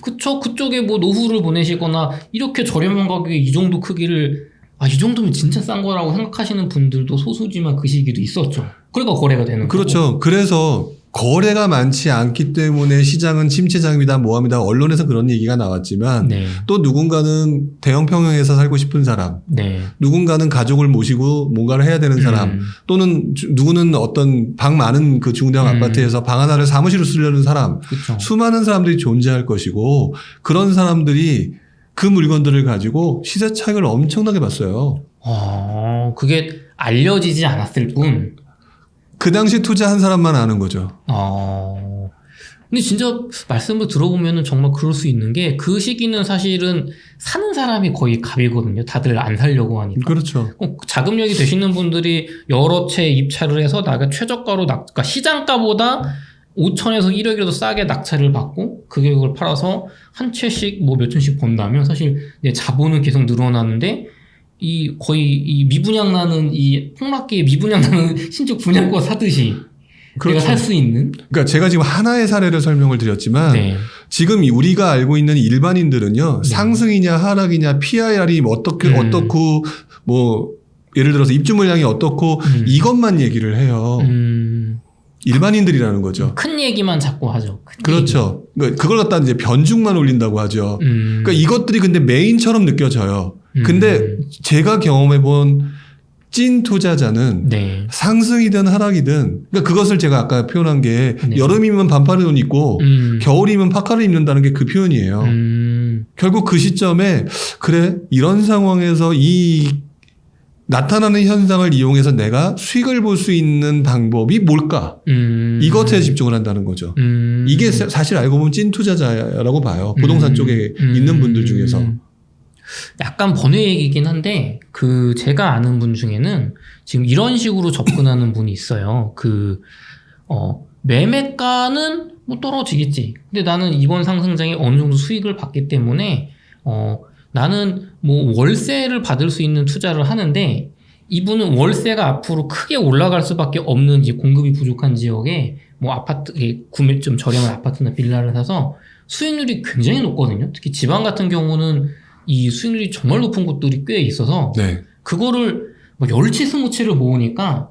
그쵸. 그쪽에 뭐 노후를 보내시거나 이렇게 저렴한 가격에 이 정도 크기를 이 정도면 진짜 싼 거라고 생각하시는 분들도 소수지만 그 시기도 있었죠. 그러니까 거래가 되는 거고. 그렇죠. 그래서 거래가 많지 않기 때문에 시장은 침체장입니다. 뭐합니다. 언론에서 그런 얘기가 나왔지만 네. 또 누군가는 대형 평형에서 살고 싶은 사람, 네. 누군가는 가족을 모시고 뭔가를 해야 되는 사람, 또는 누구는 어떤 방 많은 그 중대형 아파트에서 방 하나를 사무실로 쓰려는 사람, 그쵸. 수많은 사람들이 존재할 것이고 그런 사람들이 그 물건들을 가지고 시세 차익을 엄청나게 봤어요. 그게 알려지지 않았을 뿐. 그 당시 투자한 사람만 아는 거죠. 근데 진짜 말씀을 들어보면은 정말 그럴 수 있는 게 그 시기는 사실은 사는 사람이 거의 갑이거든요. 다들 안 살려고 하니까. 그렇죠. 자금력이 되시는 분들이 여러 채 입찰을 해서 나가 최저가로 그러니까 시장가보다 5천에서 1억이라도 싸게 낙찰을 받고 그 가격을 팔아서 한 채씩 뭐 몇 천씩 번다면 사실 내 자본은 계속 늘어나는데 이 거의 이 미분양 나는 이 폭락기에 미분양 나는 신축 분양권 사듯이 그렇죠. 내가 살 수 있는. 그러니까 제가 지금 하나의 사례를 설명을 드렸지만 네. 지금 우리가 알고 있는 일반인들은요. 네. 상승이냐 하락이냐 PIR이 어떻고 뭐 예를 들어서 입주 물량이 어떻고 이것만 얘기를 해요. 일반인들이라는 거죠. 큰 얘기만 자꾸 하죠. 큰 그렇죠. 그러니까 그걸 갖다 이제 변죽만 올린다고 하죠. 그러니까 이것들이 근데 메인처럼 느껴져요. 근데 제가 경험해본 찐 투자자는 네. 상승이든 하락이든 그러니까 그것을 제가 아까 표현한 게 네. 여름이면 반팔을 옷 입고 겨울이면 파카를 입는다는 게 그 표현이에요. 결국 그 시점에 그래 이런 상황에서 이 나타나는 현상을 이용해서 내가 수익을 볼 수 있는 방법이 뭘까? 이것에 집중을 한다는 거죠. 이게 사실 알고 보면 찐 투자자라고 봐요. 부동산 쪽에 있는 분들 중에서. 약간 번외 얘기긴 한데 그 제가 아는 분 중에는 지금 이런 식으로 접근하는 분이 있어요. 매매가는 뭐 떨어지겠지. 근데 나는 이번 상승장에 어느 정도 수익을 받기 때문에 나는 뭐 월세를 받을 수 있는 투자를 하는데 이분은 월세가 앞으로 크게 올라갈 수밖에 없는 이제 공급이 부족한 지역에 뭐 아파트 구매 좀 저렴한 아파트나 빌라를 사서 수익률이 굉장히 높거든요. 특히 지방 같은 경우는 이 수익률이 정말 높은 곳들이 꽤 있어서 네. 그거를 막 10채 20채를 모으니까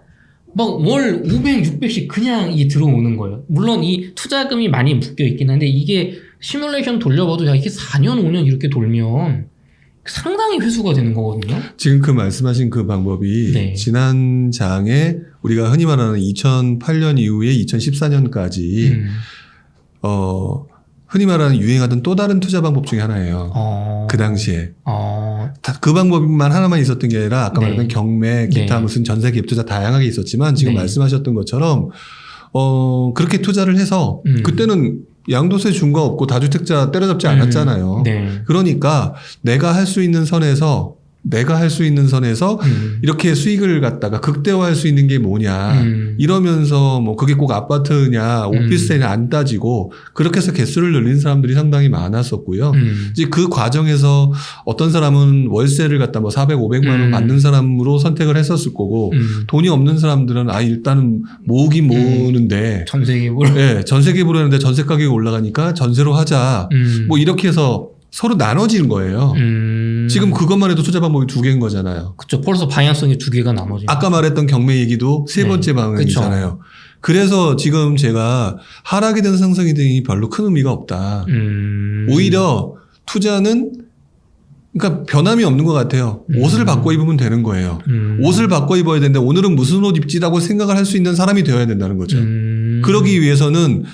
막 월 500, 600씩 그냥 이 들어오는 거예요. 물론 이 투자금이 많이 묶여 있긴 한데 이게 시뮬레이션 돌려봐도 야 이게 4년, 5년 이렇게 돌면 상당히 회수가 되는 거거든요. 지금 그 말씀하신 그 방법이 네. 지난 장에 우리가 흔히 말하는 2008년 이후에 2014년까지 흔히 말하는 유행하던 또 다른 투자 방법 중에 하나예요. 그 당시에. 그 방법만 하나만 있었던 게 아니라 아까 네. 말했던 경매, 기타 네. 무슨 전세 갭 투자 다양하게 있었지만 지금 네. 말씀하셨던 것처럼 그렇게 투자를 해서 그때는 양도세 준 거 없고 다주택자 때려잡지 않았잖아요. 네. 그러니까 내가 할 수 있는 선에서 이렇게 수익을 갖다가 극대화할 수 있는 게 뭐냐 이러면서 뭐 그게 꼭 아파트냐 오피스텔이냐 안 따지고 그렇게 해서 개수를 늘린 사람들이 상당히 많았었고요. 이제 그 과정에서 어떤 사람은 월세를 갖다 뭐 400, 500만 원 받는 사람으로 선택을 했었을 거고 돈이 없는 사람들은 일단은 모으긴 모으는데 전세기부로 네, 전세기부로 했는데 전세 가격이 올라가니까 전세로 하자 뭐 이렇게 해서 서로 나눠지는 거예요. 지금 그것만 해도 투자 방법이 두 개인 거잖아요. 그렇죠. 벌써 방향성이 두 개가 나눠지죠. 아까 말했던 경매 얘기도 세 번째 방향이잖아요. 그래서 지금 제가 하락이든 상승이든 별로 큰 의미가 없다. 오히려 투자는 그러니까 변함이 없는 것 같아요. 옷을 바꿔 입으면 되는 거예요. 옷을 바꿔 입어야 되는데 오늘은 무슨 옷 입지라고 생각을 할 수 있는 사람이 되어야 된다는 거죠. 그러기 위해서는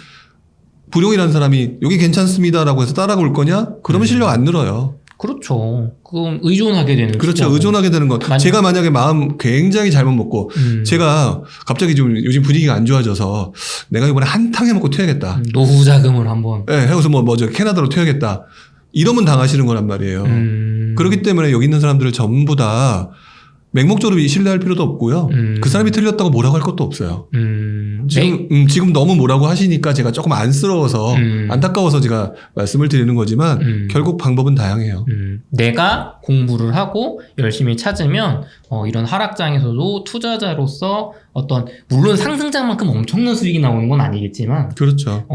불용이라는 사람이 여기 괜찮습니다라고 해서 따라올 거냐? 그러면 실력 안 늘어요. 그렇죠. 그럼 의존하게 되는 그렇죠. 숫자고. 의존하게 되는 것. 제가 만약에 마음 굉장히 잘못 먹고 제가 갑자기 좀 요즘 분위기가 안 좋아져서 내가 이번에 한탕 해먹고 튀어야겠다. 노후 자금을 한번. 네, 해서 저 캐나다로 튀어야겠다. 이러면 당하시는 거란 말이에요. 그렇기 때문에 여기 있는 사람들을 전부 다 맹목적으로 신뢰할 필요도 없고요. 그 사람이 틀렸다고 뭐라고 할 것도 없어요. 지금 너무 뭐라고 하시니까 제가 조금 안쓰러워서 안타까워서 제가 말씀을 드리는 거지만 결국 방법은 다양해요. 내가 공부를 하고 열심히 찾으면 이런 하락장에서도 투자자로서 물론 상승장만큼 엄청난 수익이 나오는 건 아니겠지만 그렇죠.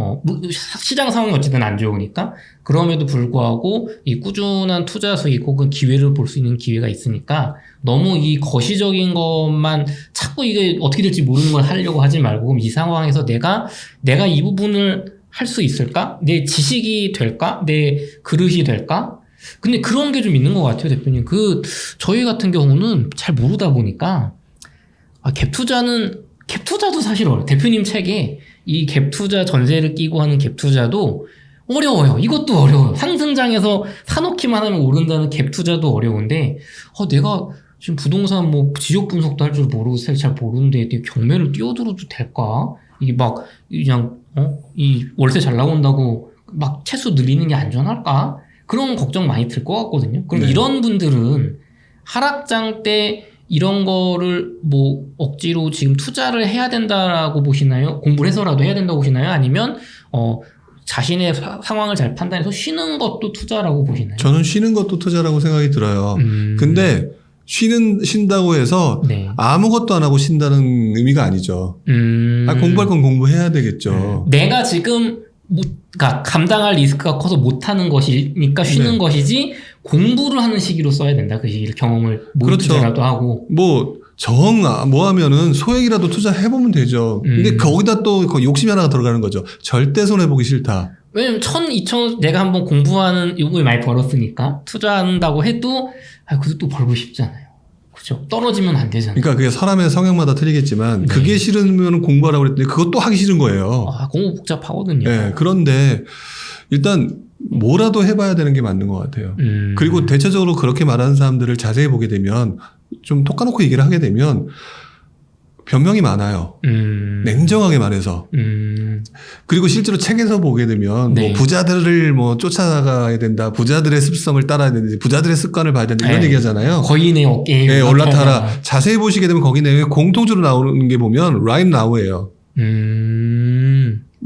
시장 상황이 어쨌든 안 좋으니까 그럼에도 불구하고 이 꾸준한 투자 수익 혹은 기회를 볼 수 있는 기회가 있으니까 너무 이 거시적인 것만 자꾸 이게 어떻게 될지 모르는 걸 하려고 하지 말고 이 상황에서 내가 이 부분을 할 수 있을까? 내 지식이 될까? 내 그릇이 될까? 근데 그런 게 좀 있는 것 같아요, 대표님. 저희 같은 경우는 잘 모르다 보니까 갭투자도 사실 어려워요. 대표님 책에 이 갭투자 전세를 끼고 하는 갭투자도 어려워요. 이것도 어려워요. 상승장에서 사놓기만 하면 오른다는 갭투자도 어려운데 내가 지금 부동산 뭐 지역 분석도 할 줄 모르고 잘 모르는데 경매를 뛰어들어도 될까? 이게 막 그냥 이 월세 잘 나온다고 막 채수 늘리는 게 안전할까? 그런 걱정 많이 들 것 같거든요. 그럼 네. 이런 분들은 하락장 때 이런 거를 뭐 억지로 지금 투자를 해야 된다라고 보시나요? 공부를 해서라도 해야 된다고 보시나요? 아니면 자신의 상황을 잘 판단해서 쉬는 것도 투자라고 보시나요? 저는 쉬는 것도 투자라고 생각이 들어요. 근데 쉰다고 해서 네. 아무것도 안 하고 쉰다는 의미가 아니죠. 공부할 건 공부해야 되겠죠. 내가 지금 그러니까 감당할 리스크가 커서 못하는 것이니까 쉬는 네. 것이지 공부를 하는 시기로 써야 된다. 그 시기를 경험을 그렇죠. 투자라도 하고. 뭐 하면은 소액이라도 투자해보면 되죠. 근데 거기다 또 욕심이 하나가 들어가는 거죠. 절대 손해보기 싫다. 왜냐면 2,000 내가 한번 공부하는 요금을 많이 벌었으니까 투자한다고 해도 그래도 또 벌고 싶잖아요. 그죠? 떨어지면 안 되잖아요. 그러니까 그게 사람의 성향마다 틀리겠지만 네. 그게 싫으면 공부하라고 그랬더니 그것도 하기 싫은 거예요. 공부 복잡하거든요. 네, 그런데 일단 뭐라도 해봐야 되는 게 맞는 것 같아요. 그리고 대체적으로 그렇게 말하는 사람들을 자세히 보게 되면 좀 톡 까놓고 얘기를 하게 되면 변명이 많아요. 냉정하게 말해서. 그리고 실제로 책에서 보게 되면 네. 뭐 부자들을 뭐 쫓아가야 된다. 부자들의 습성을 따라야 된다. 부자들의 습관을 봐야 된다. 이런 네. 얘기하잖아요. 거인의 어깨에 네, 올라타라. 자세히 보시게 되면 거기 내용에 공통적으로 나오는 게 보면 right now예요.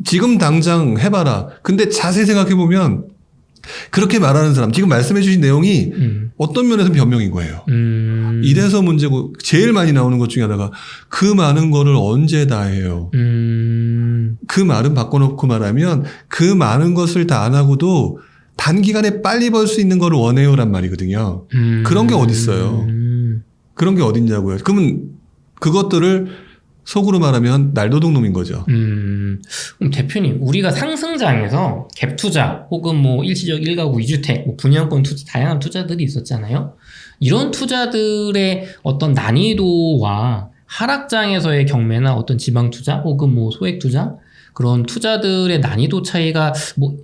지금 당장 해봐라. 근데 자세히 생각해 보면 그렇게 말하는 사람, 지금 말씀해 주신 내용이 어떤 면에서는 변명인 거예요. 이래서 문제고 제일 많이 나오는 것 중에 하나가 그 많은 거를 언제 다 해요. 그 말은 바꿔놓고 말하면 그 많은 것을 다 안 하고도 단기간에 빨리 벌 수 있는 거를 원해요란 말이거든요. 그런 게 어딨어요. 그런 게 어딨냐고요. 그러면 그것들을 속으로 말하면 날도둑놈인 거죠. 그럼 대표님, 우리가 상승장에서 갭 투자 혹은 뭐 일시적 1가구 2주택, 뭐 분양권 투자, 다양한 투자들이 있었잖아요. 이런 투자들의 어떤 난이도와 하락장에서의 경매나 어떤 지방 투자 혹은 뭐 소액 투자 그런 투자들의 난이도 차이가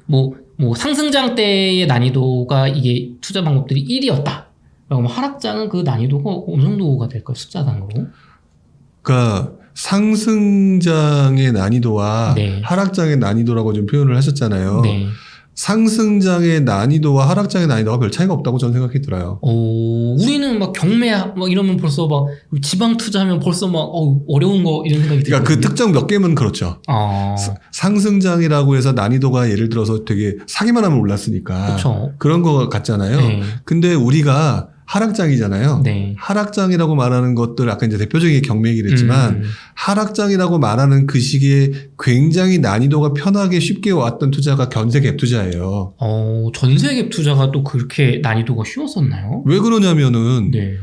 뭐 상승장 때의 난이도가 이게 투자 방법들이 1이었다. 그럼 하락장은 그 난이도가 어느 정도가 될까요? 숫자상으로? 그러니까 상승장의 난이도와 네. 하락장의 난이도라고 좀 표현을 하셨잖아요. 네. 상승장의 난이도와 하락장의 난이도가 별 차이가 없다고 저는 생각이 들어요. 우리는 막 경매 막 이러면 벌써 막 지방 투자하면 벌써 막 어려운 거 이런 생각이 들거든요. 그러니까 그 특정 몇 개면 그렇죠. 상승장이라고 해서 난이도가 예를 들어서 되게 사기만 하면 올랐으니까 그쵸. 그런 거 같잖아요. 네. 근데 우리가 하락장이잖아요. 네. 하락장이라고 말하는 것들 아까 이제 대표적인 경매 얘기를 했지만 하락장이라고 말하는 그 시기에 굉장히 난이도가 편하게 쉽게 왔던 투자가 견세 갭 투자예요. 전세 갭 투자가 또 그렇게 난이도가 쉬웠었나요? 왜 그러냐면은 네.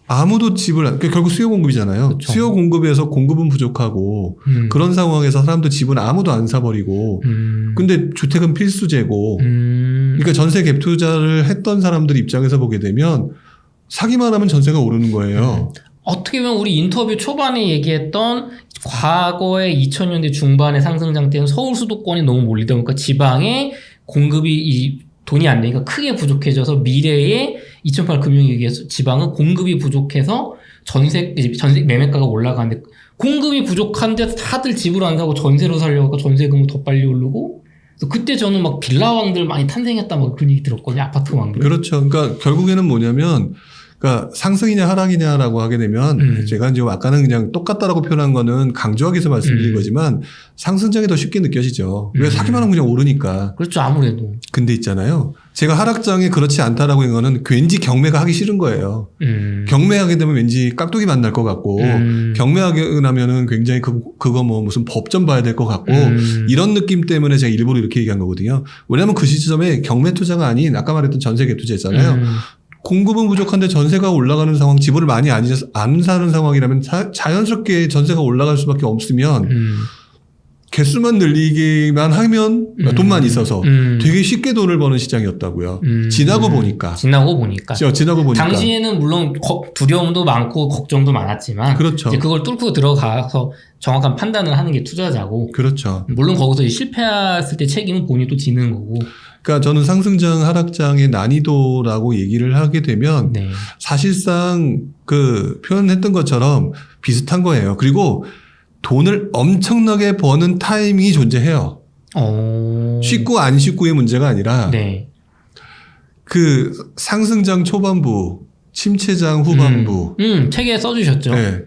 아무도 집을 그러니까 결국 수요 공급이잖아요. 그쵸. 수요 공급에서 공급은 부족하고 그런 상황에서 사람들 집은 아무도 안 사버리고 근데 주택은 필수제고 그러니까 전세 갭 투자를 했던 사람들 입장에서 보게 되면 사기만 하면 전세가 오르는 거예요. 어떻게 보면 우리 인터뷰 초반에 얘기했던 과거에 2000년대 중반의 상승장 때는 서울 수도권이 너무 몰리다 보니까 지방에 공급이 돈이 안 되니까 크게 부족해져서 미래에 2008 금융위기에서 지방은 공급이 부족해서 전세 매매가가 올라가는데 공급이 부족한데 다들 집을 안 사고 전세로 살려고 전세금은 더 빨리 오르고 그래서 그때 저는 막 빌라왕들 많이 탄생했다 막 그런 얘기 들었거든요. 아파트 왕들. 그렇죠. 그러니까 결국에는 뭐냐면 그러니까 상승이냐 하락이냐라고 하게 되면 제가 이제 아까는 그냥 똑같다라고 표현한 거는 강조하기 위해서 말씀드린 거지만 상승장이 더 쉽게 느껴지죠. 왜 사기만 하면 그냥 오르니까. 그렇죠. 아무래도. 근데 있잖아요. 제가 하락장에 그렇지 않다라고 한 거는 왠지 경매가 하기 싫은 거예요. 경매하게 되면 왠지 깍두기 만날 것 같고 경매하게 나면은 굉장히 그거 뭐 무슨 법전 봐야 될 것 같고 이런 느낌 때문에 제가 일부러 이렇게 얘기한 거거든요. 왜냐하면 그 시점에 경매 투자가 아닌 아까 말했던 전세 갭 투자였잖아요. 공급은 부족한데 전세가 올라가는 상황, 집을 많이 안 사는 상황이라면 자연스럽게 전세가 올라갈 수밖에 없으면 개수만 늘리기만 하면 돈만 있어서 되게 쉽게 돈을 버는 시장이었다고요. 지나고 보니까. 당시에는 물론 두려움도 많고 걱정도 많았지만 그렇죠. 이제 그걸 뚫고 들어가서 정확한 판단을 하는 게 투자자고. 그렇죠. 물론 거기서 실패했을 때 책임은 본인이 또 지는 거고. 그러니까 저는 상승장, 하락장의 난이도라고 얘기를 하게 되면 사실상 그 표현했던 것처럼 비슷한 거예요. 그리고 돈을 엄청나게 버는 타이밍이 존재해요. 쉽고 안 쉽고의 문제가 아니라 네. 그 상승장 초반부, 침체장 후반부. 책에 써주셨죠. 네.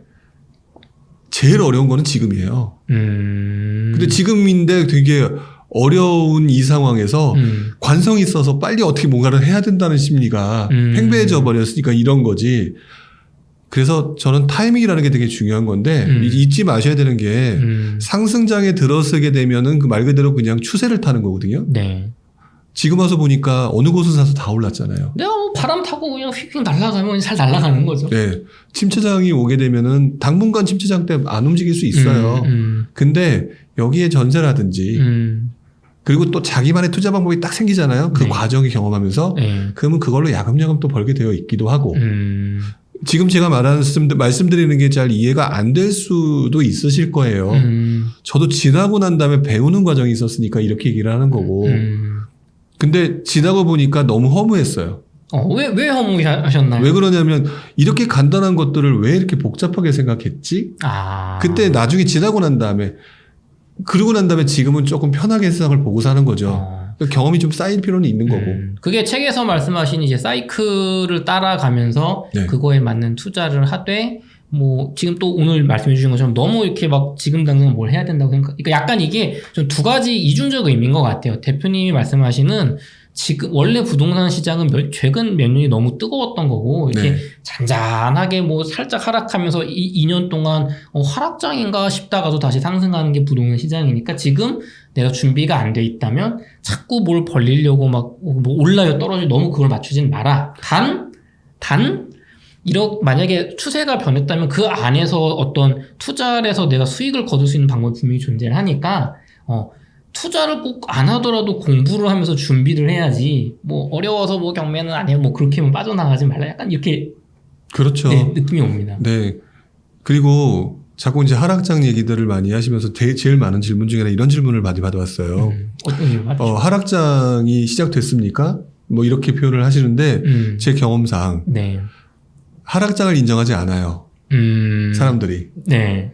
제일 어려운 거는 지금이에요. 근데 지금인데 되게 어려운 이 상황에서 관성이 있어서 빨리 어떻게 뭔가를 해야 된다는 심리가 팽배해져 버렸으니까 이런 거지. 그래서 저는 타이밍이라는 게 되게 중요한 건데 잊지 마셔야 되는 게 상승장에 들어서게 되면은 그 말 그대로 그냥 추세를 타는 거거든요. 네. 지금 와서 보니까 어느 곳을 사서 다 올랐잖아요. 내가 뭐 바람 타고 그냥 휙휙 날아가면 잘 날아가는 거죠. 네. 침체장이 오게 되면은 당분간 침체장 때 안 움직일 수 있어요. 근데 여기에 전세라든지 그리고 또 자기만의 투자 방법이 딱 생기잖아요. 그 네. 과정을 경험하면서. 네. 그러면 그걸로 야금야금 또 벌게 되어 있기도 하고. 지금 제가 말씀드리는 게 잘 이해가 안 될 수도 있으실 거예요. 저도 지나고 난 다음에 배우는 과정이 있었으니까 이렇게 얘기를 하는 거고. 근데 지나고 보니까 너무 허무했어요. 왜 허무하셨나요? 왜 그러냐면 이렇게 간단한 것들을 왜 이렇게 복잡하게 생각했지? 그때 나중에 지나고 난 다음에 그러고 난 다음에 지금은 조금 편하게 세상을 보고 사는 거죠. 그러니까 경험이 좀 쌓일 필요는 있는 거고. 그게 책에서 말씀하신 이제 사이클을 따라가면서 네. 그거에 맞는 투자를 하되 뭐 지금 또 오늘 말씀해 주신 것처럼 너무 이렇게 막 지금 당장 뭘 해야 된다고 그러니까 약간 이게 좀 두 가지 이중적 의미인 것 같아요. 대표님이 말씀하시는 지금 원래 부동산 시장은 최근 몇 년이 너무 뜨거웠던 거고 이렇게 네. 잔잔하게 뭐 살짝 하락하면서 2년 동안 하락장인가 싶다가도 다시 상승하는 게 부동산 시장이니까 지금 내가 준비가 안 돼 있다면 자꾸 뭘 벌리려고 막 뭐 올라요 떨어져 너무 그걸 맞추진 마라. 만약에 추세가 변했다면 그 안에서 어떤 투자를 해서 내가 수익을 거둘 수 있는 방법이 분명히 존재를 하니까 투자를 꼭 안 하더라도 공부를 하면서 준비를 해야지 뭐 어려워서 뭐 경매는 안 해요 뭐 그렇게 하면 빠져나가지 말라 약간 이렇게 그렇죠. 네, 느낌이 옵니다. 네. 그리고 자꾸 이제 하락장 얘기들을 많이 하시면서 제일 많은 질문 중에 이런 질문을 많이 받아왔어요. 어떤 질문 하시죠? 하락장이 시작됐습니까? 뭐 이렇게 표현을 하시는데 제 경험상 네. 하락장을 인정하지 않아요. 사람들이. 네.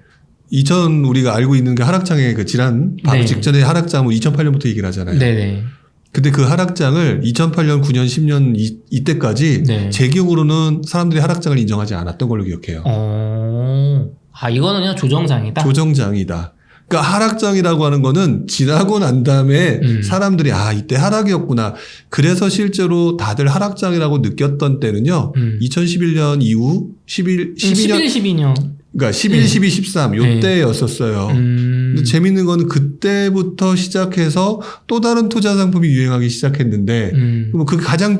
우리가 알고 있는 게 하락장의 그 지난 바로 네. 직전에 하락장은 2008년부터 얘기를 하잖아요. 네네. 근데 그 하락장을 2008년, 9년, 10년 이때까지 네. 제 기억으로는 사람들이 하락장을 인정하지 않았던 걸로 기억해요. 이거는 그냥 조정장이다? 조정장이다. 그러니까 하락장이라고 하는 거는 지나고 난 다음에 사람들이 이때 하락이었구나. 그래서 실제로 다들 하락장이라고 느꼈던 때는요. 2011년 이후 12년 그러니까 11, 12, 13 요때였었어요. 근데 재밌는 거는 그때부터 시작해서 또 다른 투자 상품이 유행하기 시작했는데 그럼 그 가장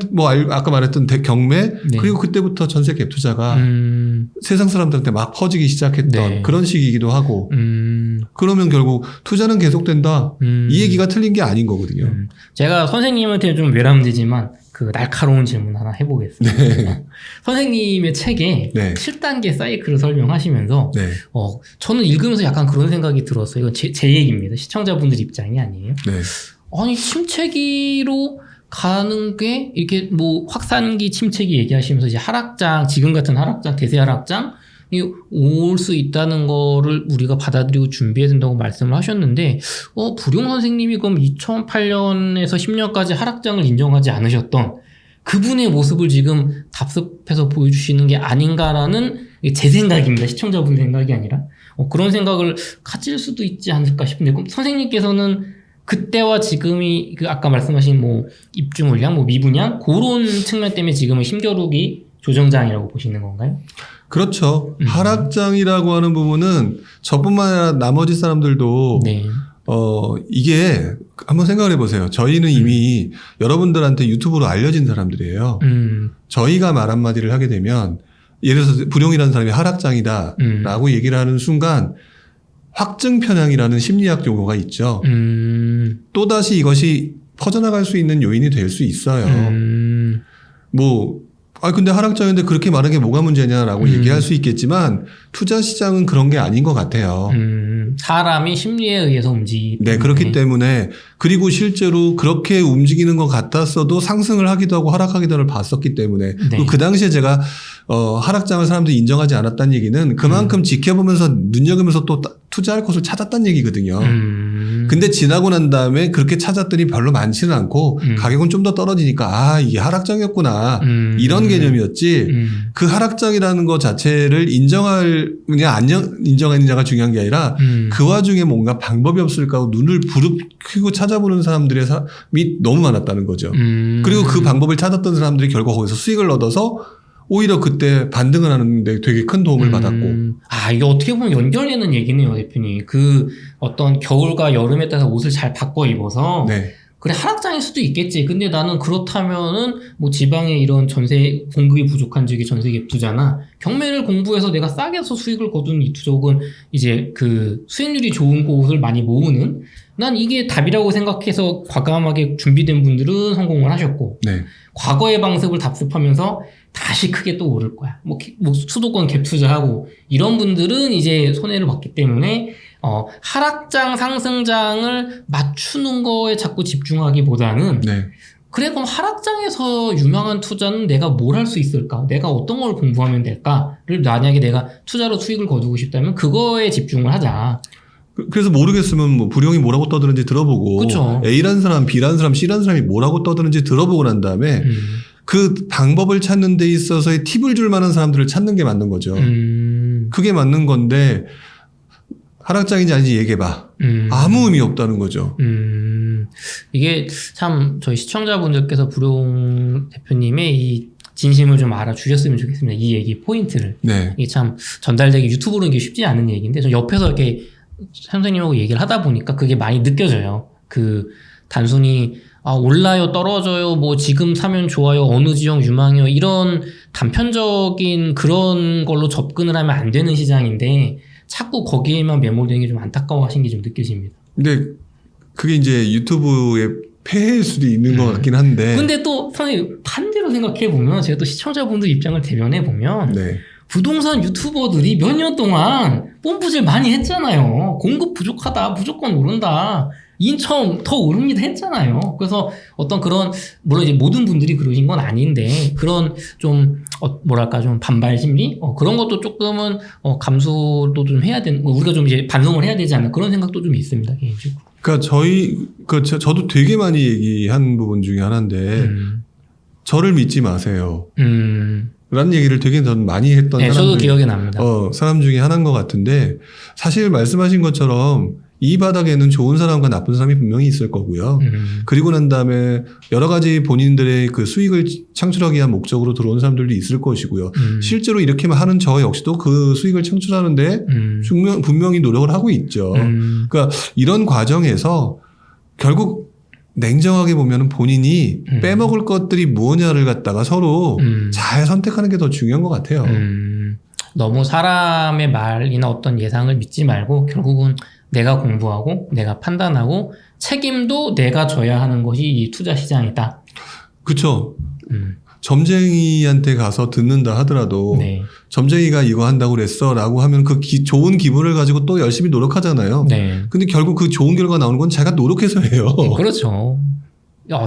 아까 말했던 경매 네. 그리고 그때부터 전세 갭 투자가 세상 사람들한테 막 퍼지기 시작했던 네. 그런 시기이기도 하고 그러면 결국 투자는 계속된다. 이 얘기가 틀린 게 아닌 거거든요. 제가 선생님한테 좀 외람되지만 그 날카로운 질문 하나 해보겠습니다. 네. 선생님의 책에 네. 7단계 사이클을 설명하시면서 네. 저는 읽으면서 약간 그런 생각이 들었어요. 이건 제 얘기입니다. 시청자분들 입장이 아니에요. 네. 아니 침체기로 가는 게 이렇게 뭐 확산기 침체기 얘기하시면서 이제 하락장 지금 같은 하락장 대세 하락장 올 수 있다는 거를 우리가 받아들이고 준비해야 된다고 말씀을 하셨는데 부룡 선생님이 그럼 2008년에서 10년까지 하락장을 인정하지 않으셨던 그분의 모습을 지금 답습해서 보여주시는 게 아닌가라는 제 생각입니다. 시청자분 생각이 아니라 그런 생각을 가질 수도 있지 않을까 싶은데 그럼 선생님께서는 그때와 지금이 그 아까 말씀하신 뭐 입주 물량, 뭐 미분양 그런 측면 때문에 지금은 힘겨루기 조정장이라고 보시는 건가요? 그렇죠. 하락장이라고 하는 부분은 저뿐만 아니라 나머지 사람들도 네. 이게 한번 생각을 해보세요. 저희는 이미 여러분들한테 유튜브로 알려진 사람들이에요. 저희가 말 한마디를 하게 되면 예를 들어서 불용이라는 사람이 하락장이다 라고 얘기를 하는 순간 확증 편향이라는 심리학 용어가 있죠. 또다시 이것이 퍼져나갈 수 있는 요인이 될 수 있어요. 근데 하락장인데 그렇게 말하는 게 뭐가 문제냐라고 얘기할 수 있겠지만 투자 시장은 그런 게 아닌 것 같아요. 사람이 심리에 의해서 움직이기 때문에. 네, 그렇기 때문에 그리고 실제로 그렇게 움직이는 것 같았어도 상승을 하기도 하고 하락하기도 하를 봤었기 때문에 네. 그 당시에 제가 하락장을 사람들이 인정하지 않았다는 얘기는 그만큼 지켜보면서 눈여겨보면서 또 투자할 곳을 찾았다는 얘기거든요. 근데 지나고 난 다음에 그렇게 찾았더니 별로 많지는 않고 가격은 좀 더 떨어지니까 이게 하락장이었구나 이런 개념이었지. 그 하락장이라는 것 자체를 그냥 안 인정하느냐가 중요한 게 아니라 그 와중에 뭔가 방법이 없을까 하고 눈을 부릅뜨고 찾아보는 사람들이 너무 많았다는 거죠. 그리고 그 방법을 찾았던 사람들이 결국 거기서 수익을 얻어서 오히려 그때 반등을 하는데 되게 큰 도움을 받았고. 이게 어떻게 보면 연결되는 얘기네요, 대표님. 그 어떤 겨울과 여름에 따라서 옷을 잘 바꿔 입어서. 네. 그래, 하락장일 수도 있겠지. 근데 나는 그렇다면은 뭐 지방에 이런 전세 공급이 부족한 지역의 전세계 투자나 경매를 공부해서 내가 싸게 해서 수익을 거두는 이 투자 혹은 이제 그 수익률이 좋은 곳을 많이 모으는 난 이게 답이라고 생각해서 과감하게 준비된 분들은 성공을 하셨고. 네. 과거의 방식을 답습하면서 다시 크게 또 오를 거야. 뭐 수도권 갭 투자하고 이런 분들은 이제 손해를 봤기 때문에 하락장 상승장을 맞추는 거에 자꾸 집중하기보다는 네. 그래 그럼 하락장에서 유망한 투자는 내가 뭘 할 수 있을까? 내가 어떤 걸 공부하면 될까를 만약에 내가 투자로 수익을 거두고 싶다면 그거에 집중을 하자. 그래서 모르겠으면 뭐 불용이 뭐라고 떠드는지 들어보고 그쵸. A라는 사람, B라는 사람, C라는 사람이 뭐라고 떠드는지 들어보고 난 다음에 그 방법을 찾는 데 있어서의 팁을 줄 만한 사람들을 찾는 게 맞는 거죠. 그게 맞는 건데 하락장인지 아닌지 얘기해봐. 아무 의미 없다는 거죠. 이게 참 저희 시청자분들께서 불용 대표님의 이 진심을 좀 알아주셨으면 좋겠습니다. 이 얘기 포인트를. 네. 이게 참 전달되기 유튜브로 이게 쉽지 않은 얘기인데 저 옆에서 이렇게 선생님하고 얘기를 하다 보니까 그게 많이 느껴져요. 그 단순히 올라요, 떨어져요, 뭐 지금 사면 좋아요, 어느 지역 유망해요 이런 단편적인 그런 걸로 접근을 하면 안 되는 시장인데 자꾸 거기에만 매몰되는 게 좀 안타까워하신 게 좀 느껴집니다. 근데 그게 이제 유튜브의 폐해일 수도 있는 것 같긴 한데. 근데 또 선생님 반대로 생각해 보면 제가 또 시청자분들 입장을 대변해 보면. 네. 부동산 유튜버들이 몇 년 동안 뽐뿌질 많이 했잖아요. 공급 부족하다, 무조건 오른다. 인천 더 오릅니다 했잖아요. 그래서 어떤 그런, 물론 이제 모든 분들이 그러신 건 아닌데, 그런 좀, 뭐랄까, 좀 반발 심리? 그런 것도 조금은, 감수도 좀 해야 되는, 우리가 좀 이제 반성을 해야 되지 않나 그런 생각도 좀 있습니다, 개인적으로. 그러니까 저도 되게 많이 얘기한 부분 중에 하나인데, 저를 믿지 마세요. 라는 얘기를 되게 저는 많이 했던 네, 저도 기억에 납니다. 사람 중에 하나인 것 같은데 사실 말씀하신 것처럼 이 바닥에는 좋은 사람과 나쁜 사람이 분명히 있을 거고요. 그리고 난 다음에 여러 가지 본인들의 그 수익을 창출하기 위한 목적으로 들어온 사람들도 있을 것이고요. 실제로 이렇게만 하는 저 역시도 그 수익을 창출하는데 분명히 노력을 하고 있죠. 그러니까 이런 과정에서 결국 냉정하게 보면 본인이 빼먹을 것들이 무엇냐를 갖다가 서로 잘 선택하는 게 더 중요한 것 같아요. 너무 사람의 말이나 어떤 예상을 믿지 말고 결국은 내가 공부하고 내가 판단하고 책임도 내가 져야 하는 것이 이 투자 시장이다. 그렇죠. 점쟁이한테 가서 듣는다 하더라도 네. 점쟁이가 이거 한다고 그랬어 라고 하면 그 좋은 기분을 가지고 또 열심히 노력하잖아요. 네. 근데 결국 그 좋은 결과 나오는 건 자기가 노력해서 해요. 그렇죠.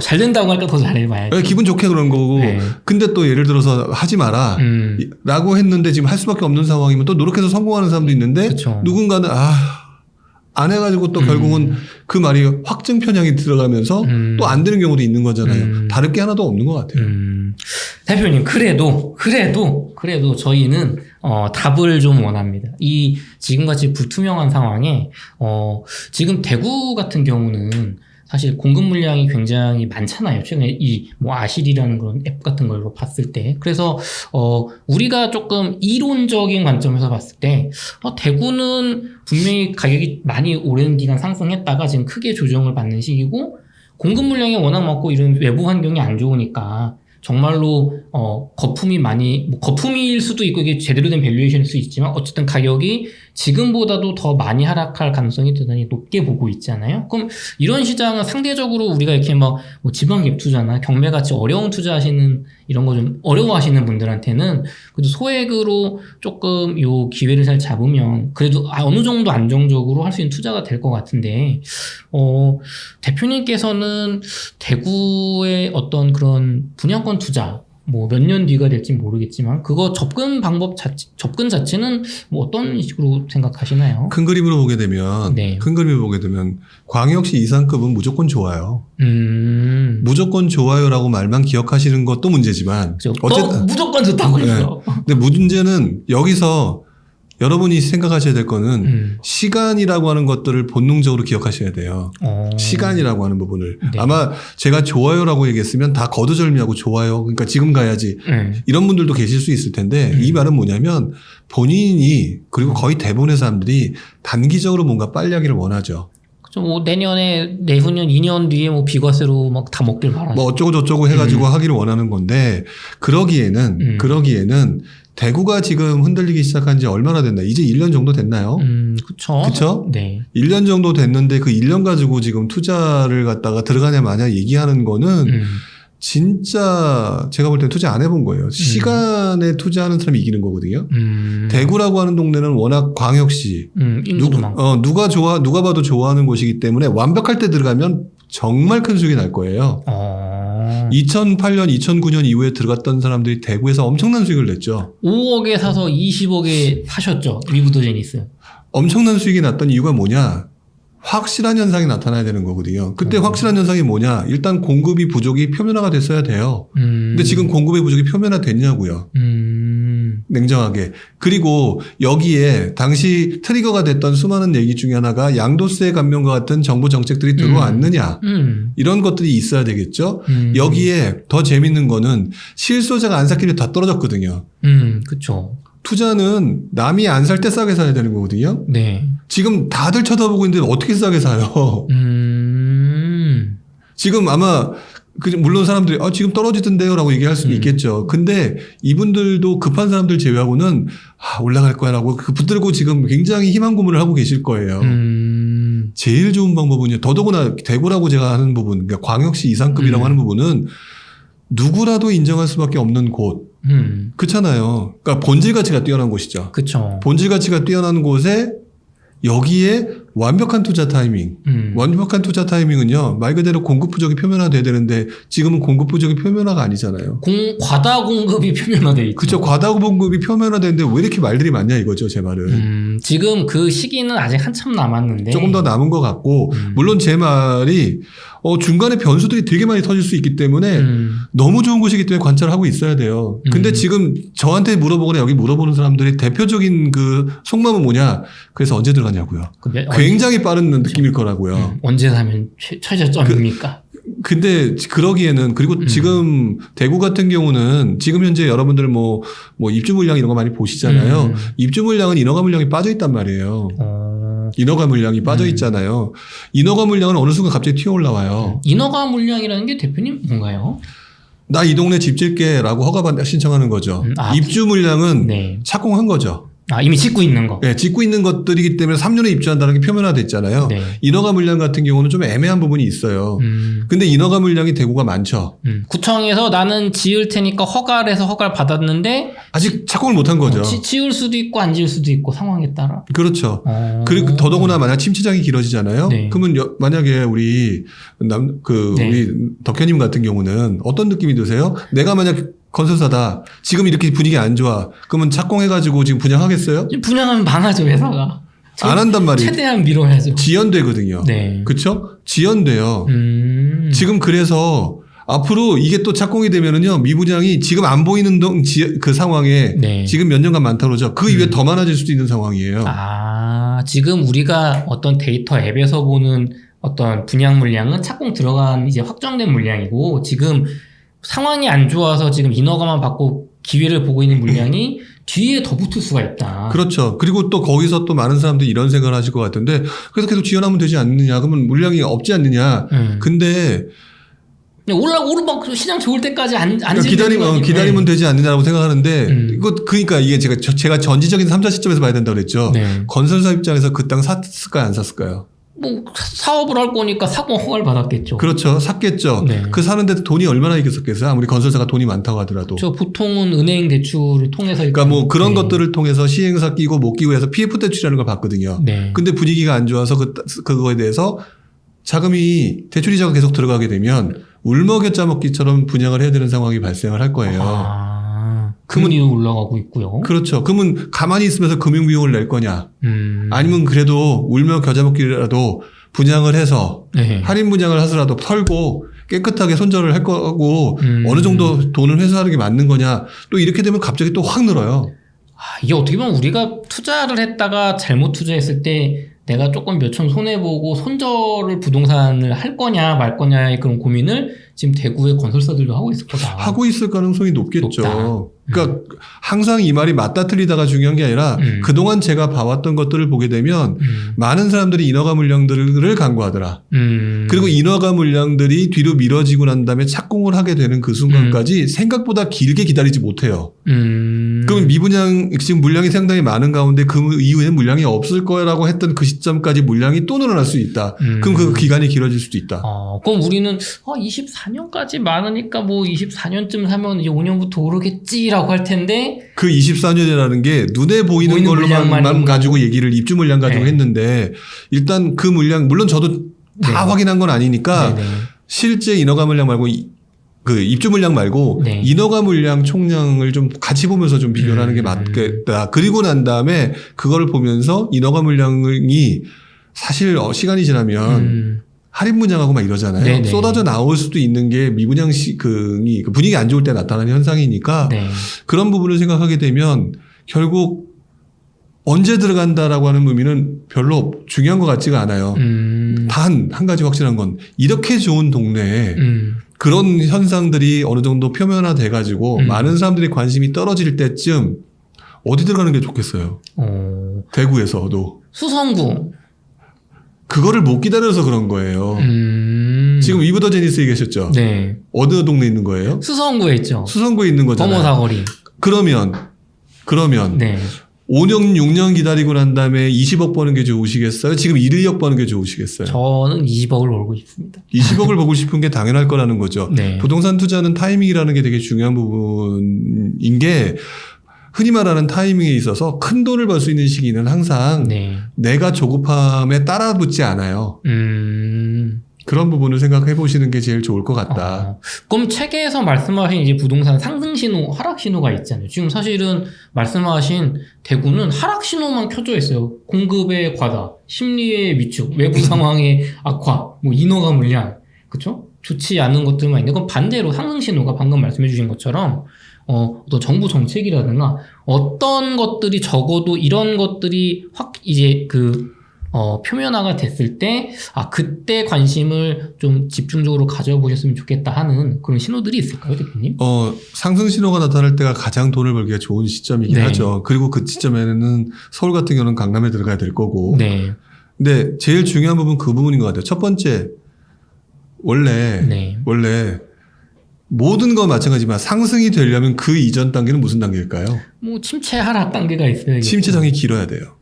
잘 된다고 하니까 더 잘해봐야지. 기분 좋게 그런 거고. 네. 근데 또 예를 들어서 하지 마라 라고 했는데 지금 할 수밖에 없는 상황이면 또 노력해서 성공하는 사람도 있는데 그쵸. 누군가는 안 해가지고 또 결국은 그 말이 확증 편향이 들어가면서 또 안 되는 경우도 있는 거잖아요. 다를 게 하나도 없는 것 같아요. 대표님, 그래도 저희는, 답을 좀 원합니다. 이, 지금같이 불투명한 상황에, 지금 대구 같은 경우는 사실 공급 물량이 굉장히 많잖아요. 최근에 아실이라는 그런 앱 같은 걸로 봤을 때. 그래서, 우리가 조금 이론적인 관점에서 봤을 때, 대구는 분명히 가격이 많이 오랜 기간 상승했다가 지금 크게 조정을 받는 시기고, 공급 물량이 워낙 많고 이런 외부 환경이 안 좋으니까, 정말로 거품이 많이 거품일 수도 있고 이게 제대로 된 밸류에이션일 수 있지만 어쨌든 가격이 지금보다도 더 많이 하락할 가능성이 대단히 높게 보고 있잖아요. 그럼 이런 시장은 상대적으로 우리가 이렇게 뭐 지방 갭 투자나 경매 같이 어려운 투자하시는 이런 거 좀 어려워하시는 분들한테는 그래도 소액으로 조금 요 기회를 잘 잡으면 그래도 어느 정도 안정적으로 할 수 있는 투자가 될 것 같은데 대표님께서는 대구의 어떤 그런 분양권 투자 뭐 몇 년 뒤가 될지 모르겠지만 그거 접근 자체는 뭐 어떤 식으로 생각하시나요? 큰 그림으로 보게 되면 네. 큰 그림을 보게 되면 광역시 이상급은 무조건 좋아요. 무조건 좋아요라고 말만 기억하시는 것도 문제지만 어쨌든 무조건 좋다고 했어. 근데 문제는 여기서 여러분이 생각하셔야 될 거는 시간이라고 하는 것들을 본능적으로 기억하셔야 돼요. 시간이라고 하는 부분을. 네. 아마 제가 좋아요라고 얘기했으면 다 거두절미하고 좋아요. 그러니까 지금 가야지. 이런 분들도 계실 수 있을 텐데 이 말은 뭐냐면 본인이 그리고 거의 대부분의 사람들이 단기적으로 뭔가 빨리 하기를 원하죠. 뭐 내년에 내후년 2년 뒤에 뭐 비과세로 막 다 먹길 바라죠. 뭐 어쩌고 저쩌고 해가지고 하기를 원하는 건데 그러기에는 대구가 지금 흔들리기 시작한 지 얼마나 됐나? 이제 1년 정도 됐나요? 그쵸? 네. 1년 정도 됐는데 그 1년 가지고 지금 투자를 갖다가 들어가냐 마냐 얘기하는 거는 진짜 제가 볼 땐 투자 안 해본 거예요. 시간에 투자하는 사람이 이기는 거거든요. 대구라고 하는 동네는 워낙 광역시. 누가 봐도 좋아하는 곳이기 때문에 완벽할 때 들어가면 정말 큰 수익이 날 거예요. 2008년, 2009년 이후에 들어갔던 사람들이 대구에서 엄청난 수익을 냈죠. 5억에 사서 20억에 파셨죠. 위브더제니스. 엄청난 수익이 났던 이유가 뭐냐? 확실한 현상이 나타나야 되는 거거든요. 그때 확실한 현상이 뭐냐? 일단 공급이 부족이 표면화가 됐어야 돼요. 근데 지금 공급의 부족이 표면화 됐냐고요. 냉정하게. 그리고 여기에 당시 트리거가 됐던 수많은 얘기 중에 하나가 양도세 감면과 같은 정부 정책들이 들어왔느냐. 이런 것들이 있어야 되겠죠. 여기에 더 재밌는 거는 실소자가 안 샀길래 다 떨어졌거든요. 그렇죠. 투자는 남이 안 살 때 싸게 사야 되는 거거든요. 네. 지금 다들 쳐다보고 있는데 어떻게 싸게 사요? 지금 아마 물론 사람들이 지금 떨어지던데요 라고 얘기할 수는 있겠죠. 근데 이분들도 급한 사람들 제외하고는 올라갈 거야 라고 붙들고 지금 굉장히 희망 고문을 하고 계실 거예요. 제일 좋은 방법은요. 더더구나 대구라고 제가 하는 부분, 그러니까 광역시 이상급이라고 하는 부분은 누구라도 인정할 수밖에 없는 곳. 그렇잖아요. 그러니까 본질 가치가 뛰어난 곳이죠. 그렇죠. 본질 가치가 뛰어난 곳에 여기에 완벽한 투자 타이밍. 완벽한 투자 타이밍은요. 말 그대로 공급 부족이 표면화돼야 되는데 지금은 공급 부족이 표면화가 아니잖아요. 과다 공급이 표면화돼 있죠. 그렇죠. 과다 공급이 표면화되는데 왜 이렇게 말들이 많냐 이거죠. 제 말은. 지금 그 시기는 아직 한참 남았는데. 조금 더 남은 것 같고 물론 제 말이 중간에 변수들이 되게 많이 터질 수 있기 때문에 너무 좋은 곳이기 때문에 관찰을 하고 있어야 돼요. 근데 지금 저한테 물어보거나 여기 물어보는 사람들이 대표적인 그 속마음은 뭐냐. 그래서 언제 들어가냐고요. 굉장히 빠른 느낌일 거라고요. 언제 사면 최저점입니까? 근데 그러기에는 그리고 지금 대구 같은 경우는 지금 현재 여러분들 뭐 입주 물량 이런 거 많이 보시잖아요. 입주 물량은 인허가 물량이 빠져 있단 말이에요. 인허가 물량이 빠져 있잖아요. 인허가 물량은 어느 순간 갑자기 튀어 올라와요. 인허가 물량이라는 게 대표님 뭔가요? 나 이 동네 집 질게라고 허가 신청하는 거죠. 입주 물량은 네. 착공한 거죠. 이미 짓고 있는 거. 네, 짓고 있는 것들이기 때문에 3년에 입주한다는 게 표면화됐잖아요. 네. 인허가 물량 같은 경우는 좀 애매한 부분이 있어요. 근데 인허가 물량이 대구가 많죠. 구청에서 나는 지을 테니까 허가를 해서 허가를 받았는데 아직 착공을 못한 거죠. 지을 수도 있고 안 지을 수도 있고 상황에 따라. 그렇죠. 그리고 더더구나 만약 침체장이 길어지잖아요. 네. 그러면 만약에 우리 우리 덕현님 같은 경우는 어떤 느낌이 드세요? 내가 만약 건설사다. 지금 이렇게 분위기 안 좋아. 그러면 착공해가지고 지금 분양하겠어요? 분양하면 망하죠, 회사가. 안 한단 말이에요. 최대한 밀어야죠. 지연되거든요. 네. 그쵸? 지연돼요. 지금 그래서 앞으로 이게 또 착공이 되면은요, 미분양이 지금 안 보이는 그 상황에 네. 지금 몇 년간 많다고 그러죠. 그 이후에 더 많아질 수도 있는 상황이에요. 지금 우리가 어떤 데이터 앱에서 보는 어떤 분양 물량은 착공 들어간 이제 확정된 물량이고 지금 상황이 안 좋아서 지금 인허가만 받고 기회를 보고 있는 물량이 뒤에 더 붙을 수가 있다. 그렇죠. 그리고 또 거기서 또 많은 사람들이 이런 생각을 하실 것 같은데 그래서 계속 지연하면 되지 않느냐. 그러면 물량이 없지 않느냐. 근데 오르막 시장 좋을 때까지 기다리면 되지 않느냐라고 생각하는데 그러니까 이게 제가 전지적인 3자 시점에서 봐야 된다고 그랬죠. 네. 건설사 입장에서 그 땅 샀을까요? 안 샀을까요? 사업을 할 거니까 사고 허가를 받았겠죠. 그렇죠. 샀겠죠. 네. 그 사는데 돈이 얼마나 있었겠어요? 아무리 건설사가 돈이 많다고 하더라도. 보통은 은행 대출을 통해서. 그러니까 뭐 그런 것들을 통해서 시행사 끼고 못 끼고 해서 PF 대출이라는 걸 봤거든요. 네. 근데 분위기가 안 좋아서 그거에 대해서 자금이 대출이자가 계속 들어가게 되면 울먹여 먹기처럼 분양을 해야 되는 상황이 발생을 할 거예요. 금리도 올라가고 있고요. 그렇죠. 그러면 가만히 있으면서 금융비용을 낼 거냐. 아니면 그래도 울며 겨자 먹기라도 분양을 해서 네. 할인 분양을 하더라도 털고 깨끗하게 손절을 할 거고 어느 정도 돈을 회수하는 게 맞는 거냐. 또 이렇게 되면 갑자기 또 확 늘어요. 이게 어떻게 보면 우리가 투자를 했다가 잘못 투자했을 때 내가 조금 몇천 손해보고 손절을 부동산을 할 거냐 말 거냐의 그런 고민을 지금 대구의 건설사들도 하고 있을 거다. 하고 있을 가능성이 높겠죠. 높다. 그러니까 항상 이 말이 맞다 틀리다가 중요한 게 아니라 그동안 제가 봐왔던 것들을 보게 되면 많은 사람들이 인허가 물량들을 강구하더라. 그리고 인허가 물량들이 뒤로 미뤄지고 난 다음에 착공을 하게 되는 그 순간까지 생각보다 길게 기다리지 못해요. 그러면 미분양 지금 물량이 상당히 많은 가운데 그 이후에는 물량이 없을 거라고 했던 그 시점까지 물량이 또 늘어날 수 있다. 그럼 그 기간이 길어질 수도 있다. 그럼 우리는 24년까지 많으니까 뭐 24년쯤 사면 이제 5년부터 오르겠지라고 할 텐데 그 24년이라는 게 눈에 보이는 걸로만 가지고 얘기를 입주 물량 가지고 했는데 일단 그 물량 물론 저도 다 확인한 건 아니니까 실제 인허가 물량 말고 그 입주 물량 말고 인허가 물량 총량을 좀 같이 보면서 좀 비교를 하는 게 맞겠다. 그리고 난 다음에 그걸 보면서 인허가 물량이 사실 시간이 지나면 할인 분양하고 막 이러잖아요. 네네. 쏟아져 나올 수도 있는 게 미분양 그 분위기 안 좋을 때 나타나는 현상이니까 그런 부분을 생각하게 되면 결국 언제 들어간다라고 하는 의미는 별로 중요한 것 같지가 않아요. 단 한 가지 확실한 건 이렇게 좋은 동네에 그런 현상들이 어느 정도 표면화돼 가지고 많은 사람들이 관심이 떨어질 때쯤 어디 들어가는 게 좋겠어요. 대구에서도. 수성구. 그거를 못 기다려서 그런 거예요. 지금 위브더 제니스에 계셨죠? 네. 어느 동네에 있는 거예요? 수성구에 있죠. 수성구에 있는 거잖아요. 범어사거리. 그러면 5년, 6년 기다리고 난 다음에 20억 버는 게 좋으시겠어요? 지금 1억 버는 게 좋으시겠어요? 저는 20억을 벌고 싶습니다. 20억을 벌고 싶은 게 당연할 거라는 거죠. 부동산 투자는 타이밍이라는 게 되게 중요한 부분인 게 흔히 말하는 타이밍에 있어서 큰 돈을 벌 수 있는 시기는 항상 내가 조급함에 따라붙지 않아요. 그런 부분을 생각해 보시는 게 제일 좋을 것 같다. 그럼 책에서 말씀하신 이제 부동산 상승 신호, 하락 신호가 있잖아요. 지금 사실은 말씀하신 대구는 하락 신호만 켜져 있어요. 공급의 과다, 심리의 위축, 외부 상황의 악화, 뭐 인허가 물량, 그렇죠? 좋지 않은 것들만 있는데, 그럼 반대로 상승 신호가 방금 말씀해 주신 것처럼 어떤 정부 정책이라든가 어떤 것들이 적어도 이런 것들이 확 이제 표면화가 됐을 때, 그때 관심을 좀 집중적으로 가져보셨으면 좋겠다 하는 그런 신호들이 있을까요, 대표님? 상승 신호가 나타날 때가 가장 돈을 벌기가 좋은 시점이긴 하죠. 그리고 그 시점에는 서울 같은 경우는 강남에 들어가야 될 거고. 근데 제일 중요한 부분은 그 부분인 것 같아요. 첫 번째, 원래 모든 건 마찬가지지만 상승이 되려면 그 이전 단계는 무슨 단계일까요? 뭐 침체 하락 단계가 있어요. 침체장이 길어야 돼요.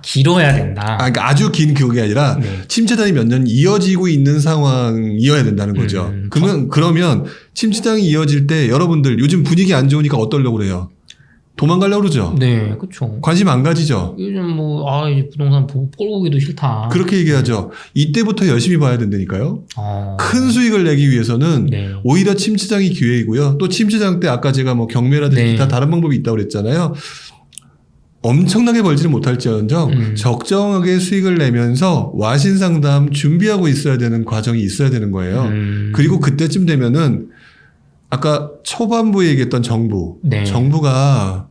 길어야 된다. 그러니까 아주 긴 그게 아니라 침체장이 몇 년 이어지고 있는 상황이어야 된다는 거죠. 그러면 침체장이 이어질 때 여러분들 요즘 분위기 안 좋으니까 어떠려고 그래요? 도망가려고 그러죠? 네, 그렇죠. 관심 안 가지죠? 요즘 이제 부동산 꼴보기도 싫다. 그렇게 얘기하죠. 이때부터 열심히 봐야 된다니까요. 큰 수익을 내기 위해서는 오히려 침체장이 기회이고요. 또 침체장 때 아까 제가 뭐 경매라든지 기타 다른 방법이 있다고 그랬잖아요. 엄청나게 벌지는 못할지언정 적정하게 수익을 내면서 와신 상담 준비하고 있어야 되는 과정이 있어야 되는 거예요. 그리고 그때쯤 되면은 아까 초반부에 얘기했던 정부가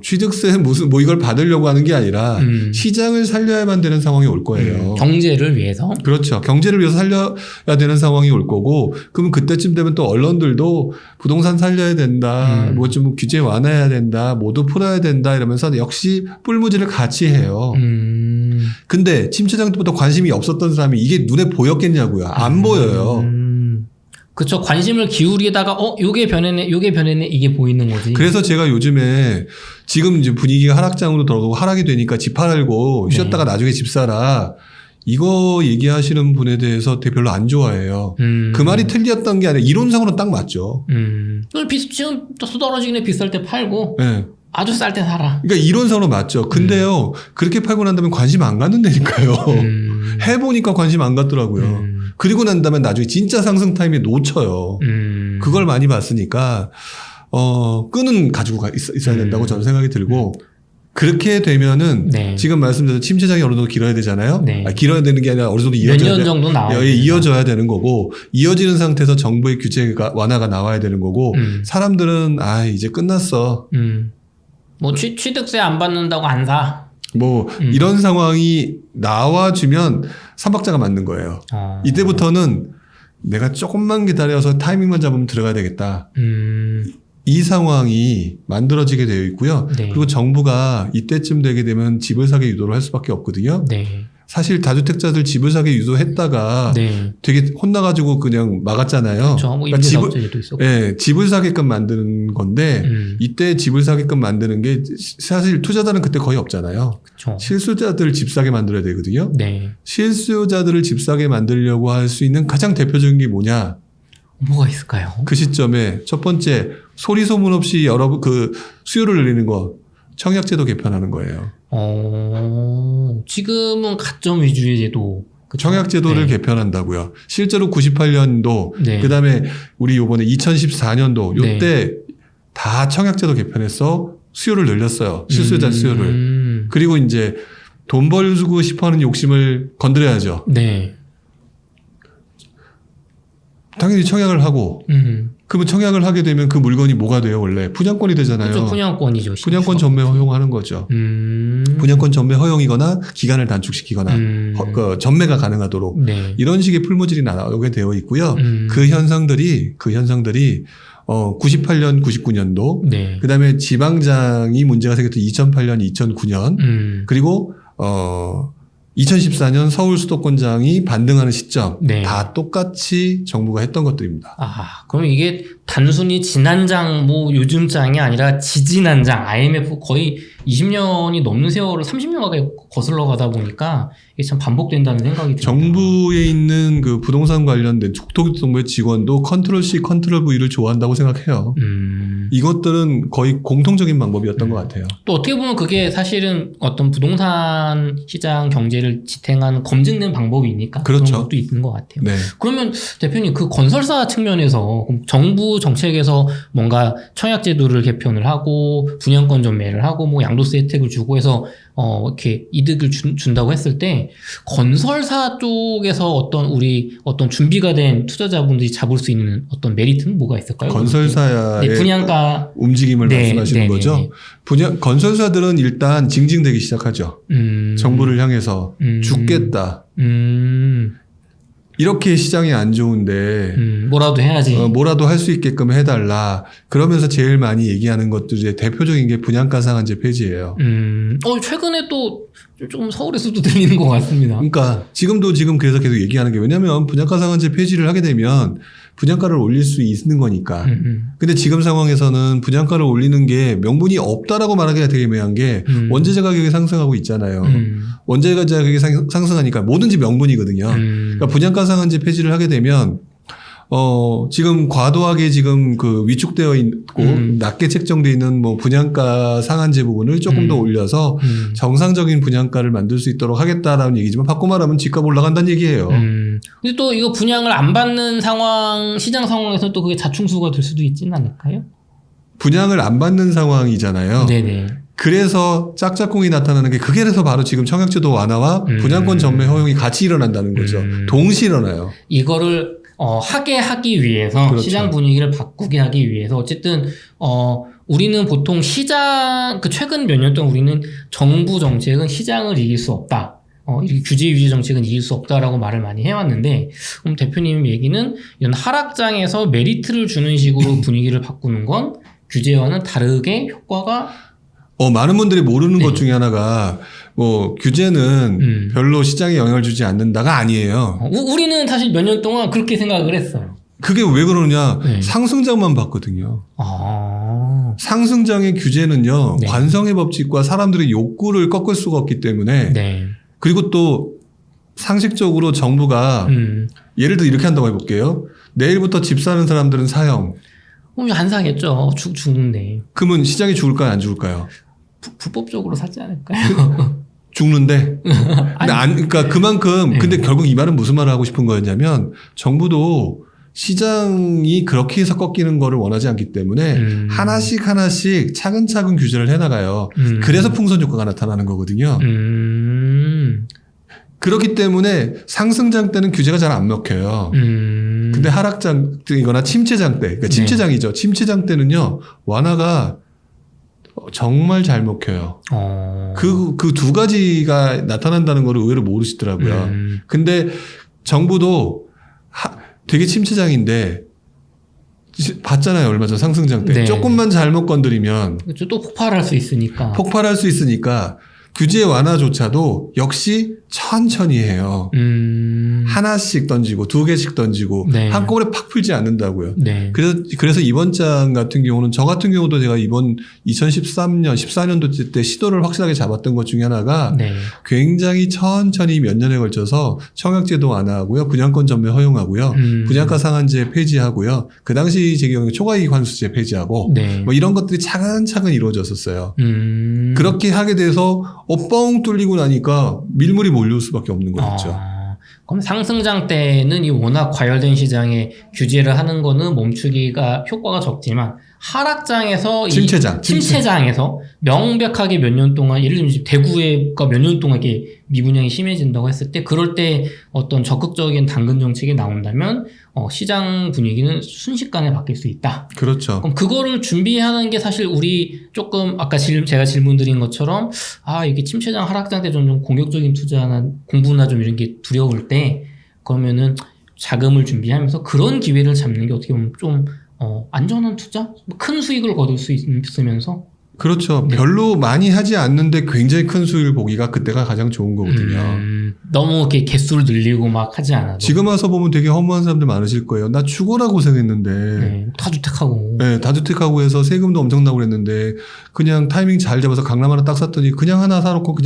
취득세 뭐 이걸 받으려고 하는 게 아니라 시장을 살려야만 되는 상황이 올 거예요. 경제를 위해서? 그렇죠. 경제를 위해서 살려야 되는 상황이 올 거고, 그러면 그때쯤 되면 또 언론들도 부동산 살려야 된다, 뭐 좀 규제 완화해야 된다, 모두 풀어야 된다 이러면서 역시 뿔무지를 같이 해요. 근데 침체장 때부터 관심이 없었던 사람이 이게 눈에 보였겠냐고요. 안 보여요. 그쵸. 관심을 기울이다가 요게 변했네 이게 보이는 거지. 그래서 제가 요즘에 지금 이제 분위기가 하락장으로 들어가고 하락이 되니까 집 팔고 쉬었다가 나중에 집 사라, 이거 얘기하시는 분에 대해서 되게 별로 안 좋아해요. 그 말이 틀렸던 게 아니라 이론상으로는 딱 맞죠. 지금 또 떨어지긴 해. 비쌀 때 팔고. 아주 쌀 때 사라. 그러니까 이론상으로 맞죠. 근데요, 그렇게 팔고 난 다음에 관심 안 갖는다니까요. 해보니까 관심 안 갖더라고요. 그리고 난 다음에 나중에 진짜 상승 타임에 놓쳐요. 그걸 많이 봤으니까, 끈은 가지고 있어야 된다고 저는 생각이 들고, 그렇게 되면은 네. 지금 말씀드린 침체장이 어느 정도 길어야 되잖아요. 네. 길어야 되는 게 아니라 어느 정도 몇 년 정도 나와요. 이어져야 되는 거고, 이어지는 상태에서 정부의 규제가 완화가 나와야 되는 거고, 사람들은 이제 끝났어. 뭐 취득세 안 받는다고 안 사. 뭐 이런 상황이 나와주면 삼박자가 맞는 거예요. 이때부터는 내가 조금만 기다려서 타이밍만 잡으면 들어가야 되겠다. 이 상황이 만들어지게 되어 있고요. 네. 그리고 정부가 이때쯤 되게 되면 집을 사게 유도를 할 수밖에 없거든요. 네. 사실 다주택자들 집을 사게 유도했다가 네. 되게 혼나가지고 그냥 막았잖아요. 그렇죠. 뭐 임대사업자도 있었고. 예, 집을 사게끔 만드는 건데 이때 집을 사게끔 만드는 게 사실 투자자는 그때 거의 없잖아요. 그렇죠. 실수자들 집 사게 만들어야 되거든요. 네. 실수자들을 집 사게 만들려고 할 수 있는 가장 대표적인 게 뭐냐? 뭐가 있을까요? 그 시점에 첫 번째 소리 소문 없이 수요를 늘리는 거, 청약제도 개편하는 거예요. 지금은 가점 위주의 제도. 그쵸? 청약제도를 네. 개편한다고요. 실제로 98년도, 네. 그 다음에 우리 요번에 2014년도, 요때 네. 다 청약제도 개편해서 수요를 늘렸어요. 실수요자 수요를. 그리고 이제 돈 벌고 싶어 하는 욕심을 건드려야죠. 네. 당연히 청약을 하고, 그러면 청약을 하게 되면 그 물건이 뭐가 돼요, 원래? 분양권이 되잖아요. 그렇죠. 분양권이죠. 분양권 전매 허용하는 거죠. 분양권 전매 허용이거나 기간을 단축시키거나 전매가 가능하도록 네. 이런 식의 풀모질이 나오게 되어 있고요. 그 현상들이 98년, 99년도 네. 그다음에 지방장이 문제가 생겼던 2008년, 2009년 그리고 2014년 서울 수도권장이 반등하는 시점 네. 다 똑같이 정부가 했던 것들입니다. 그럼 이게 단순히 지난장 뭐 요즘장이 아니라 지지난장 IMF 거의 20년이 넘는 세월을 30년 가까이 거슬러 가다 보니까 이게 참 반복된다는 생각이 듭니다. 정부에 있는 그 부동산 관련된 국토교통부의 직원도 컨트롤 C, 컨트롤 V를 좋아한다고 생각해요. 이것들은 거의 공통적인 방법이었던 것 같아요. 또 어떻게 보면 그게 사실은 어떤 부동산 시장 경제를 지탱하는 검증된 방법이니까 그렇죠. 그런 것도 있는 것 같아요. 네. 그러면 대표님 그 건설사 측면에서 정부 정책에서 뭔가 청약제도를 개편을 하고 분양권 전매를 하고 뭐 양도세 혜택을 주고 해서 이렇게 이득을 준다고 했을 때 건설사 쪽에서 어떤 준비가 된 투자자분들이 잡을 수 있는 어떤 메리트는 뭐가 있을까요? 건설사의 네, 분양가 움직임을 말씀하시는 거죠. 건설사들은 일단 징징대기 시작하죠. 정부를 향해서 죽겠다. 이렇게 시장이 안 좋은데 뭐라도 해야지. 뭐라도 할 수 있게끔 해달라. 그러면서 제일 많이 얘기하는 것들의 대표적인 게 분양가 상한제 폐지예요. 최근에 또 좀 서울에서도 들리는 것 같습니다. 그러니까 지금 그래서 계속 얘기하는 게 왜냐하면 분양가 상한제 폐지를 하게 되면 분양가를 올릴 수 있는 거니까. 근데 지금 상황에서는 분양가를 올리는 게 명분이 없다라고 말하기가 되게 애매한 게 원재재 가격이 상승하고 있잖아요. 원재재 가격이 상승하니까 뭐든지 명분이거든요. 그러니까 분양가 상한제 폐지를 하게 되면 지금 과도하게 지금 위축되어 있고 낮게 책정되어 있는 뭐 분양가 상한제 부분을 조금 더 올려서 정상적인 분양가를 만들 수 있도록 하겠다라는 얘기지만 바꿔 말하면 집값 올라간다는 얘기예요. 근데 또 이거 분양을 안 받는 시장 상황에서 또 그게 자충수가 될 수도 있지는 않을까요? 분양을 안 받는 상황이잖아요. 네네. 그래서 짝짝꿍이 나타나는 게 그래서 바로 지금 청약제도 완화와 분양권 전매 허용이 같이 일어난다는 거죠. 동시에 일어나요. 이거를 하게 하기 위해서 그렇죠. 시장 분위기를 바꾸게 하기 위해서 어쨌든 우리는 보통 최근 몇 년 동안 우리는 정부 정책은 시장을 이길 수 없다. 이 규제 유지 정책은 이길 수 없다라고 말을 많이 해왔는데 그럼 대표님 얘기는 이런 하락장에서 메리트를 주는 식으로 분위기를 바꾸는 건 규제와는 다르게 효과가 많은 분들이 모르는 네. 것 중에 하나가 규제는 별로 시장에 영향을 주지 않는다가 아니에요. 우리는 사실 몇 년 동안 그렇게 생각을 했어요. 그게 왜 그러냐? 네. 상승장만 봤거든요. 상승장의 규제는요. 네. 관성의 법칙과 사람들의 욕구를 꺾을 수가 없기 때문에 네. 그리고 또 상식적으로 정부가 예를 들어 이렇게 한다고 해볼게요. 내일부터 집 사는 사람들은 사형. 안 사겠죠. 죽는데. 그러면 시장이 죽을까요? 안 죽을까요? 불법적으로 사지 않을까요? 죽는데? 그러니까 그만큼, 근데 결국 이 말은 무슨 말을 하고 싶은 거였냐면, 정부도 시장이 그렇게 해서 꺾이는 거를 원하지 않기 때문에 하나씩 차근차근 규제를 해나가요. 그래서 풍선 효과가 나타나는 거거든요. 그렇기 때문에 상승장 때는 규제가 잘 안 먹혀요. 근데 하락장이거나 침체장 때, 그러니까 침체장이죠. 침체장 때는요, 완화가 정말 잘 먹혀요. 그 두 가지가 나타난다는 걸 의외로 모르시더라고요. 근데 정부도 되게 침체장인데, 봤잖아요. 얼마 전 상승장 때. 네. 조금만 잘못 건드리면. 그렇죠. 또 폭발할 수 있으니까. 규제 완화조차도 역시 천천히 해요. 하나씩 던지고 2개씩 던지고 네. 한꺼번에 팍 풀지 않는다고요. 네. 그래서 이번 장 같은 경우는 저 같은 경우도 제가 이번 2013년, 14년도 때 시도를 확실하게 잡았던 것 중에 하나가 네. 굉장히 천천히 몇 년에 걸쳐서 청약제도 완화하고요. 분양권 전매 허용하고요. 분양가 상한제 폐지하고요. 그 당시 제 경우에 초과이익 환수제 폐지하고 네. 뭐 이런 것들이 차근차근 이루어졌었어요. 그렇게 하게 돼서 뻥 뚫리고 나니까 밀물이 몰려올 수밖에 없는 거였죠. 그럼 상승장 때는 이 워낙 과열된 시장에 규제를 하는 거는 멈추기가 효과가 적지만 하락장에서 침체장에서 명백하게 몇 년 동안 예를 들면 대구가 몇 년 동안 이렇게 미분양이 심해진다고 했을 때 그럴 때 어떤 적극적인 당근 정책이 나온다면 시장 분위기는 순식간에 바뀔 수 있다. 그렇죠. 그럼 그거를 준비하는 게 사실 우리 조금 아까 제가 질문 드린 것처럼 이게 침체장 하락장 때 좀 공격적인 투자나 공부나 좀 이런 게 두려울 때 그러면은 자금을 준비하면서 그런 기회를 잡는 게 어떻게 보면 좀 안전한 투자? 큰 수익을 거둘 수 있으면서 그렇죠. 네. 별로 많이 하지 않는데 굉장히 큰 수익을 보기가 그때가 가장 좋은 거거든요. 너무 이렇게 개수를 늘리고 막 하지 않아도. 지금 와서 보면 되게 허무한 사람들 많으실 거예요. 나 죽어라 고생했는데. 네, 다주택하고. 네, 다주택하고 해서 세금도 엄청 나고 그랬는데 그냥 타이밍 잘 잡아서 강남 하나 딱 샀더니 그냥 하나 사놓고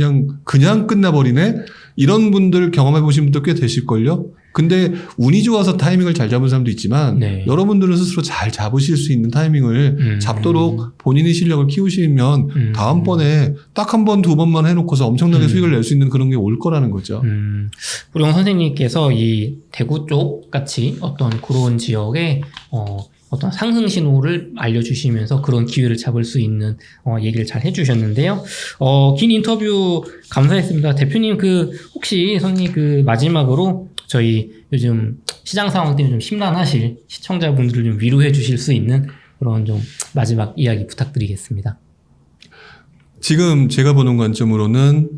그냥 끝나버리네? 이런 분들 경험해 보신 분들 꽤 되실걸요? 근데 운이 좋아서 타이밍을 잘 잡은 사람도 있지만 네. 여러분들은 스스로 잘 잡으실 수 있는 타이밍을 잡도록 본인의 실력을 키우시면 다음번에 딱 한 번, 두 번만 해놓고서 엄청나게 수익을 낼 수 있는 그런 게 올 거라는 거죠. 우리 영 선생님께서 이 대구 쪽 같이 어떤 그런 지역에 어떤 상승 신호를 알려주시면서 그런 기회를 잡을 수 있는 얘기를 잘 해주셨는데요. 긴 인터뷰 감사했습니다. 대표님 혹시 선생님 마지막으로 저희 요즘 시장 상황 때문에 좀 심란하실 시청자분들을 좀 위로해 주실 수 있는 그런 좀 마지막 이야기 부탁드리겠습니다. 지금 제가 보는 관점으로는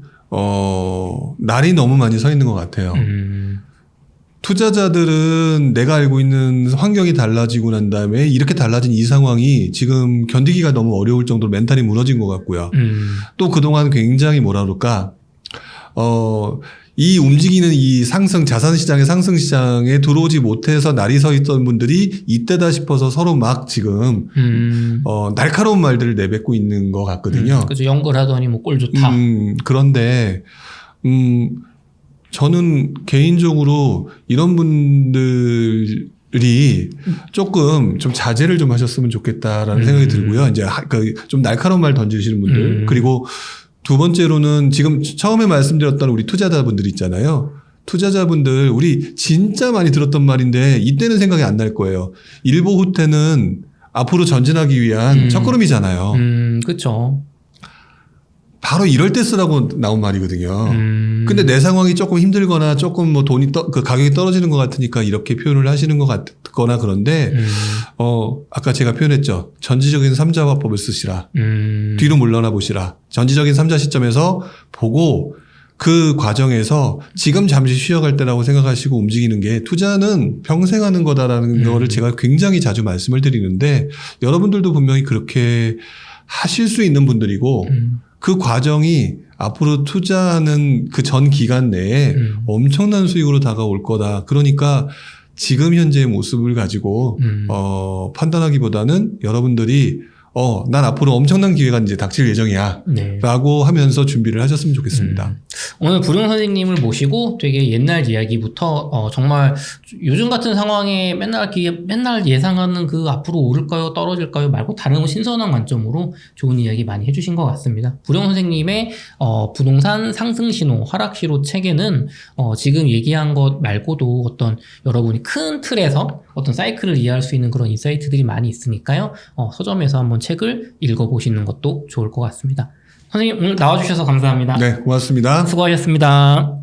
날이 너무 많이 서 있는 것 같아요. 투자자들은 내가 알고 있는 환경이 달라지고 난 다음에 이렇게 달라진 이 상황이 지금 견디기가 너무 어려울 정도로 멘탈이 무너진 것 같고요. 또 그동안 굉장히 뭐라 그럴까 이 움직이는 이 자산시장의 상승시장에 들어오지 못해서 날이 서 있던 분들이 이때다 싶어서 서로 막 지금 날카로운 말들을 내뱉고 있는 것 같거든요. 그죠. 연결하더니 꼴 좋다. 그런데 저는 개인적으로 이런 분들이 조금 좀 자제를 좀 하셨으면 좋겠다라는 생각이 들고요. 이제 좀 날카로운 말 던지시는 분들 그리고 두 번째로는 지금 처음에 말씀드렸던 우리 투자자분들 있잖아요. 투자자분들 우리 진짜 많이 들었던 말인데 이때는 생각이 안 날 거예요. 일보 후퇴는 앞으로 전진하기 위한 첫걸음이잖아요. 그렇죠. 바로 이럴 때 쓰라고 나온 말이거든요. 근데 내 상황이 조금 힘들거나 조금 뭐 가격이 떨어지는 것 같으니까 이렇게 표현을 하시는 것 같거나 그런데, 아까 제가 표현했죠. 전지적인 삼자화법을 쓰시라. 뒤로 물러나 보시라. 전지적인 삼자 시점에서 보고 그 과정에서 지금 잠시 쉬어갈 때라고 생각하시고 움직이는 게 투자는 평생 하는 거다라는 거를 제가 굉장히 자주 말씀을 드리는데 여러분들도 분명히 그렇게 하실 수 있는 분들이고 그 과정이 앞으로 투자하는 그 전 기간 내에 엄청난 수익으로 다가올 거다. 그러니까 지금 현재의 모습을 가지고 판단하기보다는 여러분들이 난 앞으로 엄청난 기회가 이제 닥칠 예정이야. 네. 라고 하면서 준비를 하셨으면 좋겠습니다. 오늘 부룡 선생님을 모시고 되게 옛날 이야기부터 정말 요즘 같은 상황에 맨날 예상하는 그 앞으로 오를까요 떨어질까요 말고 다른 신선한 관점으로 좋은 이야기 많이 해주신 것 같습니다. 부룡 선생님의 부동산 상승 신호, 하락 신호 책에는 지금 얘기한 것 말고도 어떤 여러분이 큰 틀에서 어떤 사이클을 이해할 수 있는 그런 인사이트들이 많이 있으니까요. 서점에서 한번 책을 읽어보시는 것도 좋을 것 같습니다. 선생님 오늘 나와주셔서 감사합니다. 네, 고맙습니다. 수고하셨습니다.